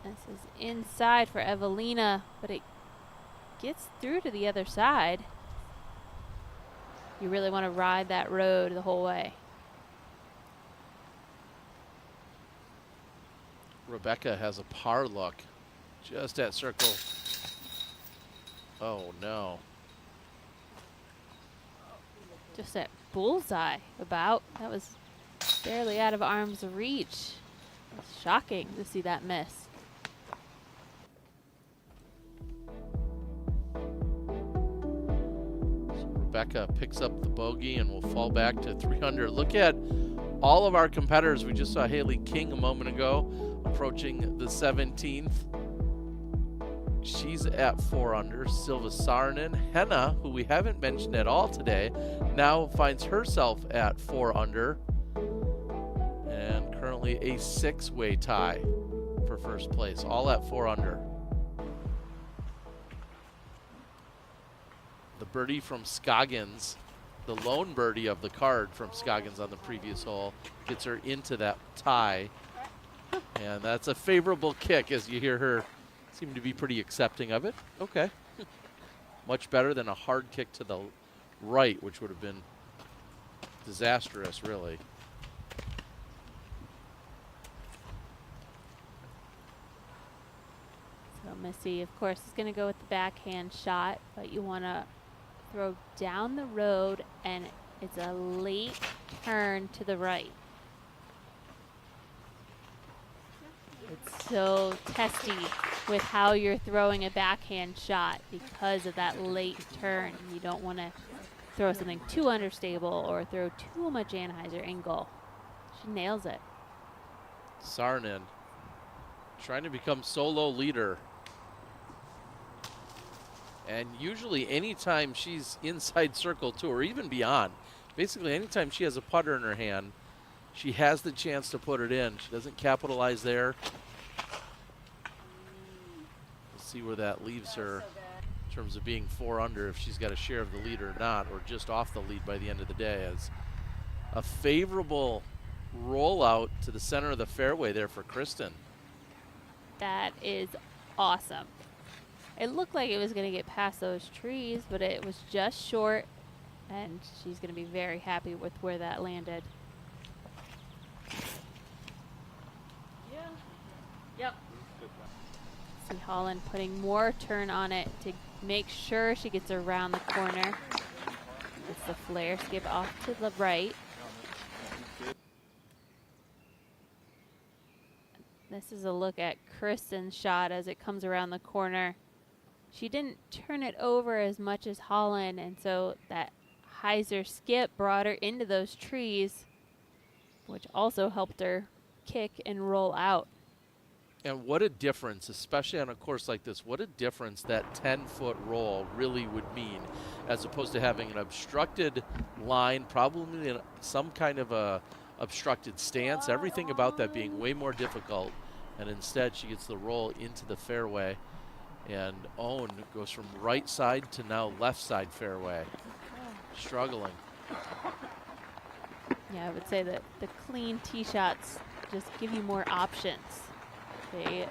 This is inside for Evelina, but it gets through to the other side. You really want to ride that road the whole way. Rebecca has a par look just at circle. Oh no. Just at bullseye about. That was barely out of arm's reach. It's shocking to see that miss. Rebecca picks up the bogey and will fall back to 3 under. Look at all of our competitors. We just saw Haley King a moment ago approaching the 17th. She's at 4 under. Silva Sarnen. Henna, who we haven't mentioned at all today, now finds herself at 4 under. And currently a 6-way tie for first place, all at 4 under. The birdie from Scoggins, the lone birdie of the card from Scoggins on the previous hole, gets her into that tie. And that's a favorable kick, as you hear her seem to be pretty accepting of it. Okay. Much better than a hard kick to the right, which would have been disastrous, really. So Missy, of course, is going to go with the backhand shot, but you want to throw down the road, and it's a late turn to the right. It's so testy with how you're throwing a backhand shot because of that late turn. You don't want to throw something too understable or throw too much Anheuser in goal. She nails it. Sarnen trying to become solo leader. And usually anytime she's inside circle 2 or even beyond, basically anytime she has a putter in her hand, she has the chance to put it in. She doesn't capitalize there. We'll see where that leaves her in terms of being 4 under, if she's got a share of the lead or not, or just off the lead by the end of the day. As a favorable rollout to the center of the fairway there for Kristen. That is awesome. It looked like it was going to get past those trees, but it was just short, and she's going to be very happy with where that landed. Yeah. Yep. See Holland putting more turn on it to make sure she gets around the corner. It's the flare skip off to the right. This is a look at Kristen's shot as it comes around the corner. She didn't turn it over as much as Holland, and so that hyzer skip brought her into those trees, which also helped her kick and roll out. And what a difference, especially on a course like this, what a difference that 10-foot roll really would mean, as opposed to having an obstructed line, probably in some kind of a obstructed stance, everything about that being way more difficult. And instead she gets the roll into the fairway, and Owen goes from right side to now left side fairway. Struggling. Yeah, I would say that the clean tee shots just give you more options. The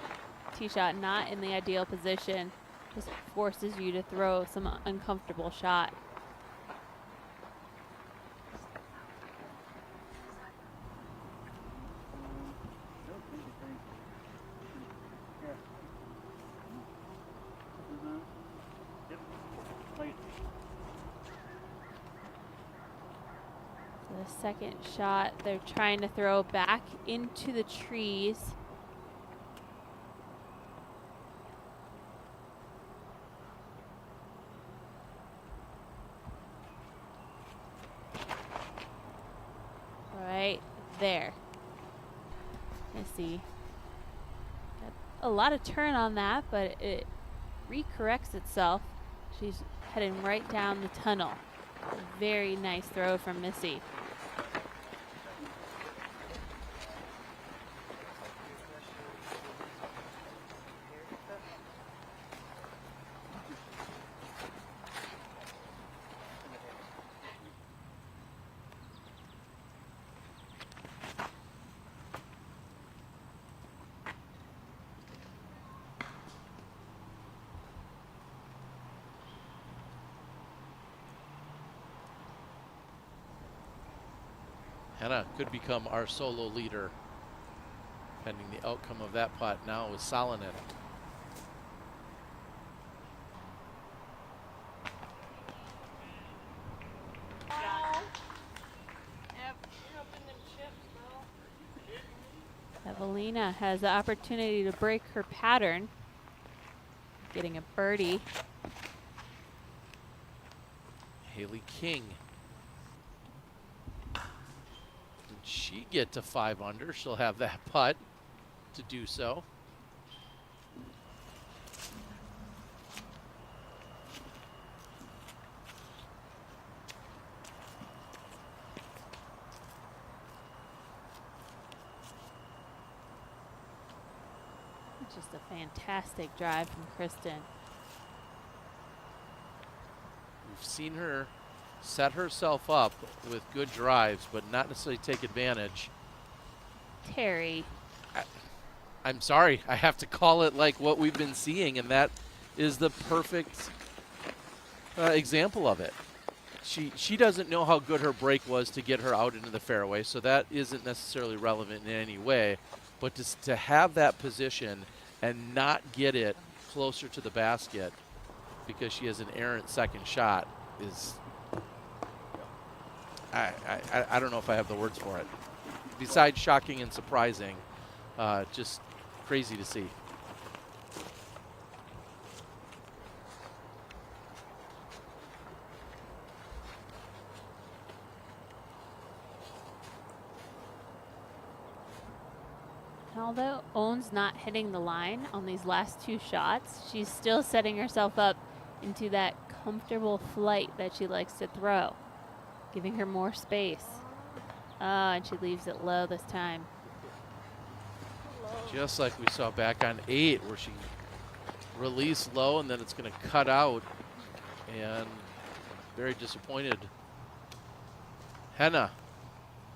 tee shot not in the ideal position just forces you to throw some uncomfortable shot. The second shot, they're trying to throw back into the trees. Right there. Let's see. Got a lot of turn on that, but it recorrects itself. She's heading right down the tunnel. A very nice throw from Missy. Henna could become our solo leader, pending the outcome of that putt now with Salonen. Evelina has the opportunity to break her pattern, getting a birdie. Haley King. Did she get to 5 under? She'll have that putt to do so. Just a fantastic drive from Kristen. We've seen her set herself up with good drives, but not necessarily take advantage. Terry. I'm sorry, I have to call it like what we've been seeing, and that is the perfect example of it. She doesn't know how good her break was to get her out into the fairway, so that isn't necessarily relevant in any way. But to have that position and not get it closer to the basket because she has an errant second shot is, I don't know if I have the words for it. Besides shocking and surprising, just crazy to see. Although Owen's not hitting the line on these last 2 shots, she's still setting herself up into that comfortable flight that she likes to throw, giving her more space. And she leaves it low this time. Just like we saw back on 8, where she released low and then it's going to cut out, and very disappointed. Henna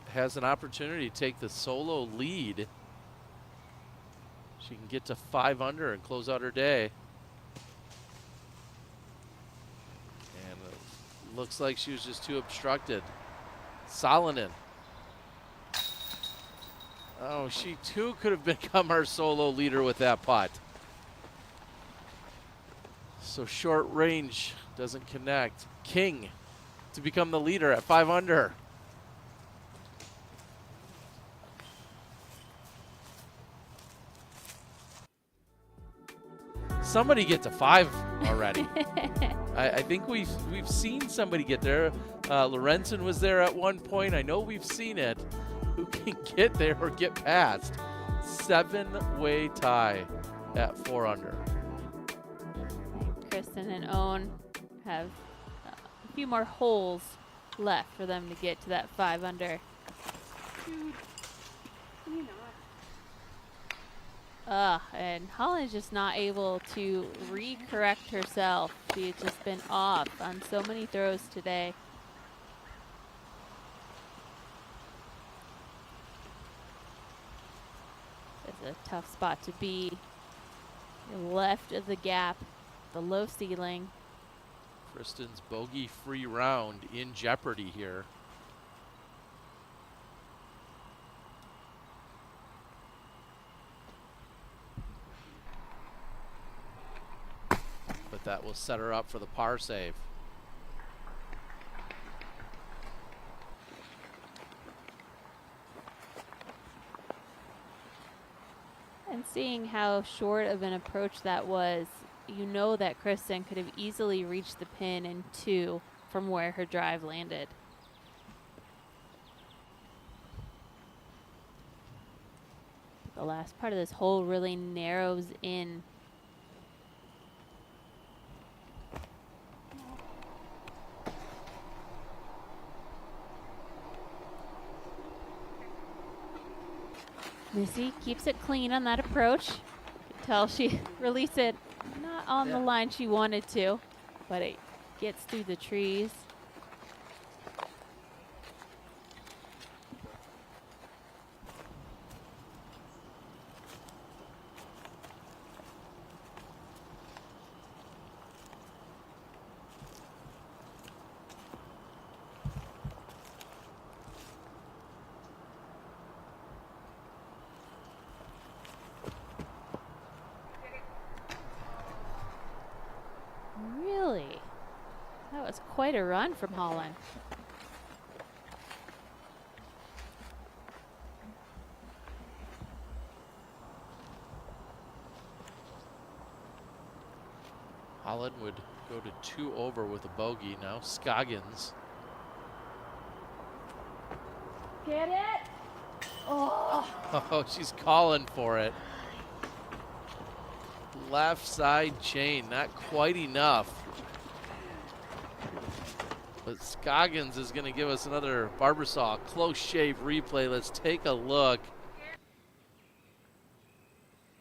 has an opportunity to take the solo lead. She can get to 5 under and close out her day. And it looks like she was just too obstructed. Salonen. Oh, she too could have become our solo leader with that putt. So short range doesn't connect. King to become the leader at 5 under. Somebody get to 5 already. I think we've seen somebody get there. Lorenzen was there at one point. I know we've seen it. Who can get there or get past? 7-way tie at 4 under. Kristen and Owen have a few more holes left for them to get to that 5 under. And Holland's just not able to re-correct herself. She's just been off on so many throws today. It's a tough spot to be. Left of the gap, the low ceiling. Kristen's bogey-free round in jeopardy here. But that will set her up for the par save. And seeing how short of an approach that was, you know that Kristen could have easily reached the pin in 2 from where her drive landed. The last part of this hole really narrows in. Missy keeps it clean on that approach until she released it not on the line she wanted to, but it gets through the trees. quite a run from Holland. Holland would go to 2 over with a bogey. Now Scoggins. Get it? Oh. Oh, she's calling for it. Left side chain, not quite enough. But Scoggins is going to give us another Barbasol close shave replay. Let's take a look.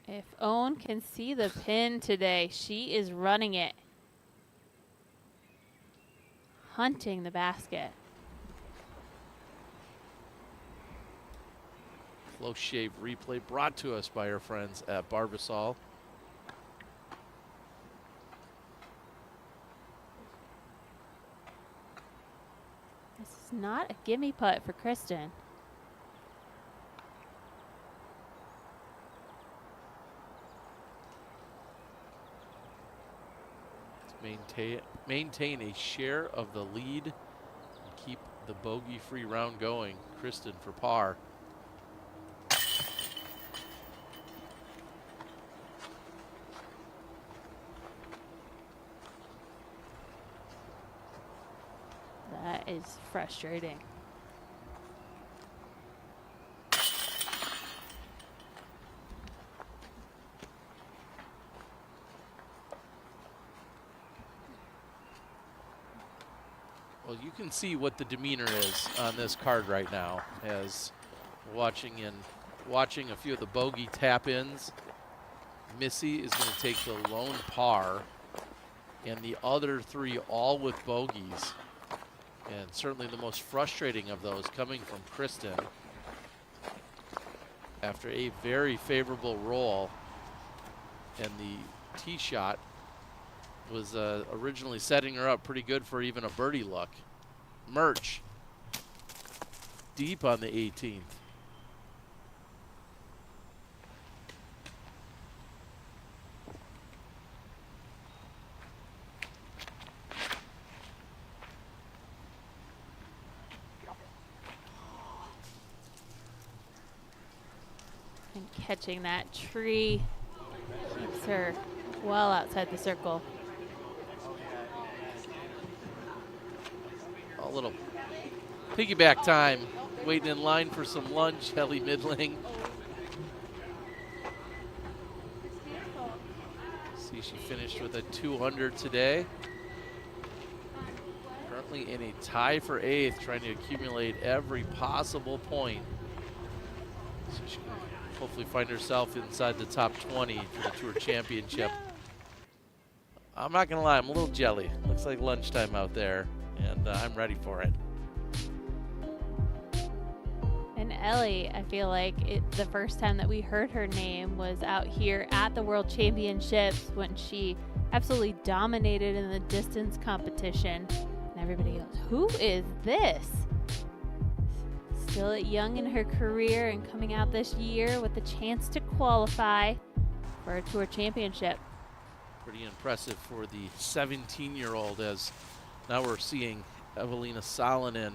If Owen can see the pin today, she is running it. Hunting the basket. Close shave replay brought to us by our friends at Barbasol. This is not a gimme putt for Kristen. Maintain a share of the lead and keep the bogey-free round going. Kristen for par. That is frustrating. Well, you can see what the demeanor is on this card right now, as watching a few of the bogey tap-ins. Missy is going to take the lone par, and the other 3 all with bogeys. And certainly the most frustrating of those coming from Kristen after a very favorable roll, and the tee shot was originally setting her up pretty good for even a birdie look. Murch deep on the 18th. And catching that tree keeps her well outside the circle. A little piggyback time, waiting in line for some lunch, Ellie Midling. See, she finished with a 200 today. Currently in a tie for 8th, trying to accumulate every possible point. So she can hopefully find herself inside the top 20 for the Tour Championship. I'm not gonna lie, I'm a little jelly. Looks like lunchtime out there, and I'm ready for it. And Ellie, I feel like the first time that we heard her name was out here at the World Championships when she absolutely dominated in the distance competition. And everybody goes, who is this? Still young in her career and coming out this year with the chance to qualify for a Tour Championship. Pretty impressive for the 17-year-old, as now we're seeing Evelina Salonen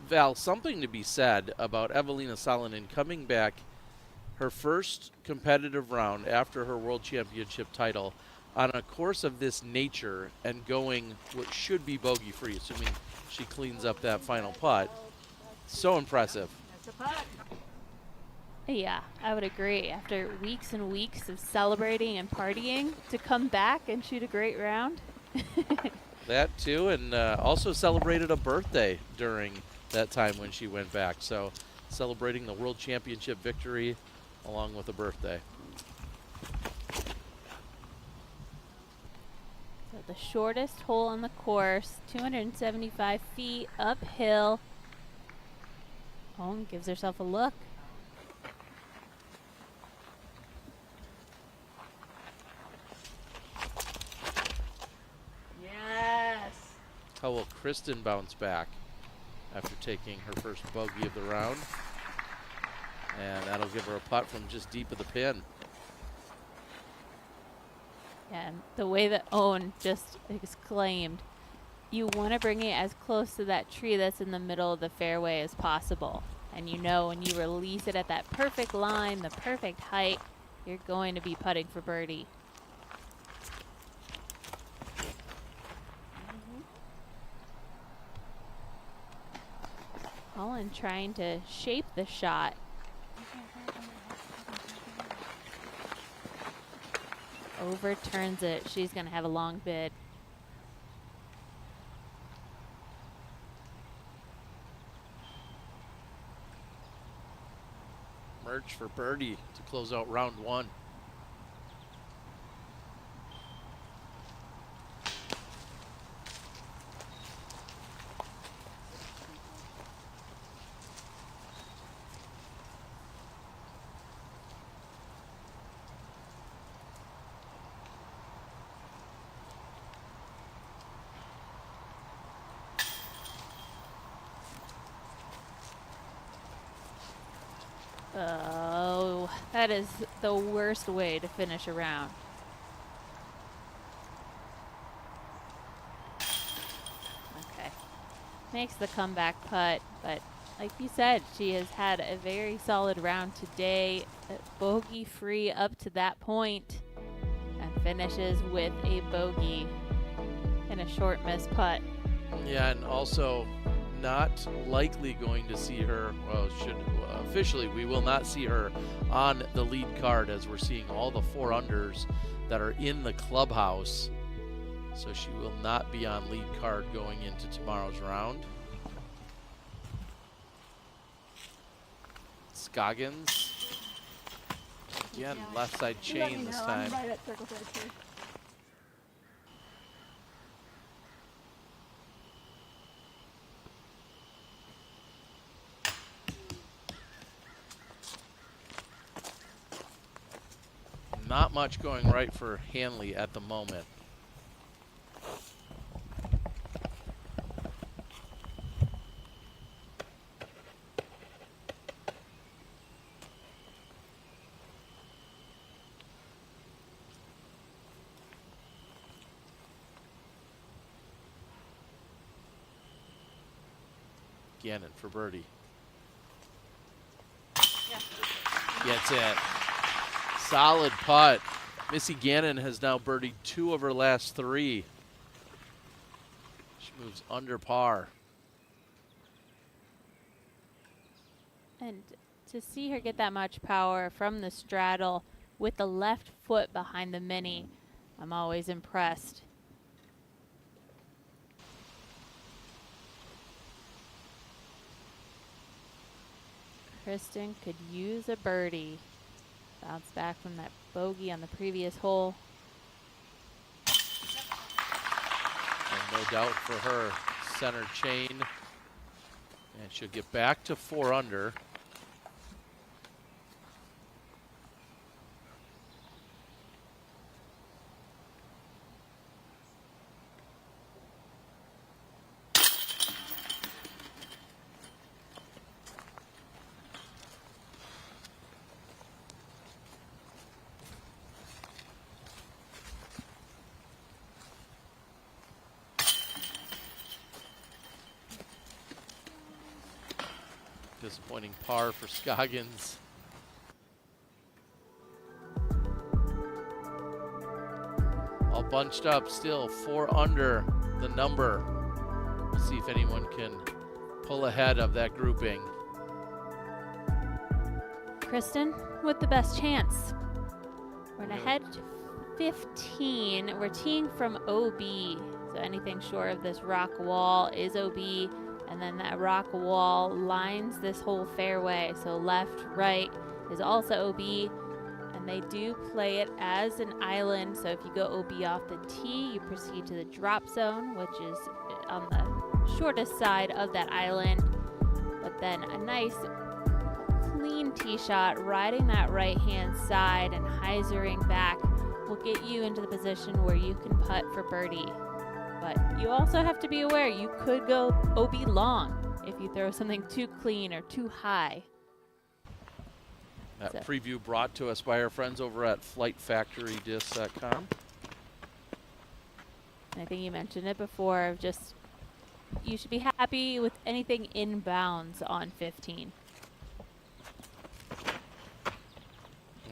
Val, something to be said about Evelina Salonen coming back her first competitive round after her World Championship title on a course of this nature and going what should be bogey-free, assuming she cleans up that final putt. So impressive. Yeah, I would agree. After weeks and weeks of celebrating and partying, to come back and shoot a great round. That too, and also celebrated a birthday during that time when she went back. So celebrating the World Championship victory along with a birthday. So the shortest hole on the course, 275 feet uphill. Home gives herself a look. Yes. How will Kristen bounce back after taking her first bogey of the round? And that'll give her a putt from just deep of the pin. And the way that Owen just exclaimed, you want to bring it as close to that tree that's in the middle of the fairway as possible. And you know when you release it at that perfect line, the perfect height, you're going to be putting for birdie. Holland trying to shape the shot. Overturns it. She's going to have a long bid. Merge for birdie to close out round one. Oh, that is the worst way to finish a round. Okay. Makes the comeback putt, but like you said, she has had a very solid round today, bogey free up to that point, and finishes with a bogey and a short miss putt. Yeah, and also not likely going to see her, well, officially we will not see her on the lead card, as we're seeing all the 4-unders that are in the clubhouse. So she will not be on lead card going into tomorrow's round. Scoggins, again, left side chain this time. I'm right at circle 32. Not much going right for Hanley at the moment. Gannon for birdie. Gets it. Solid putt. Missy Gannon has now birdied 2 of her last 3. She moves under par. And to see her get that much power from the straddle with the left foot behind the mini, I'm always impressed. Kristen could use a birdie. Bounce back from that bogey on the previous hole. And no doubt for her, center chain. And she'll get back to 4 under. Disappointing par for Scoggins. All bunched up still, 4 under the number. We'll see if anyone can pull ahead of that grouping. Kristen with the best chance. We're gonna head to 15. We're teeing from OB. So anything short of this rock wall is OB. And then that rock wall lines this whole fairway. So left, right is also OB. And they do play it as an island. So if you go OB off the tee, you proceed to the drop zone, which is on the shortest side of that island. But then a nice clean tee shot, riding that right-hand side and hyzering back will get you into the position where you can putt for birdie. But you also have to be aware you could go OB long if you throw something too clean or too high. That preview brought to us by our friends over at FlightFactoryDiscs.com. I think you mentioned it before, just you should be happy with anything inbounds on 15.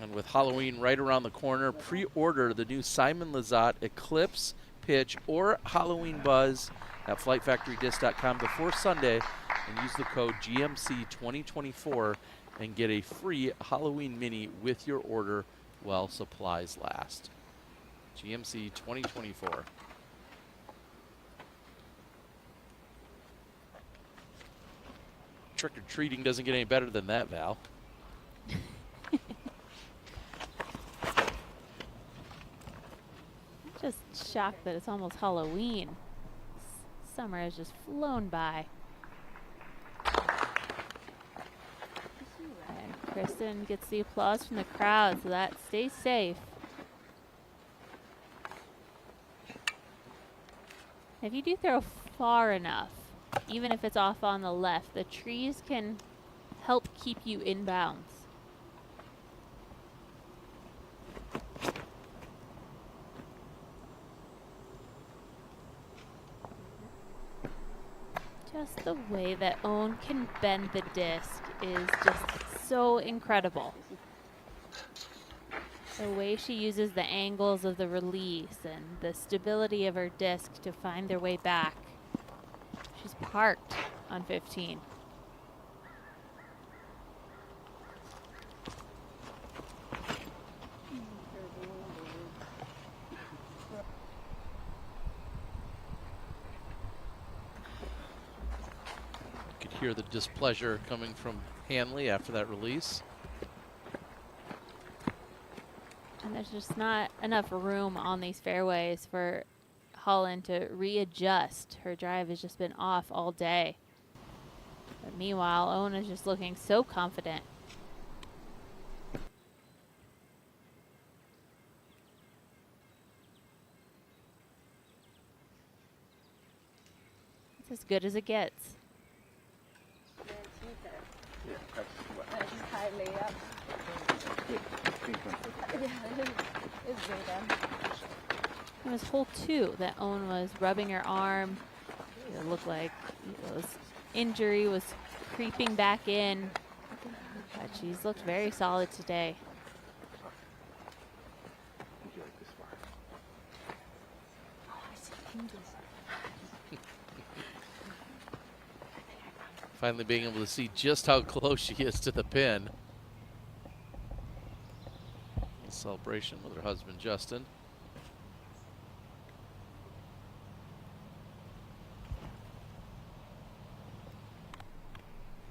And with Halloween right around the corner, pre-order the new Simon Lizotte Eclipse, Pitch, or Halloween Buzz at FlightFactoryDiscs.com before Sunday and use the code GMC2024 and get a free Halloween Mini with your order while supplies last. GMC 2024. Trick-or-treating doesn't get any better than that, Val. Just shocked that it's almost Halloween. Summer has just flown by. And Kristen gets the applause from the crowd, so that stays safe. If you do throw far enough, even if it's off on the left, the trees can help keep you in bounds. Just the way that Owen can bend the disc is just so incredible. The way she uses the angles of the release and the stability of her disc to find their way back. She's parked on 15. You could hear the displeasure coming from Hanley after that release. And there's just not enough room on these fairways for Holland to readjust. Her drive has just been off all day. But meanwhile, Owen is just looking so confident. It's as good as it gets. It was hole 2 that Owen was rubbing her arm. It looked like injury was creeping back in, but she's looked very solid today. Finally being able to see just how close she is to the pin. A celebration with her husband, Justin.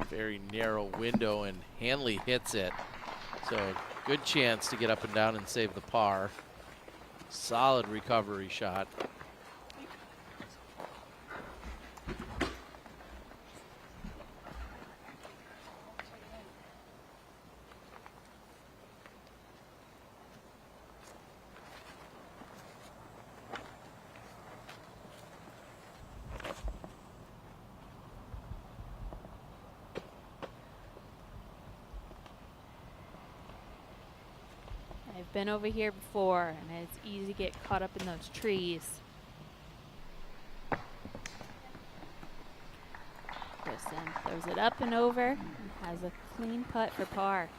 Very narrow window, and Hanley hits it. So good chance to get up and down and save the par. Solid recovery shot. I've been over here before, and it's easy to get caught up in those trees. Kristen throws it up and over and has a clean putt for par.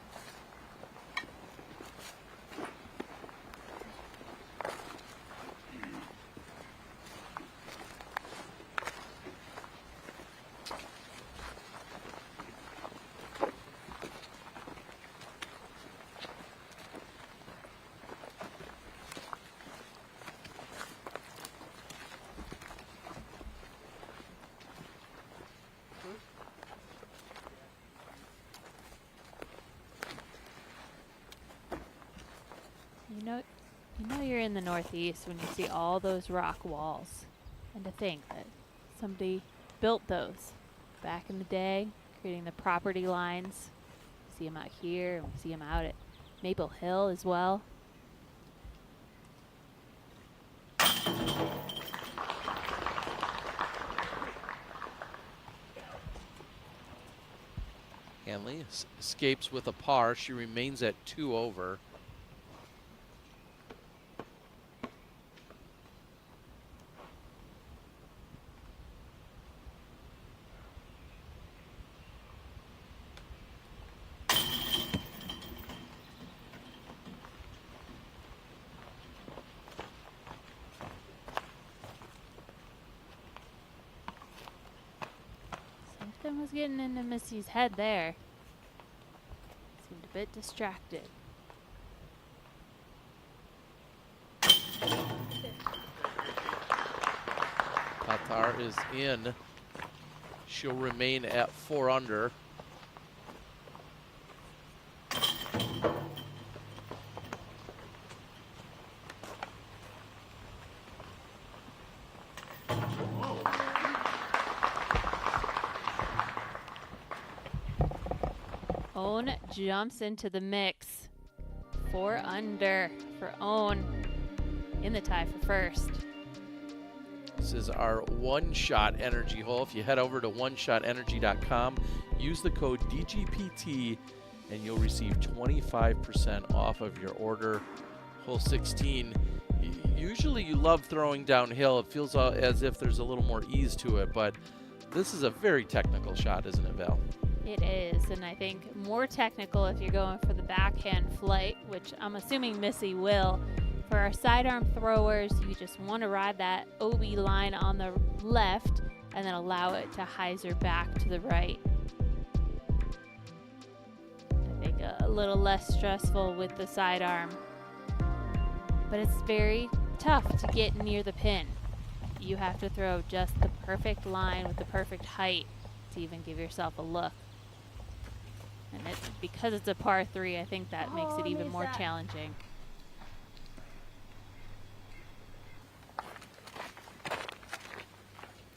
You know you're in the Northeast when you see all those rock walls. And to think that somebody built those back in the day, creating the property lines. We see them out here, and we see them out at Maple Hill as well. Hanley escapes with a par. She remains at 2 over. Something was getting into Missy's head there. Seemed a bit distracted. Tatar is in. She'll remain at 4 under. Own jumps into the mix. 4 under for Own in the tie for first. This is our one-shot energy hole. If you head over to oneshotenergy.com, use the code DGPT, and you'll receive 25% off of your order. Hole 16. Usually you love throwing downhill. It feels as if there's a little more ease to it, but this is a very technical shot, isn't it, Val? It is, and I think more technical if you're going for the backhand flight, which I'm assuming Missy will. For our sidearm throwers, you just want to ride that OB line on the left and then allow it to hyzer back to the right. I think a little less stressful with the sidearm. But it's very tough to get near the pin. You have to throw just the perfect line with the perfect height to even give yourself a look. And because it's a par 3, I think that makes it even more challenging.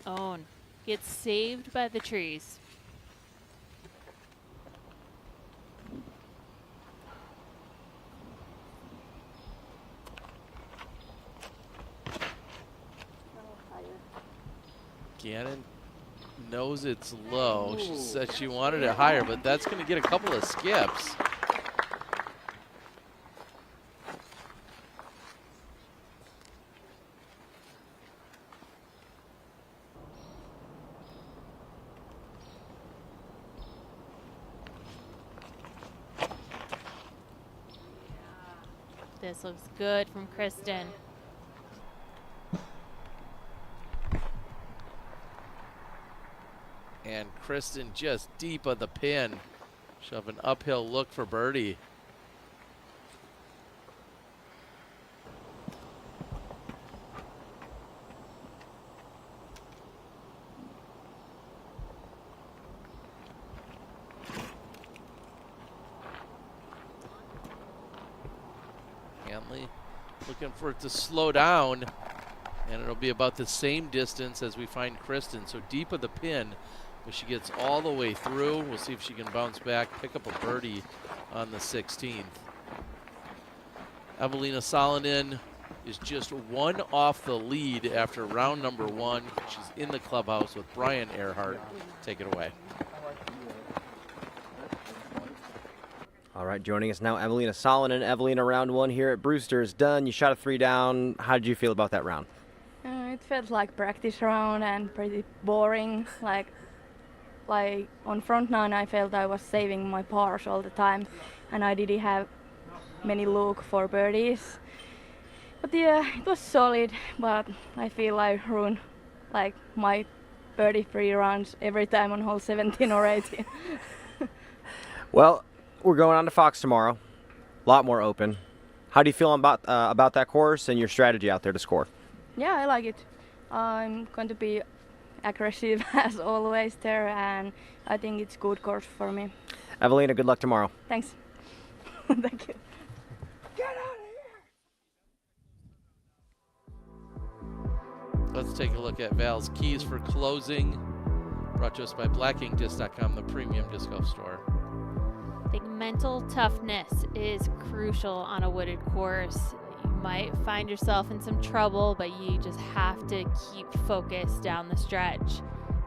Own gets saved by the trees. Gannon knows it's low. She said she wanted it higher, but that's going to get a couple of skips. This looks good from Kristen. And Kristen just deep of the pin. She'll have an uphill look for birdie. Hanley looking for it to slow down, and it'll be about the same distance as we find Kristen. So deep of the pin, but she gets all the way through. We'll see if she can bounce back, pick up a birdie on the 16th. Evelina Salonen is just 1 off the lead after round number 1. She's in the clubhouse with Brian Earhart. Take it away. All right, joining us now, Evelina Salonen. Evelina, round 1 here at Brewster is done. You shot a 3 down. How did you feel about that round? It felt like practice round and pretty boring. Like on front 9, I felt I was saving my pars all the time, and I didn't have many look for birdies. But yeah, it was solid, but I feel I ruined like my birdie-free rounds every time on hole 17 or 18. Well, we're going on to Fox tomorrow. A lot more open. How do you feel about that course and your strategy out there to score? Yeah, I like it. I'm going to be aggressive as always there, and I think it's good course for me. Evelina, good luck tomorrow. Thanks. Thank you. Let's take a look at Val's keys for closing. Brought to us by blackinkdisc.com, the premium disc golf store. I think mental toughness is crucial on a wooded course. You might find yourself in some trouble, but you just have to keep focused down the stretch.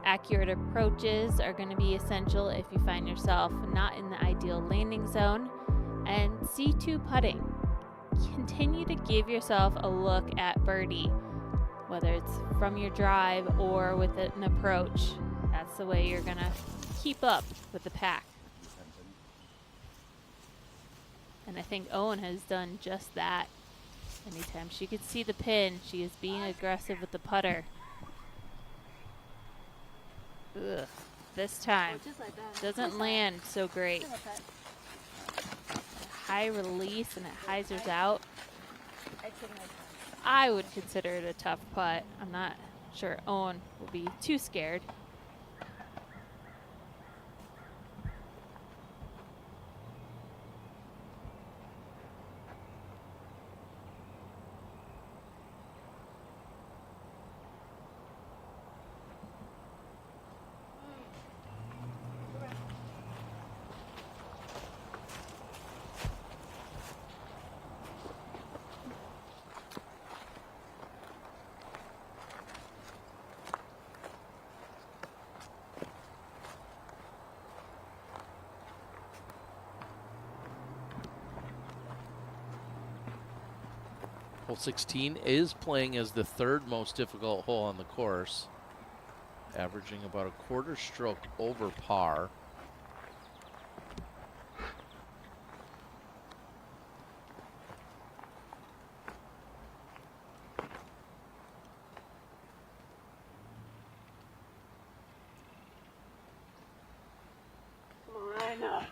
Accurate approaches are going to be essential if you find yourself not in the ideal landing zone. And C2 putting. Continue to give yourself a look at birdie, whether it's from your drive or with an approach. That's the way you're going to keep up with the pack. And I think Owen has done just that. Anytime she could see the pin, she is being aggressive with the putter. Ugh, this time doesn't land so great. High release and it hyzers out. I would consider it a tough putt. I'm not sure Owen will be too scared. Hole 16 is playing as the third most difficult hole on the course, averaging about a quarter stroke over par. Come on.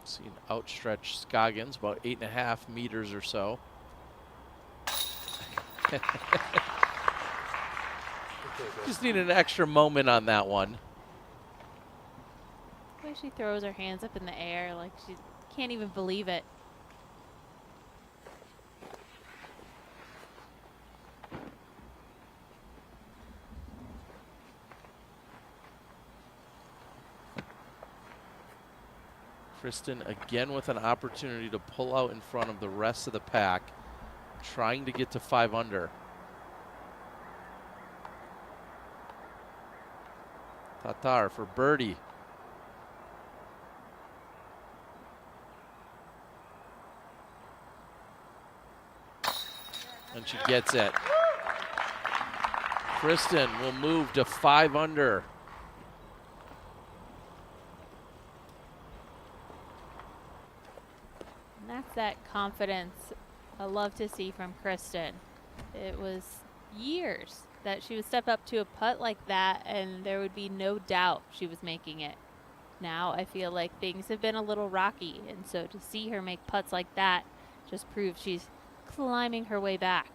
See an outstretched Scoggins, about 8.5 meters or so. Just need an extra moment on that one. The way she throws her hands up in the air like she can't even believe it. Kristen again with an opportunity to pull out in front of the rest of the pack, trying to get to 5 under. Tatar for birdie. And she gets it. Kristen will move to 5 under. And that's that confidence I love to see from Kristen. It was years that she would step up to a putt like that and there would be no doubt she was making it. Now I feel like things have been a little rocky, and so to see her make putts like that just proves she's climbing her way back.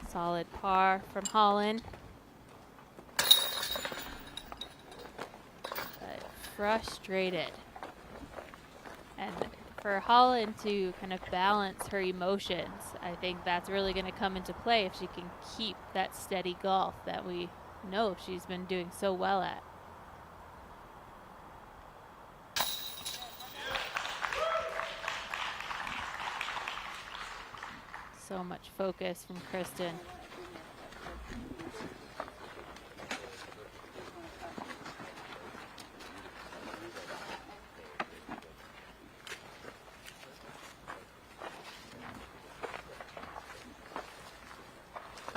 Solid par from Holland. But frustrated. And for Holland to kind of balance her emotions, I think that's really going to come into play if she can keep that steady golf that we know she's been doing so well at. So much focus from Kristen.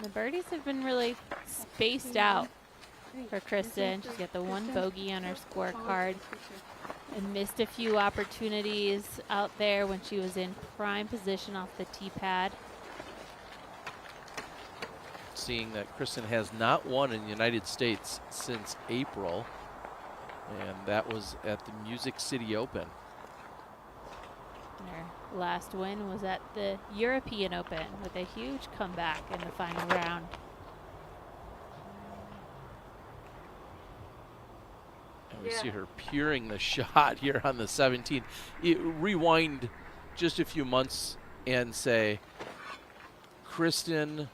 The birdies have been really spaced out for Kristen. She's got the one bogey on her scorecard and missed a few opportunities out there when she was in prime position off the tee pad. Seeing that Kristen has not won in the United States since April, and that was at the Music City Open. And her last win was at the European Open with a huge comeback in the final round. And we see her peering the shot here on the 17th. Rewind just a few months and say, Kristen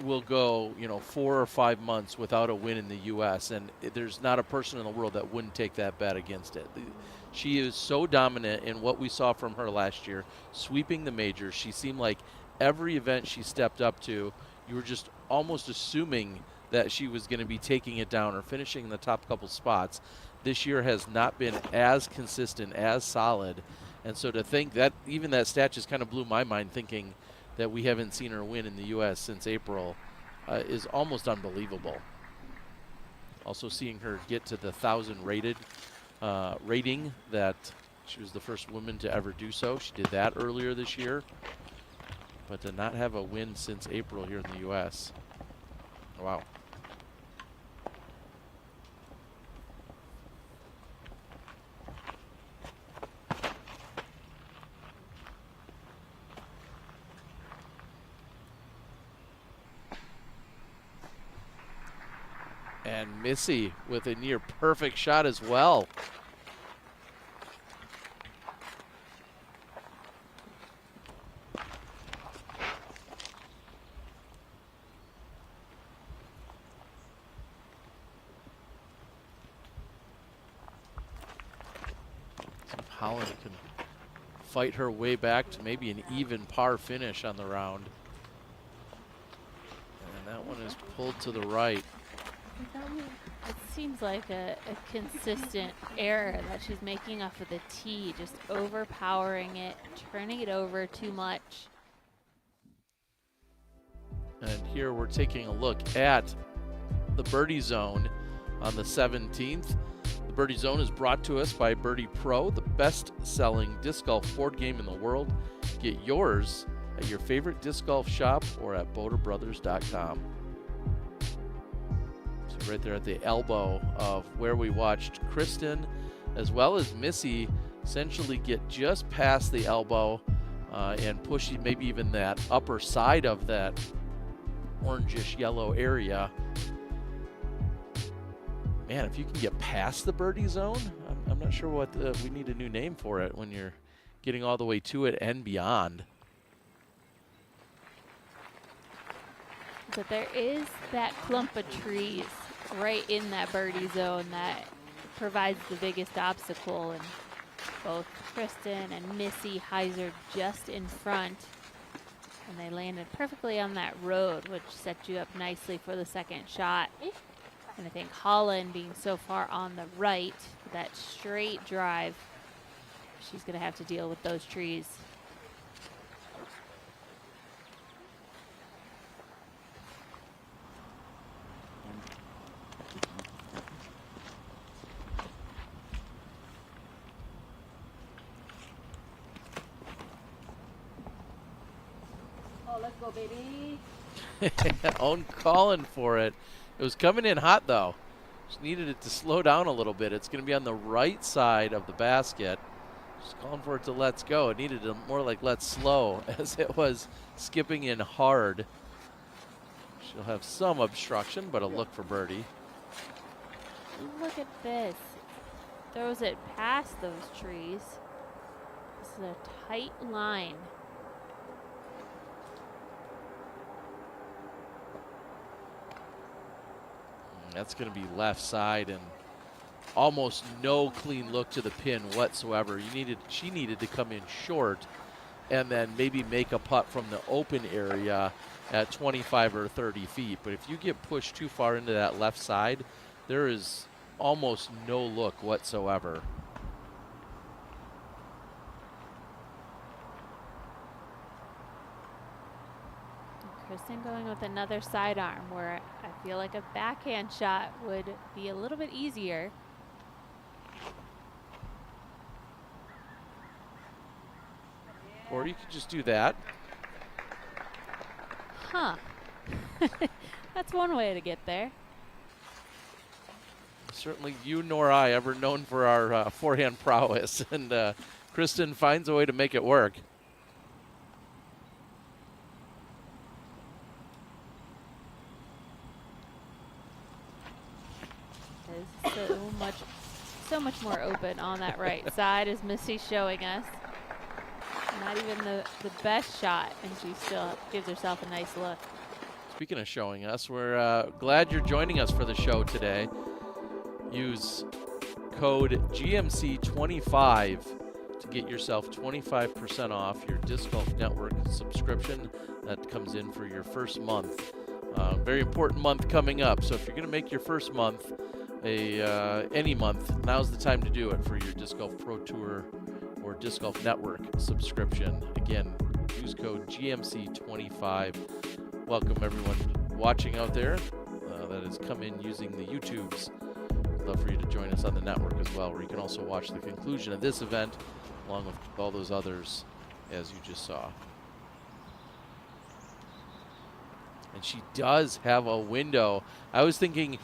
will go, 4 or 5 months without a win in the U.S., and there's not a person in the world that wouldn't take that bet against it. She is so dominant in what we saw from her last year, sweeping the majors. She seemed like every event she stepped up to, you were just almost assuming that she was going to be taking it down or finishing in the top couple spots. This year has not been as consistent, as solid, and so to think that even that stat just kind of blew my mind, thinking that we haven't seen her win in the U.S. since April is almost unbelievable. Also seeing her get to the 1,000 rated rating, that she was the first woman to ever do so. She did that earlier this year, but to not have a win since April here in the U.S. Wow. And Missy with a near perfect shot as well. See if Holland can fight her way back to maybe an even par finish on the round. And that one is pulled to the right. It seems like a consistent error that she's making off of the tee, just overpowering it, turning it over too much. And here we're taking a look at the birdie zone on the 17th. The birdie zone is brought to us by Birdie Pro, the best-selling disc golf board game in the world. Get yours at your favorite disc golf shop or at BoderBrothers.com. Right there at the elbow of where we watched Kristen as well as Missy essentially get just past the elbow and pushing maybe even that upper side of that orangish yellow area. Man, if you can get past the birdie zone, I'm not sure what we need a new name for it when you're getting all the way to it and beyond. But there is that clump of trees right in that birdie zone that provides the biggest obstacle, and both Kristen and Missy Heiser just in front, and they landed perfectly on that road, which set you up nicely for the second shot. And I think Holland being so far on the right, that straight drive, she's going to have to deal with those trees. Let's go, baby. Own calling for it. It was coming in hot, though. Just needed it to slow down a little bit. It's going to be on the right side of the basket. Just calling for it to let's go. It needed a more like let's slow, as it was skipping in hard. She'll have some obstruction, but a look for birdie. Look at this. Throws it past those trees. This is a tight line. That's going to be left side, and almost no clean look to the pin whatsoever. She needed to come in short and then maybe make a putt from the open area at 25 or 30 feet. But if you get pushed too far into that left side, there is almost no look whatsoever. Kristen going with another sidearm, where I feel like a backhand shot would be a little bit easier. Or you could just do that. Huh. That's one way to get there. Certainly you nor I ever known for our forehand prowess, and Kristen finds a way to make it work. Is so much more open on that right side, as Missy's showing us. Not even the best shot, and she still gives herself a nice look. Speaking of showing us, we're glad you're joining us for the show today. Use code GMC25 to get yourself 25% off your Disc Golf Network subscription. That comes in for your first month. Very important month coming up, so if you're going to make your first month any month, now's the time to do it for your Disc Golf Pro Tour or Disc Golf Network subscription. Again, use code GMC25. Welcome everyone watching out there that has come in using the YouTubes. I'd love for you to join us on the network as well, where you can also watch the conclusion of this event along with all those others as you just saw. And she does have a window. I was thinking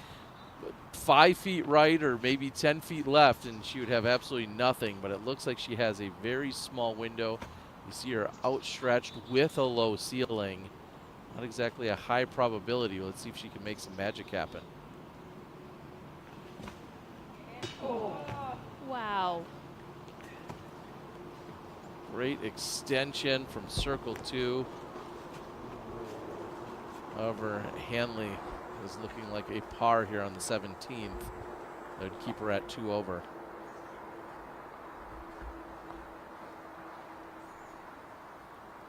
5 feet right or maybe 10 feet left and she would have absolutely nothing, but it looks like she has a very small window. You see her outstretched with a low ceiling. Not exactly a high probability. Let's see if she can make some magic happen. Oh. Wow. Great extension from circle 2. However, Hanley is looking like a par here on the 17th. That would keep her at 2 over.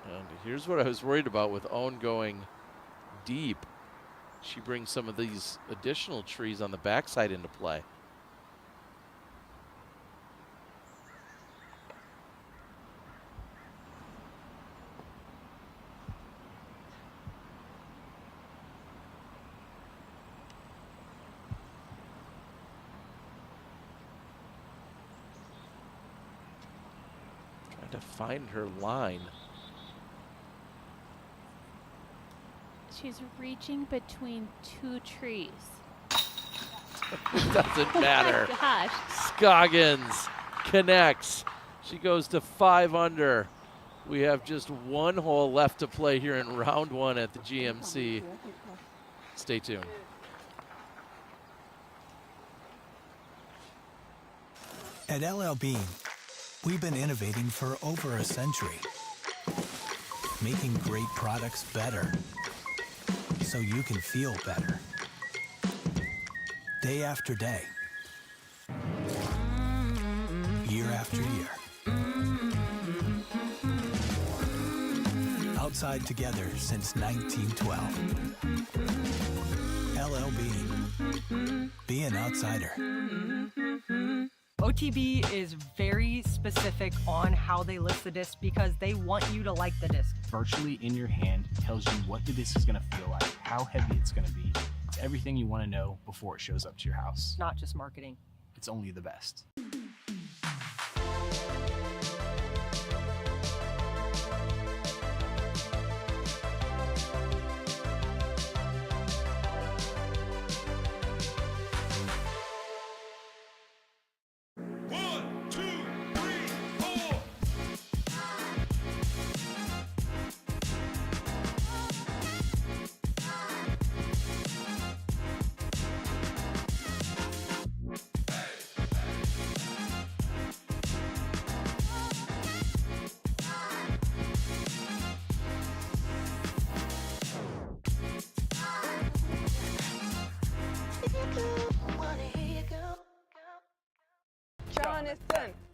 And here's what I was worried about with Owen going deep. She brings some of these additional trees on the backside into play. Trying to find her line. She's reaching between 2 trees. It doesn't matter. Oh my gosh. Scoggins connects. She goes to 5 under. We have just 1 hole left to play here in round 1 at the GMC. Stay tuned. At LL Bean, we've been innovating for over a century, making great products better so you can feel better. Day after day, year after year. Outside together since 1912. LL Bean. Be an outsider. OTB is very specific on how they list the disc because they want you to like the disc. Virtually in your hand tells you what the disc is going to feel like, how heavy it's going to be. It's everything you want to know before it shows up to your house. Not just marketing. It's only the best.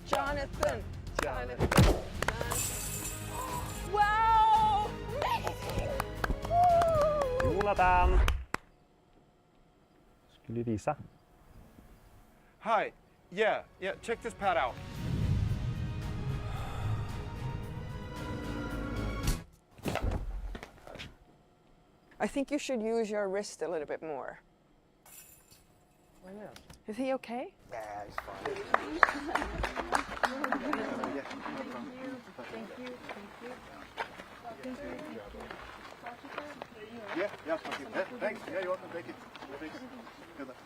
Jonathan. Wow! Jonathan! Skulle du visa? Hi. Yeah, check this pad out. I think you should use your wrist a little bit more. Why not? Is he okay? Yeah, he's fine. Yeah, thank you. Thanks. Yeah, you're welcome. Thank you. Thanks. Good luck.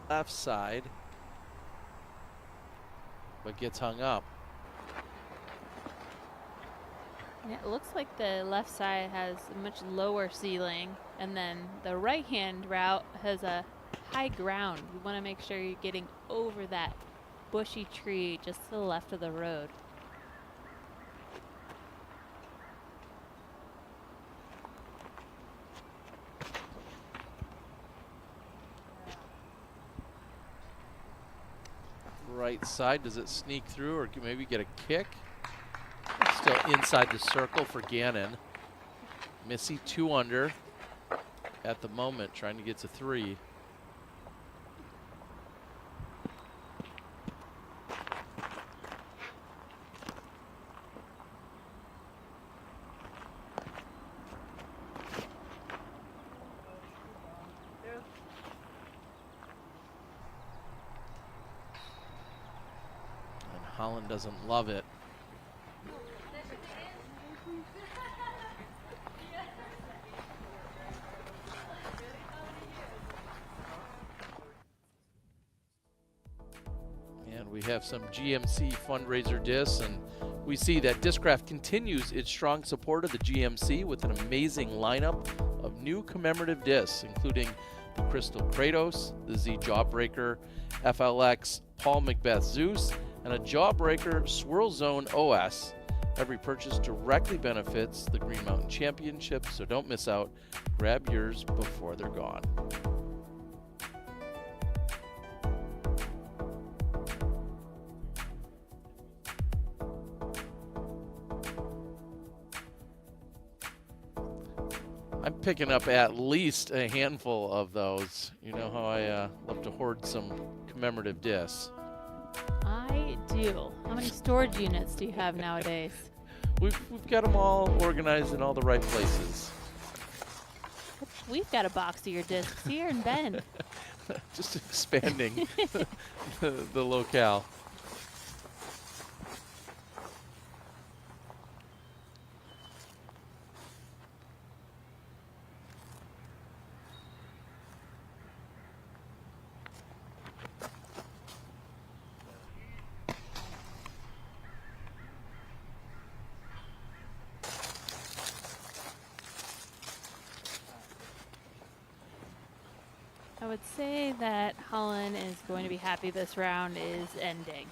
Left side, but gets hung up. Yeah, it looks like the left side has a much lower ceiling, and then the right-hand route has a high ground. You want to make sure you're getting over that bushy tree just to the left of the road. Right side, does it sneak through or maybe get a kick? Still inside the circle for Gannon. Missy 2 under at the moment, trying to get to 3. And Holland doesn't love it. We have some GMC fundraiser discs, and we see that Discraft continues its strong support of the GMC with an amazing lineup of new commemorative discs, including the Crystal Kratos, the Z Jawbreaker, FLX Paul Macbeth Zeus, and a Jawbreaker Swirl Zone OS. Every purchase directly benefits the Green Mountain Championship, so don't miss out. Grab yours before they're gone. I'm picking up at least a handful of those. You know how I love to hoard some commemorative discs. I do. How many storage units do you have nowadays? We've got them all organized in all the right places. We've got a box of your discs here in Bend. Just expanding the locale. I would say that Holland is going to be happy this round is ending.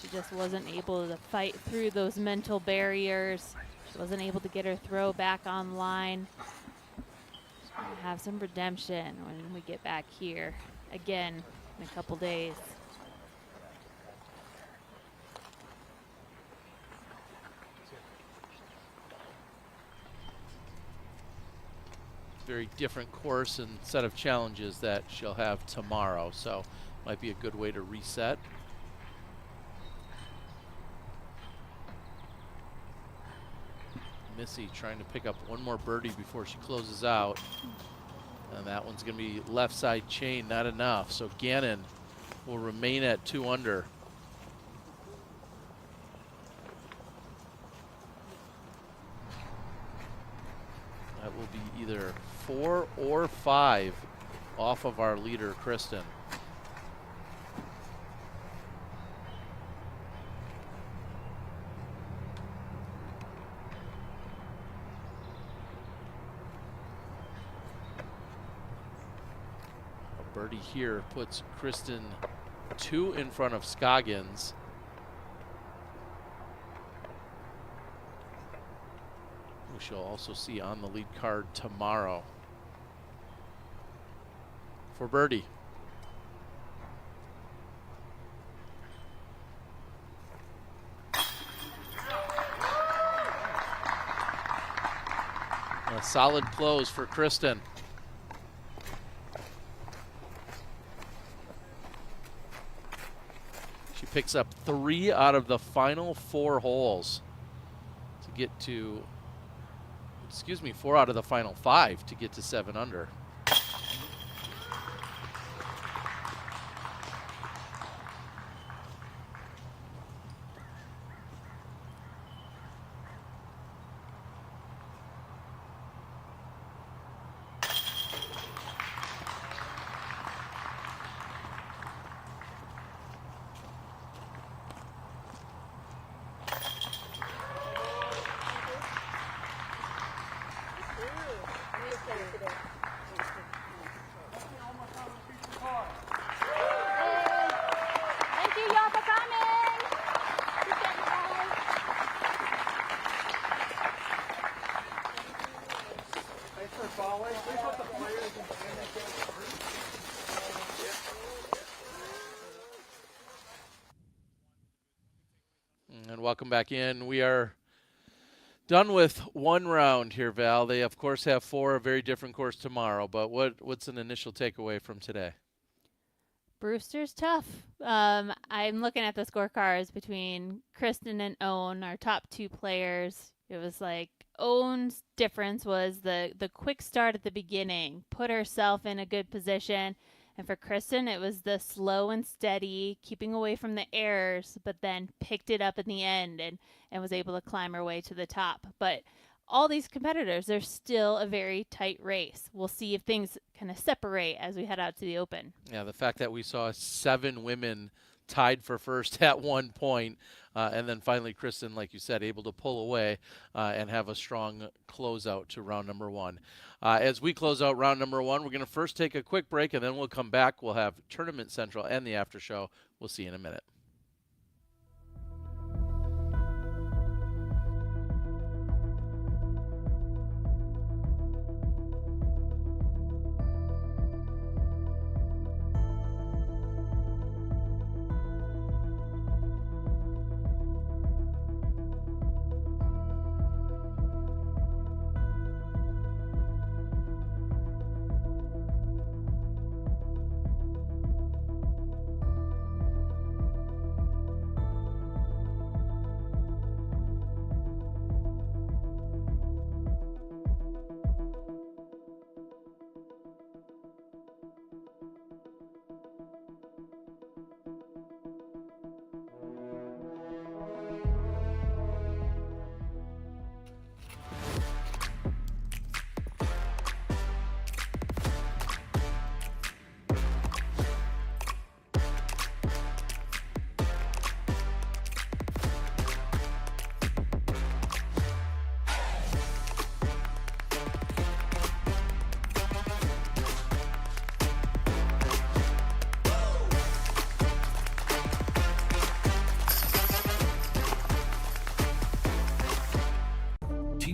She just wasn't able to fight through those mental barriers. She wasn't able to get her throw back online. She's going to have some redemption when we get back here again in a couple days. Very different course and set of challenges that she'll have tomorrow, so might be a good way to reset. Missy trying to pick up one more birdie before she closes out, and that one's going to be left side chain, not enough, so Gannon will remain at 2 under. That will be either 4 or 5 off of our leader, Kristen. A birdie here puts Kristen 2 in front of Scoggins. We shall also see on the lead card tomorrow for birdie. A solid close for Kristen. She picks up 3 out of the final 4 holes. get to, 4 out of the final 5 to get to 7 under. Thank you, y'all, for coming. Thanks for following. Please let the players And welcome back in. We are done with one round here, Val. They, of course, have 4, a very different course tomorrow. But what's an initial takeaway from today? Brewster's tough. I'm looking at the scorecards between Kristen and Owen, our top 2 players. It was like Owen's difference was the quick start at the beginning, put herself in a good position. And for Kristen, it was the slow and steady, keeping away from the errors, but then picked it up in the end and was able to climb her way to the top. But all these competitors, they're still a very tight race. We'll see if things kind of separate as we head out to the Open. Yeah, the fact that we saw 7 women tied for first at one point, and then finally Kristen, like you said, able to pull away and have a strong closeout to round number 1. As we close out round number 1, we're going to first take a quick break, and then we'll come back. We'll have Tournament Central and the after show. We'll see you in a minute.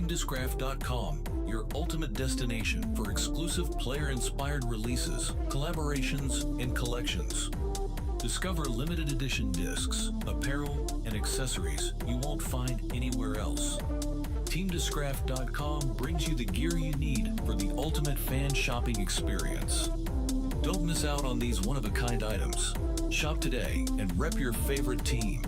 Discraft.com, your ultimate destination for exclusive player-inspired releases, collaborations, and collections. Discover limited edition discs, apparel, and accessories you won't find anywhere else. TeamDiscraft.com brings you the gear you need for the ultimate fan shopping experience. Don't miss out on these one-of-a-kind items. Shop today and rep your favorite team.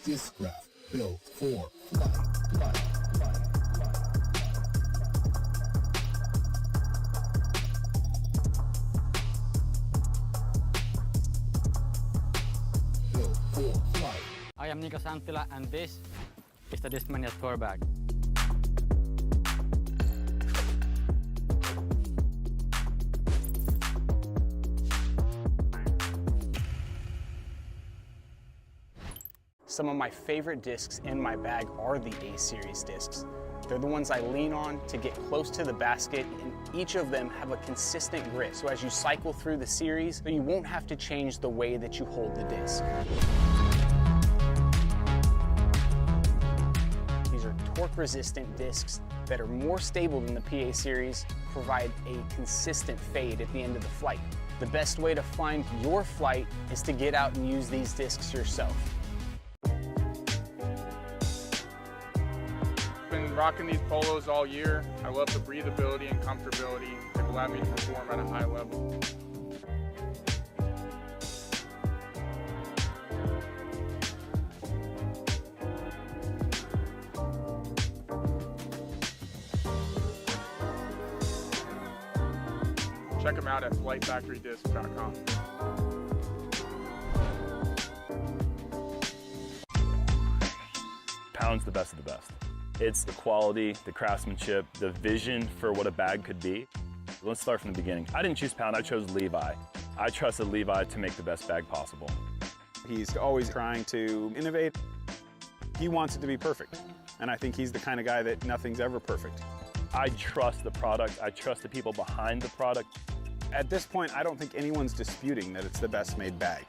Discraft, built for flight. Built for flight. I am Nico Santila, and this is the Discmania Tour Bag. Some of my favorite discs in my bag are the A-Series discs. They're the ones I lean on to get close to the basket, and each of them have a consistent grip. So as you cycle through the series, you won't have to change the way that you hold the disc. These are torque-resistant discs that are more stable than the PA series, provide a consistent fade at the end of the flight. The best way to find your flight is to get out and use these discs yourself. Been rocking these polos all year. I love the breathability and comfortability. They've allowed me to perform at a high level. Check them out at flightfactorydisc.com. Pound's the best of the best. It's the quality, the craftsmanship, the vision for what a bag could be. Let's start from the beginning. I didn't choose Pound, I chose Levi. I trusted Levi to make the best bag possible. He's always trying to innovate. He wants it to be perfect. And I think he's the kind of guy that nothing's ever perfect. I trust the product, I trust the people behind the product. At this point, I don't think anyone's disputing that it's the best made bag.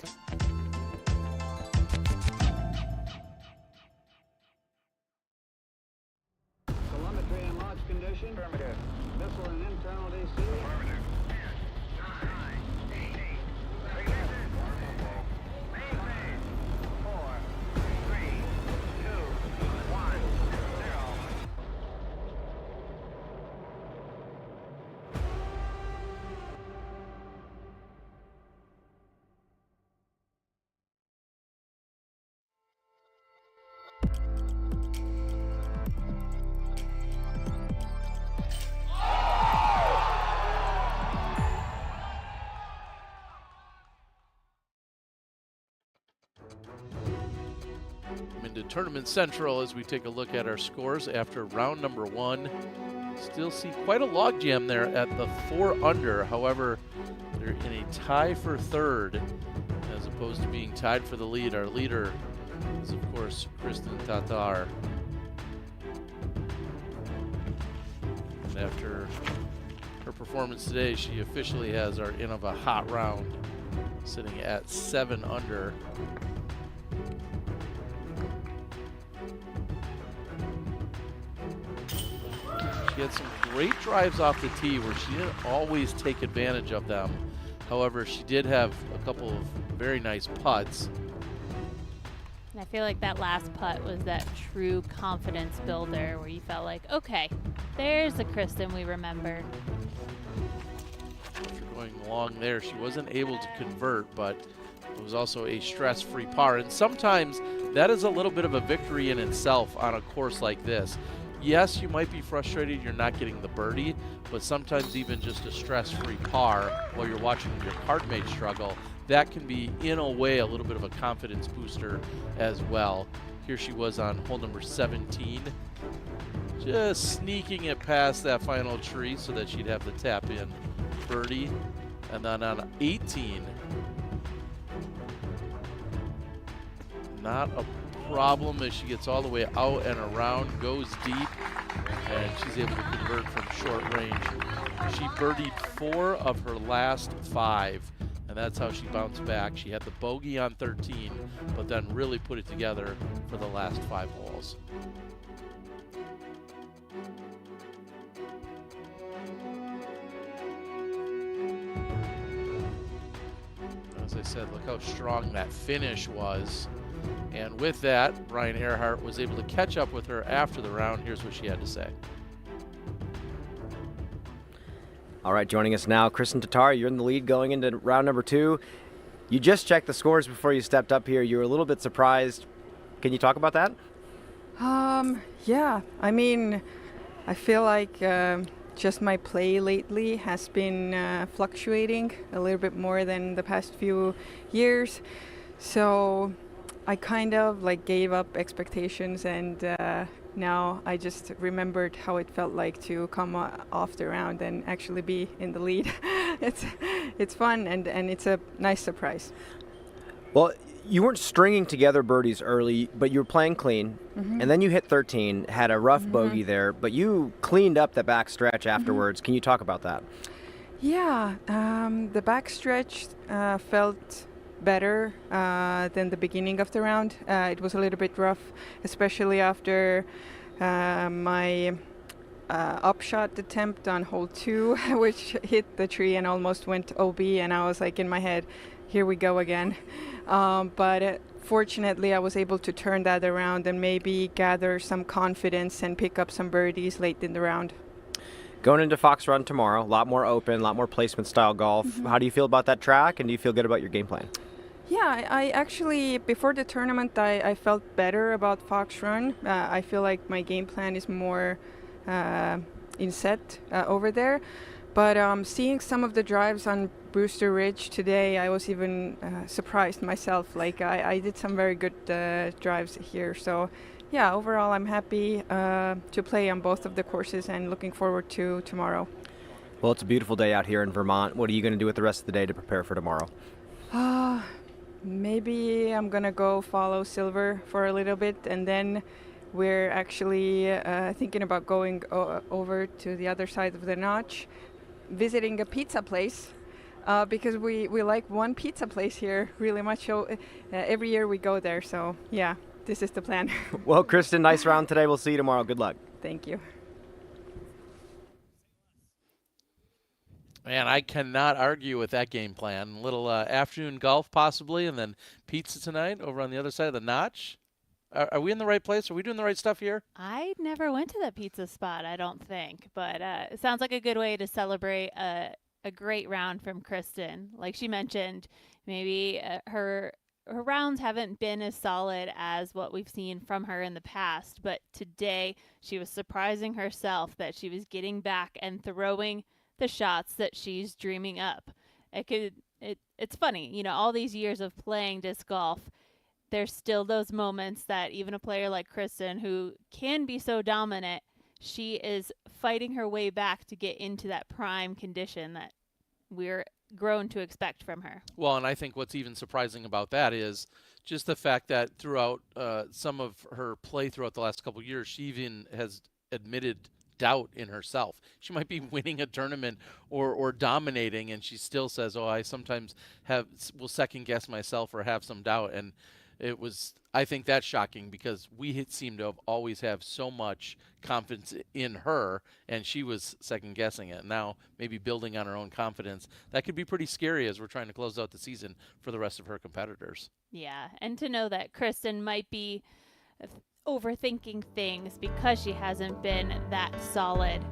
Telemetry and launch condition. Affirmative. Missile and internal DC. Affirmative. 9, 8, 8. Maintain. 4, 3, 2, 1, 0. Into Tournament Central as we take a look at our scores after round number 1. Still see quite a logjam there at the 4 under. However, they're in a tie for third as opposed to being tied for the lead. Our leader is, of course, Kristen Tatar. And after her performance today, she officially has our end of a hot round, sitting at 7 under. She had some great drives off the tee where she didn't always take advantage of them. However, she did have a couple of very nice putts. And I feel like that last putt was that true confidence builder where you felt like, okay, there's the Kristen we remember. After going long there, she wasn't able to convert, but it was also a stress-free par. And sometimes that is a little bit of a victory in itself on a course like this. Yes, you might be frustrated you're not getting the birdie, but sometimes even just a stress-free par while you're watching your cardmate struggle, that can be, in a way, a little bit of a confidence booster as well. Here she was on hole number 17, just sneaking it past that final tree so that she'd have the tap-in birdie. And then on 18, not a problem as she gets all the way out and around, goes deep, and she's able to convert from short range. She birdied 4 of her last 5, and that's how she bounced back. She had the bogey on 13, but then really put it together for the last 5 holes. As I said, look how strong that finish was. And with that, Brian Earhart was able to catch up with her after the round. Here's what she had to say. All right, joining us now, Kristen Tatar. You're in the lead going into round number 2. You just checked the scores before you stepped up here. You were a little bit surprised. Can you talk about that? Yeah, I mean, I feel like just my play lately has been fluctuating a little bit more than the past few years. So I kind of like gave up expectations, and now I just remembered how it felt like to come off the round and actually be in the lead. It's fun, and it's a nice surprise. Well, you weren't stringing together birdies early, but you were playing clean, and then you hit 13, had a rough bogey there, but you cleaned up the back stretch afterwards. Can you talk about that? Yeah, the backstretch felt better than the beginning of the round. It was a little bit rough, especially after my upshot attempt on hole 2, which hit the tree and almost went OB, and I was like in my head, here we go again. But fortunately, I was able to turn that around and maybe gather some confidence and pick up some birdies late in the round. Going into Fox Run tomorrow, a lot more open, a lot more placement style golf. How do you feel about that track, and do you feel good about your game plan? Yeah, I actually, before the tournament, I felt better about Fox Run. I feel like my game plan is more in set over there. But seeing some of the drives on Brewster Ridge today, I was even surprised myself. Like, I did some very good drives here. So, yeah, overall, I'm happy to play on both of the courses and looking forward to tomorrow. Well, it's a beautiful day out here in Vermont. What are you going to do with the rest of the day to prepare for tomorrow? Maybe I'm going to go follow Silver for a little bit, and then we're actually thinking about going over to the other side of the notch, visiting a pizza place, because we like one pizza place here really much. So every year we go there. So, yeah. This is the plan. Well, Kristen, nice round today. We'll see you tomorrow. Good luck. Thank you. Man, I cannot argue with that game plan. Little afternoon golf possibly, and then pizza tonight over on the other side of the notch. Are we in the right place? Are we doing the right stuff here? I never went to that pizza spot, I don't think. But it sounds like a good way to celebrate a great round from Kristen. Like she mentioned, maybe her rounds haven't been as solid as what we've seen from her in the past, but today she was surprising herself that she was getting back and throwing the shots that she's dreaming up. It's funny, you know, all these years of playing disc golf, there's still those moments that even a player like Kristen, who can be so dominant, she is fighting her way back to get into that prime condition that we're grown to expect from her. Well, and I think what's even surprising about that is just the fact that throughout some of her play throughout the last couple of years, she even has admitted doubt in herself. She might be winning a tournament or dominating, and she still says, oh, I sometimes will second guess myself or have some doubt. And I think that's shocking, because we seem to have always have so much confidence in her, and she was second guessing it. Now maybe building on her own confidence. That could be pretty scary as we're trying to close out the season for the rest of her competitors. Yeah, and to know that Kristen might be overthinking things because she hasn't been that solid.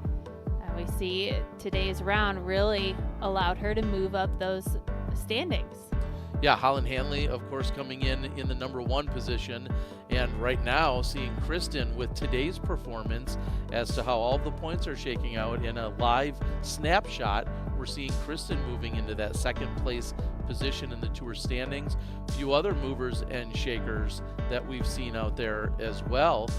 We see today's round really allowed her to move up those standings. Yeah, Holland Hanley, of course, coming in the number 1 position. And right now, seeing Kristen with today's performance as to how all the points are shaking out in a live snapshot, we're seeing Kristen moving into that second place position in the tour standings. A few other movers and shakers that we've seen out there as well.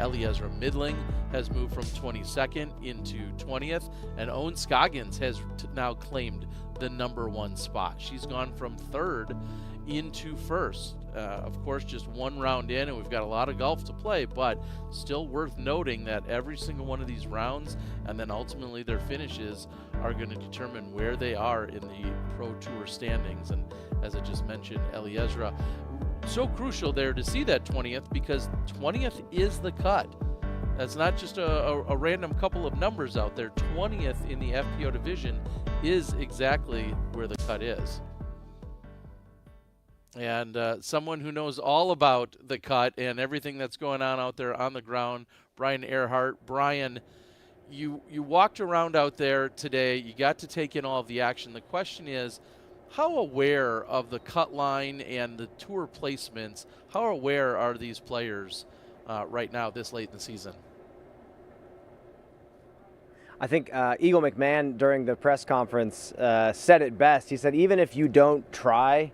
Eliezer Midling has moved from 22nd into 20th, and Owen Scoggins has now claimed the number 1 spot. She's gone from 3rd into 1st. Of course, just one round in, and we've got a lot of golf to play, but still worth noting that every single one of these rounds and then ultimately their finishes are going to determine where they are in the Pro Tour standings. And as I just mentioned, Eliezer, so crucial there to see that 20th, because 20th is the cut. That's not just a random couple of numbers out there. 20th in the FPO division is exactly where the cut is. And someone who knows all about the cut and everything that's going on out there on the ground, Brian Earhart. Brian, you walked around out there today. You got to take in all of the action. The question is, how aware of the cut line and the tour placements, how aware are these players right now this late in the season? I think Eagle McMahon during the press conference said it best. He said, even if you don't try,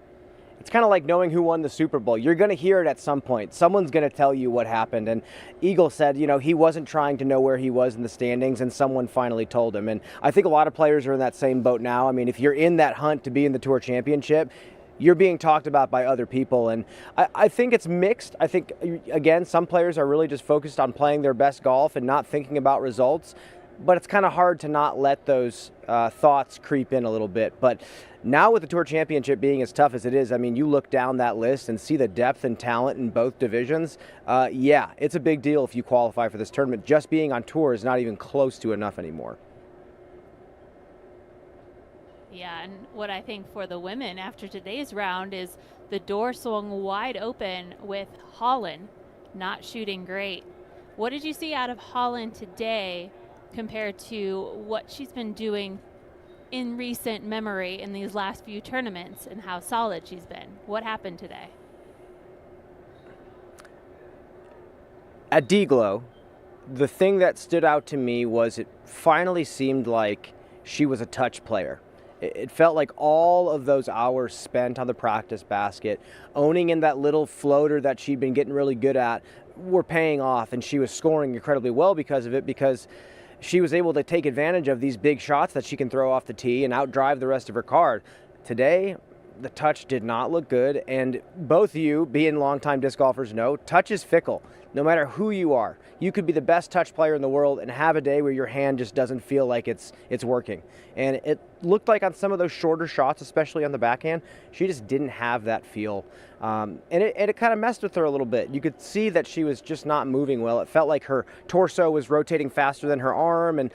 it's kind of like knowing who won the Super Bowl. You're going to hear it at some point. Someone's going to tell you what happened. And Eagle said, you know, he wasn't trying to know where he was in the standings, and someone finally told him. And I think a lot of players are in that same boat now. I mean, if you're in that hunt to be in the Tour Championship, you're being talked about by other people. And I think it's mixed. I think, again, some players are really just focused on playing their best golf and not thinking about results. But it's kind of hard to not let those thoughts creep in a little bit. But now with the Tour Championship being as tough as it is, I mean, you look down that list and see the depth and talent in both divisions. Yeah, it's a big deal if you qualify for this tournament. Just being on tour is not even close to enough anymore. Yeah, and what I think for the women after today's round is the door swung wide open with Holland not shooting great. What did you see out of Holland today compared to what she's been doing in recent memory in these last few tournaments and how solid she's been? What happened today? At D-Glow, the thing that stood out to me was it finally seemed like she was a touch player. It felt like all of those hours spent on the practice basket, owning in that little floater that she'd been getting really good at, were paying off, and she was scoring incredibly well because of it, because she was able to take advantage of these big shots that she can throw off the tee and outdrive the rest of her card. Today, the touch did not look good, and both of you, being longtime disc golfers, know touch is fickle. No matter who you are, you could be the best touch player in the world and have a day where your hand just doesn't feel like it's working. And it looked like on some of those shorter shots, especially on the backhand, she just didn't have that feel. And it kind of messed with her a little bit. You could see that she was just not moving well. It felt like her torso was rotating faster than her arm, and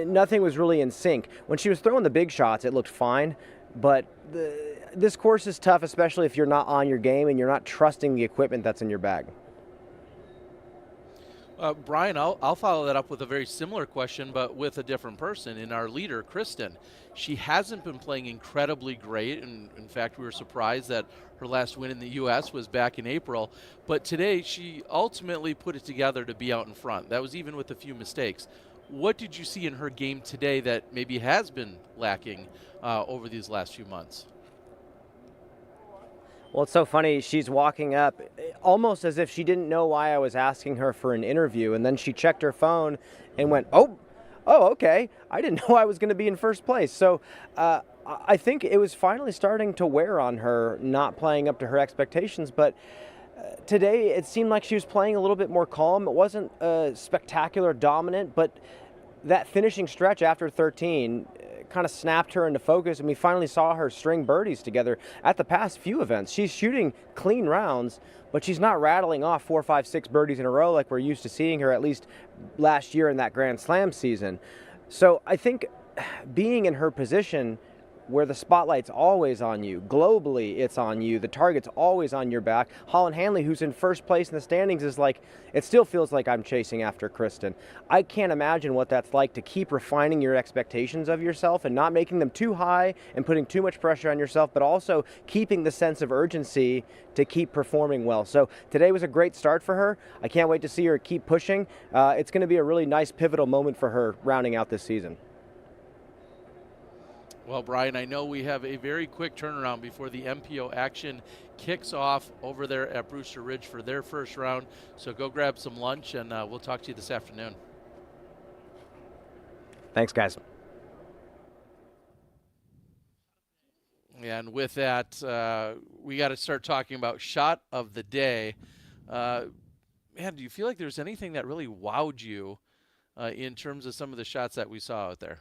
nothing was really in sync. When she was throwing the big shots, it looked fine, but this course is tough, especially if you're not on your game and you're not trusting the equipment that's in your bag. Brian, I'll follow that up with a very similar question, but with a different person. In our leader, Kristen, she hasn't been playing incredibly great, and in fact, we were surprised that her last win in the U.S. was back in April. But today, she ultimately put it together to be out in front. That was even with a few mistakes. What did you see in her game today that maybe has been lacking over these last few months? Well, it's so funny. She's walking up almost as if she didn't know why I was asking her for an interview. And then she checked her phone and went, oh, okay. I didn't know I was going to be in first place. So I think it was finally starting to wear on her, not playing up to her expectations. But today it seemed like she was playing a little bit more calm. It wasn't spectacular dominant, but that finishing stretch after 13 kind of snapped her into focus, and we finally saw her string birdies together at the past few events. She's shooting clean rounds, but she's not rattling off 4, 5, 6 birdies in a row like we're used to seeing her, at least last year in that Grand Slam season. So I think being in her position where the spotlight's always on you, globally it's on you, the target's always on your back. Holland Hanley, who's in first place in the standings, is like, it still feels like I'm chasing after Kristen. I can't imagine what that's like to keep refining your expectations of yourself and not making them too high and putting too much pressure on yourself, but also keeping the sense of urgency to keep performing well. So today was a great start for her. I can't wait to see her keep pushing. It's going to be a really nice pivotal moment for her rounding out this season. Well, Brian, I know we have a very quick turnaround before the MPO action kicks off over there at Brewster Ridge for their first round. So go grab some lunch, and we'll talk to you this afternoon. Thanks, guys. And with that, we got to start talking about shot of the day. Man, do you feel like there's anything that really wowed you in terms of some of the shots that we saw out there?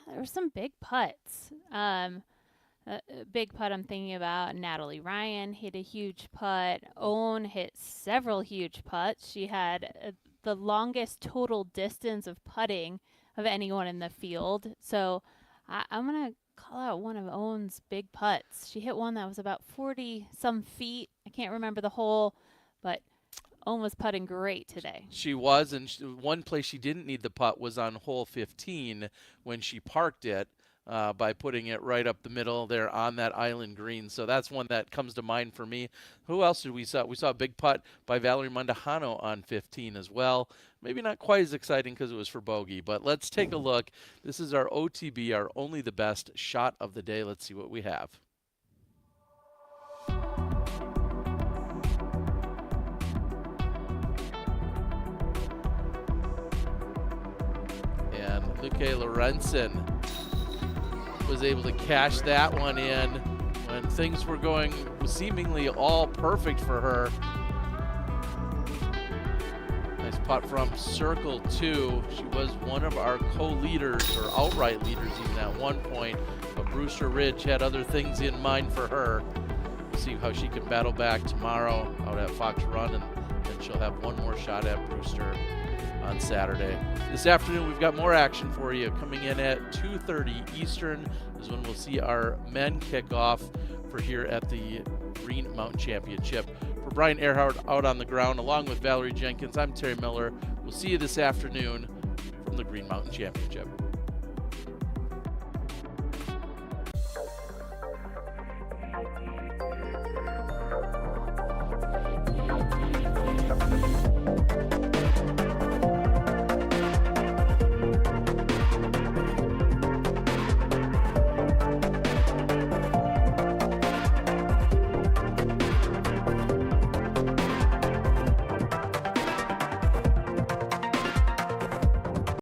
There were some big putts. A big putt I'm thinking about, Natalie Ryan hit a huge putt. Owen hit several huge putts. She had the longest total distance of putting of anyone in the field. So I'm going to call out one of Owen's big putts. She hit one that was about 40-some feet. I can't remember the hole, but Owen was putting great today. She was, and one place she didn't need the putt was on hole 15 when she parked it by putting it right up the middle there on that island green. So that's one that comes to mind for me. Who else did we saw? We saw a big putt by Valerie Mondahano on 15 as well. Maybe not quite as exciting because it was for bogey, but let's take a look. This is our OTB, our only the best shot of the day. Let's see what we have. Luque Lorenzen was able to cash that one in when things were going seemingly all perfect for her. Nice putt from circle 2. She was one of our co-leaders, or outright leaders even at one point, but Brewster Ridge had other things in mind for her. We'll see how she can battle back tomorrow out at Fox Run, and then she'll have one more shot at Brewster on Saturday. This afternoon we've got more action for you. Coming in at 2:30 Eastern is when we'll see our men kick off for here at the Green Mountain Championship. For Brian Earhart out on the ground, along with Valerie Jenkins, I'm Terry Miller. We'll see you this afternoon from the Green Mountain Championship.